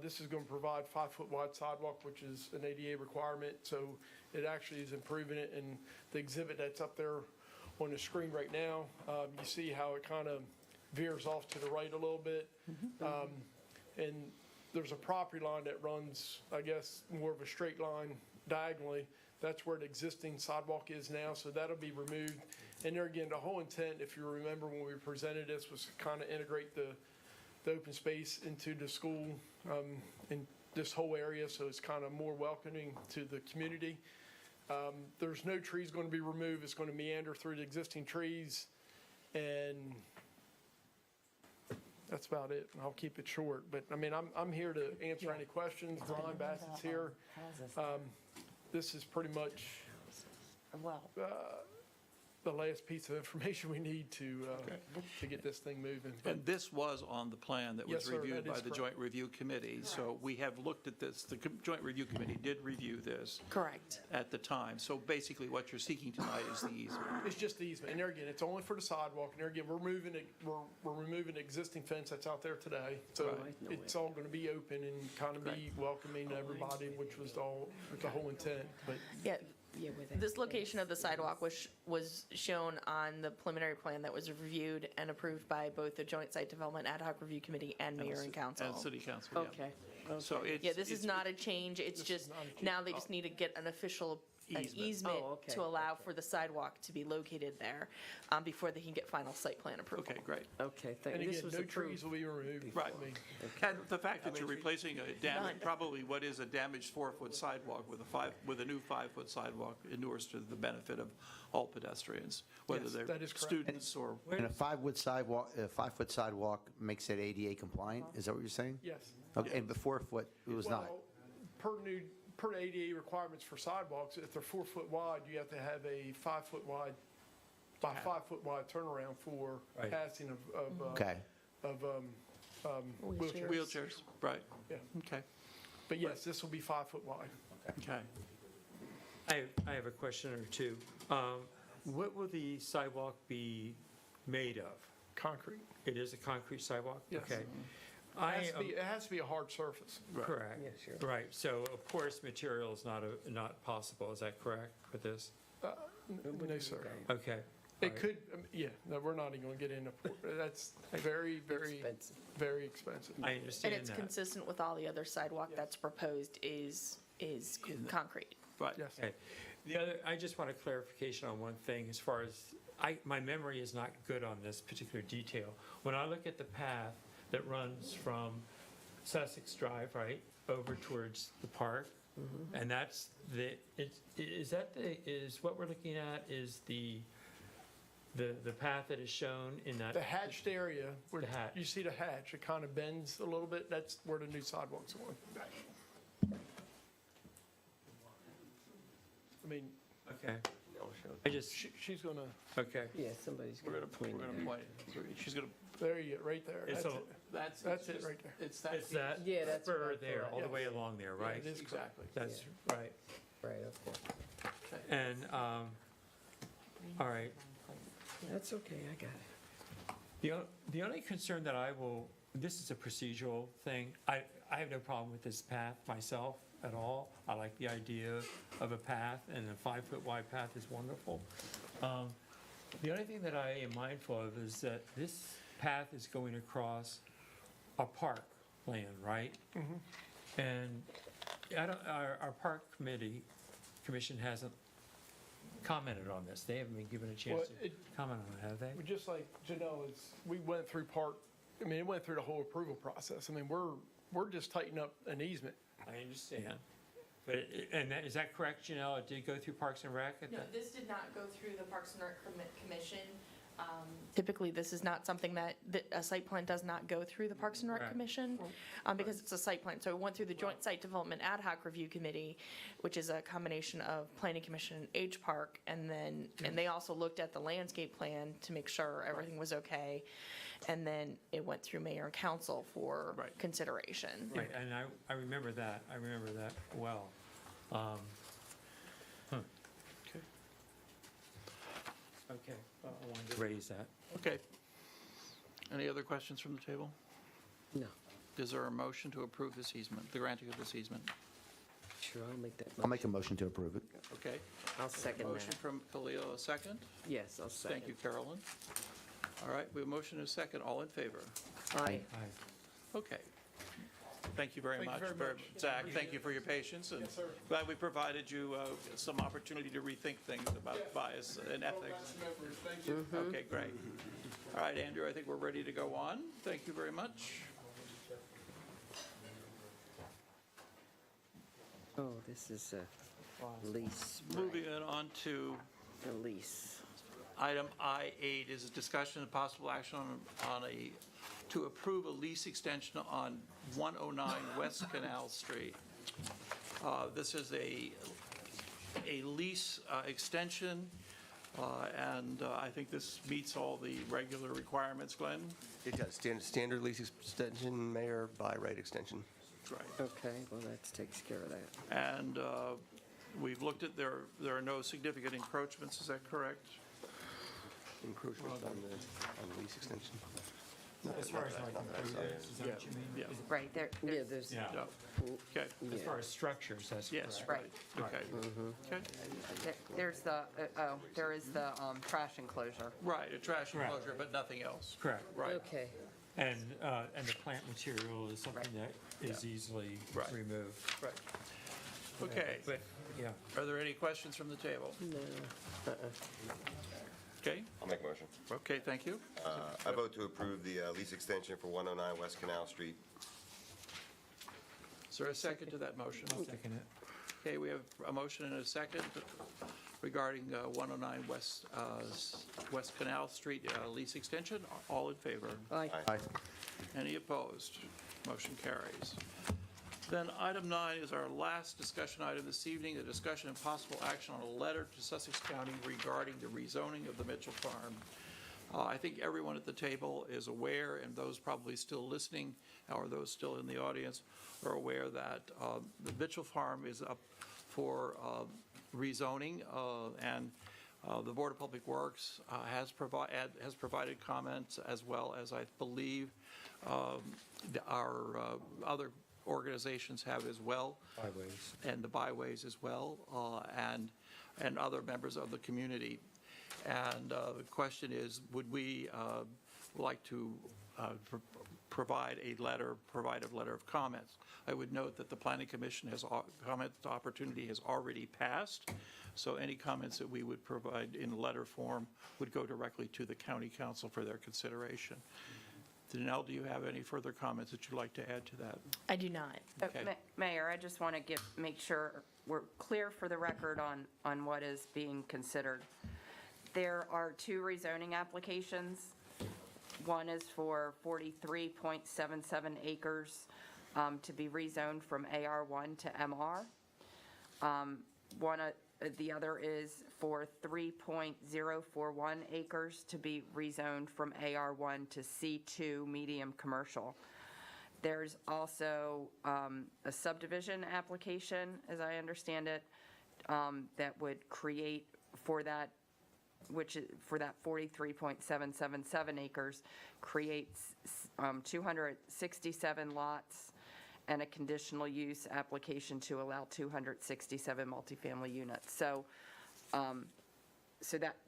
This is going to provide 5 foot wide sidewalk, which is an ADA requirement. So it actually is improving it. And the exhibit that's up there on the screen right now, you see how it kind of veers off to the right a little bit. And there's a property line that runs, I guess, more of a straight line diagonally. That's where the existing sidewalk is now, so that'll be removed. And there again, the whole intent, if you remember when we presented this, was to kind of integrate the open space into the school in this whole area, so it's kind of more welcoming to the community. There's no trees going to be removed. It's going to meander through the existing trees, and that's about it. And I'll keep it short. But I mean, I'm here to answer any questions. Ron Bassett's here. This is pretty much the last piece of information we need to get this thing moving. And this was on the plan that was Yes, sir, reviewed that by is the correct. Joint Review Committee. So we have looked at this, the Joint Review Committee did review this. Correct. At the time. So basically what you're seeking tonight is the easement. It's just the easement. And there again, it's only for the sidewalk. And there again, we're removing the existing fence that's out there today. So Right. it's all going to be open and kind of be welcoming to everybody, which was the whole intent. But Yeah, this location of the sidewalk was shown on the preliminary plan that was reviewed and approved by both the Joint Site Development Ad Hoc Review Committee and Mayor and Council. And City Council, yeah. Okay. So it's. Yeah, this is it's- not a change, it's just, now they just need to get an official an Easement. easement Oh, okay, to allow for the sidewalk to be located there before they can get final site plan approval. Okay, great. Okay, thank And you. again, This was no approved. trees will be removed. Right. I mean, And the fact that you're replacing a damaged, probably what is a damaged 4-foot sidewalk with a new 5-foot sidewalk inures to the benefit of all pedestrians, whether Yes, they're that is correct. students or. And a 5-foot sidewalk makes it ADA compliant? Is that what you're saying? yes. Okay, and the 4-foot, it was not? Well, per ADA requirements for sidewalks, if they're 4 foot wide, you have to have a 5 foot wide, by 5 foot wide turnaround for Right. passing of Okay. wheelchairs. Wheelchairs, right. Yeah. Okay, But yes, this will be 5 foot wide. okay. I have a question or two. What will the sidewalk be made of? Concrete. It is a concrete sidewalk? Yes. Okay. It has to be a hard surface. Correct. Yeah, sure. Right, so a porous material is not possible, is that correct for this? No, sir. Okay. It could, no, we're not even going to get into, that's very, very, Expensive. very expensive. I And understand it's that. consistent with all the other sidewalk that's proposed is concrete. Right. Yes. Okay. The other, I just want a clarification on one thing as far as, my memory is not good on this particular detail. When I look at the path that runs from Sussex Drive, right, over towards the park, and that's is what we're looking at is the path that is shown in that? The hatched area, where The hatch. you see the hatch, it kind of bends a little bit, that's where the new sidewalks are going. I mean, Okay. I just, she's going to, okay. Yeah, somebody's We're going going to to, we're point going it to out. point it. She's going to, there you go, right there. It's That's a- it. that's it just- right there. It's that. It's that Yeah, that's what I spur there, thought. all the way Yes. along there, Yeah, right? it is correct. Exactly. That's right. Right, okay. And, all right. That's okay, I got it. The only concern that I will this is a procedural thing. I have no problem with this path myself at all. I like the idea of a path, and a 5-foot wide path is wonderful. The only thing that I am mindful of is that this path is going across a park land, right? And our park commission hasn't commented on this. They haven't been given a chance Well, to comment on it, have they? Just like Janelle, we went through it went through the whole approval process. I mean, we're just tightening up an easement. I understand. But, is that correct, Janelle? It did go through Parks and Rec? No, this did not go through the Parks and Rec Commission. Typically, this is not something that a site plan does not go through the Parks and Rec Right. Commission because it's a site plan. So it went through the Joint Site Development Ad Hoc Review Committee, which is a combination of Planning Commission and H Park, and they also looked at the landscape plan to make sure everything was okay, and then it went through Mayor and Council for consideration. Right, and I remember that. I remember that well. Okay, I wanted to raise that. Okay. Any other questions from the table? No. Is there a motion to approve this easement, the granting of this easement? Sure, I'll make that. I'll make a motion to approve it. Okay. I'll second Motion that. from Khalil, a second. Yes, I'll second. Thank you, Carolyn. All right, we have a motion and a second. All in favor? Aye. Okay. Thank you very Thank you much. very much. Zach, thank you for your patience, and glad we provided you some opportunity to rethink things about bias and ethics. Thank you. Okay, great. All right, Andrew, I think we're ready to go on. Thank you very much. Oh, this is a lease. Moving it on to The lease. item I-8 is a discussion and possible action to approve a lease extension on 109 West Canal Street. This is a lease extension, and I think this meets all the regular requirements, Glenn? It does. Standard lease extension, Mayor, by right extension. Right. Okay, well, that takes care of that. And we've looked at, there are no significant encroachments, is that correct? Encroachments on the lease extension. As far as like improvements, is that what you mean? Yeah. Right, Yeah, there's, Yeah, Okay, as far as structures, that's yes, correct. right, okay. Okay, there is the trash enclosure. right, a trash Correct. enclosure, but nothing else. Correct. Right. okay. And the plant material is something that is easily Right. removed. Right. Okay, But, yeah. are there any questions from the table? No. Okay, I'll make a motion. okay, thank you. I vote to approve the lease extension for 109 West Canal Street. Is there a second to that motion? I'll second it. Okay, we have a motion and a second regarding 109 West Canal Street lease extension. All in favor? Aye. Aye. Any opposed? Motion carries. Then item 9 is our last discussion item this evening, the discussion and possible action on a letter to Sussex County regarding the rezoning of the Mitchell Farm. I think everyone at the table is aware, and those probably still listening, or those still in the audience, are aware that the Mitchell Farm is up for rezoning, and the Board of Public Works has provided comments, as well as I believe our other organizations have as well. Byways. And the byways as well, and other members of the community. And the question is, would we like to provide a letter of comments? I would note that the Planning Commission comment opportunity has already passed, so any comments that we would provide in letter form would go directly to the County Council for their consideration. Danelle, do you have any further comments that you'd like to add to that? I do not. Okay. Mayor, I just want to make sure we're clear for the record on what is being considered. There are 2 rezoning applications. One is for 43.77 acres to be rezoned from AR1 to MR. The other is for 3.041 acres to be rezoned from AR1 to C2 medium commercial. There's also a subdivision application, as I understand it, that would create for that which is for that 43.777 acres, creates 267 lots and a conditional use application to allow 267 multifamily units. So,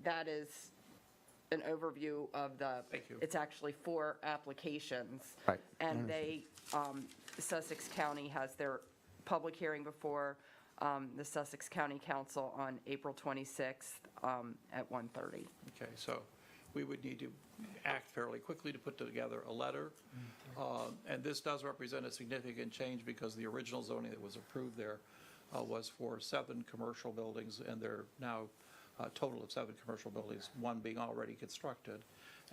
that is an overview of the. Thank you. It's actually 4 applications. Right. And they, Sussex County has their public hearing before the Sussex County Council on April 26th at 1:30. Okay, so we would need to act fairly quickly to put together a letter. And this does represent a significant change because the original zoning that was approved there was for 7 commercial buildings, and there are now a total of 7 commercial buildings, 1 being already constructed.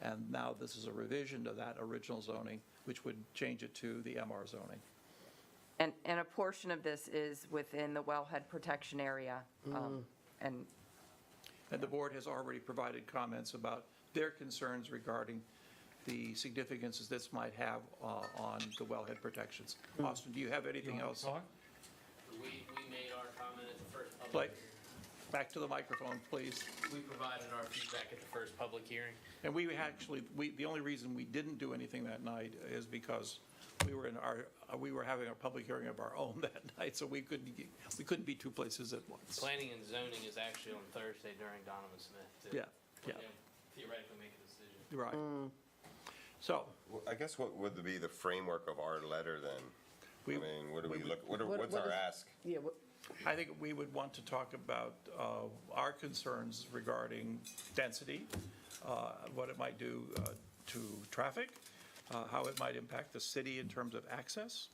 And now this is a revision to that original zoning, which would change it to the MR zoning. And a portion of this is within the wellhead protection area. And And the board has already provided comments about their concerns regarding the significances this might have on the wellhead protections. Austin, do you have anything else? We made our comment at the first public. Blake, back to the microphone, please. We provided our feedback at the first public hearing. And we actually, the only reason we didn't do anything that night is because we were having a public hearing of our own that night, so we couldn't be 2 places at once. Planning and zoning is actually on Thursday during Donovan Smith to Yeah. theoretically make a decision. Right. So, Well, I guess what would be the framework of our letter then? We- I mean, what do we look, What- what's what our is- ask? Yeah, I think we would want to talk about our concerns regarding density, what it might do to traffic, how it might impact the city in terms of access,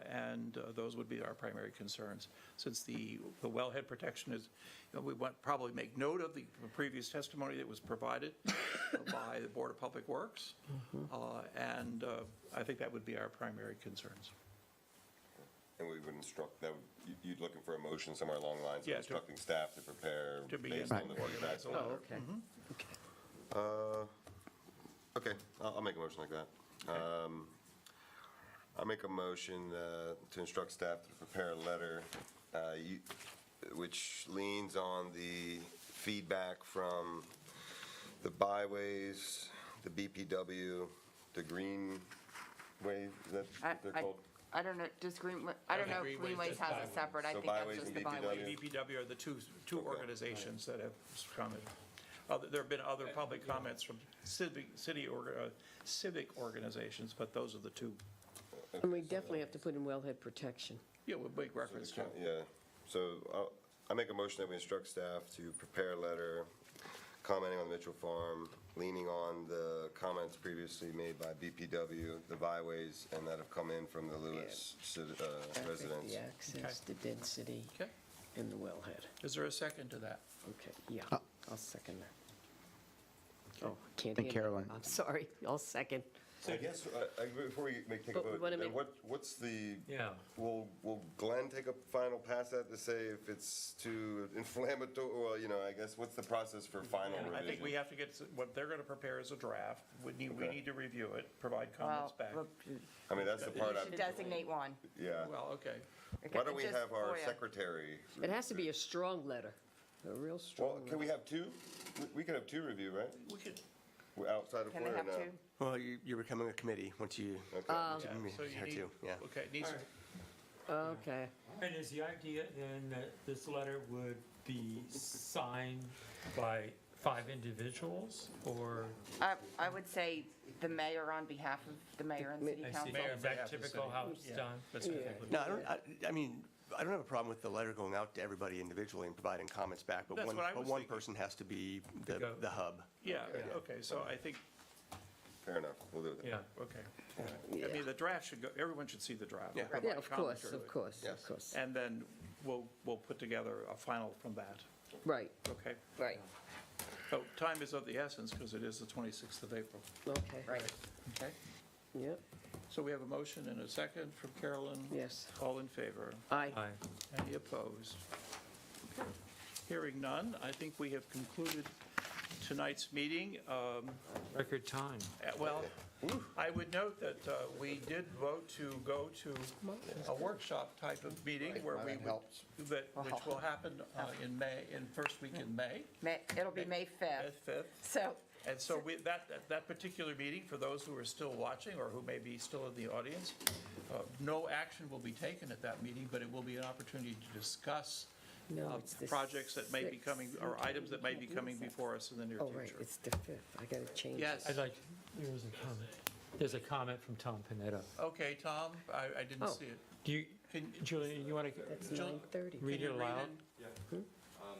and those would be our primary concerns. Since the wellhead protection is, we want probably make note of the previous testimony that was provided by the Board of Public Works, and I think that would be our primary concerns. And we would instruct, you'd looking for a motion somewhere along the lines of Yeah, to- instructing staff to prepare To begin based on the feedback. organize a letter. Okay, I'll make a motion like that. I'll make a motion to instruct staff to prepare a letter which leans on the feedback from the byways, the BPW, the Greenway, is that what they're called? I don't know, does Greenway, I don't know if Greenway's Greenways just has a byways. separate, I So think that's byways just and the BPW. byway. BPW are the two organizations that have commented. There have been other public comments from civic organizations, but those are the 2. and we definitely have to put in wellhead protection. Yeah, we'll make reference to. Yeah, so I make a motion that we instruct staff to prepare a letter commenting on the Mitchell Farm, leaning on the comments previously made by BPW, the byways, and that have come in from the Lewis residents. The access, the density, Okay. and the wellhead. Is there a second to that? Okay, yeah, I'll second that. Oh, can't And hear. Carolyn. I'm sorry, I'll second. I guess, before we take a But vote, what I then mean- what's the, Yeah. will Glenn take a final pass at to say if it's too inflammatory, well, I guess, what's the process for final revision? I think we have to get, what they're going to prepare as a draft. We need to review it, provide comments back. Well, I mean, that's the part you should designate one. yeah. Well, okay. Why don't we Just have our FOIA. secretary? It has to be a strong letter, a real strong Well, letter. can we have 2? We could have 2 review, right? We could, Outside of Can they FOIA have now? 2? Well, you're becoming a committee once you, Okay. yeah, so you have need, 2, yeah. okay, it needs, Okay. And is the idea then that this letter would be signed by 5 individuals, or? I would say the mayor on behalf of the mayor and city I see. council. Is that typical how it's done? No, I mean, I don't have a problem with the letter going out to everybody individually and providing comments back, but That's one, what I but was one thinking. person has to be To go. the hub. yeah, okay, so I think, Fair enough, we'll do it. Yeah. okay. I mean, the draft should go, everyone should see the draft. Yeah. Provide Yeah, of course, commentary. of course, Yes. of course. And then we'll put together a final from that, Right, okay? right, So time is of the essence because it is the 26th of April. okay. Right. Okay. Yep, So we have a motion and a second from Carolyn. yes. All in favor? Aye. Aye. Any opposed? Okay. Hearing none, I think we have concluded tonight's meeting. Record time. Well, I would note that we did vote to go to a workshop type of meeting where we would, which will happen in May, in first week in May. It'll be May 5th. May 5th. So, And so that particular meeting, for those who are still watching or who may be still in the audience, no action will be taken at that meeting, but it will be an opportunity to discuss it's the projects that may be 6th. coming, or items that may be coming before us in the near Oh, future. right, it's the 5th. I got to change Yes. it. There's a comment. There's a comment from Tom Panetta. Okay, Tom, I didn't Oh. see it. Do you, Julie, you want to That's Jill, 9:30. read it aloud? Yeah.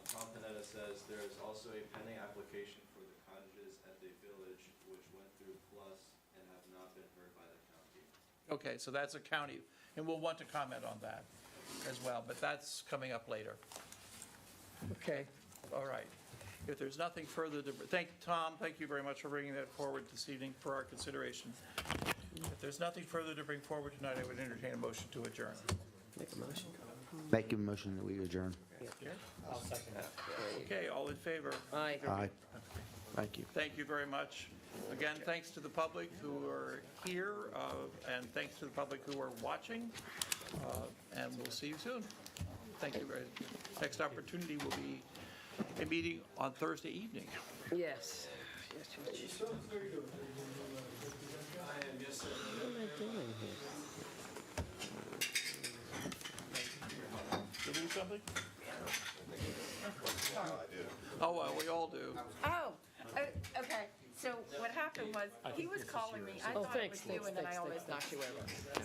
Tom Panetta says there is also a pending application for the cottages at the village which went through plus and have not been heard by the county. Okay, so that's a county, and we'll want to comment on that as well, but that's coming up later. Okay. All right. If there's nothing further to, Tom, thank you very much for bringing that forward this evening for our consideration. If there's nothing further to bring forward tonight, I would entertain a motion to adjourn. Make a motion. Make a motion that we adjourn. I'll second that. Okay, all in favor? Aye. Aye. Thank you. Thank you very much. Again, thanks to the public who are here, and thanks to the public who are watching, and we'll see you soon. Thank you very much. Next opportunity will be a meeting on Thursday evening. Yes. Yes. What am I doing here? Did we do something? Oh, well, we all do. oh, okay. So what happened was, he was calling me. I Oh, thought it thanks, was you, and then I almost knocked you over.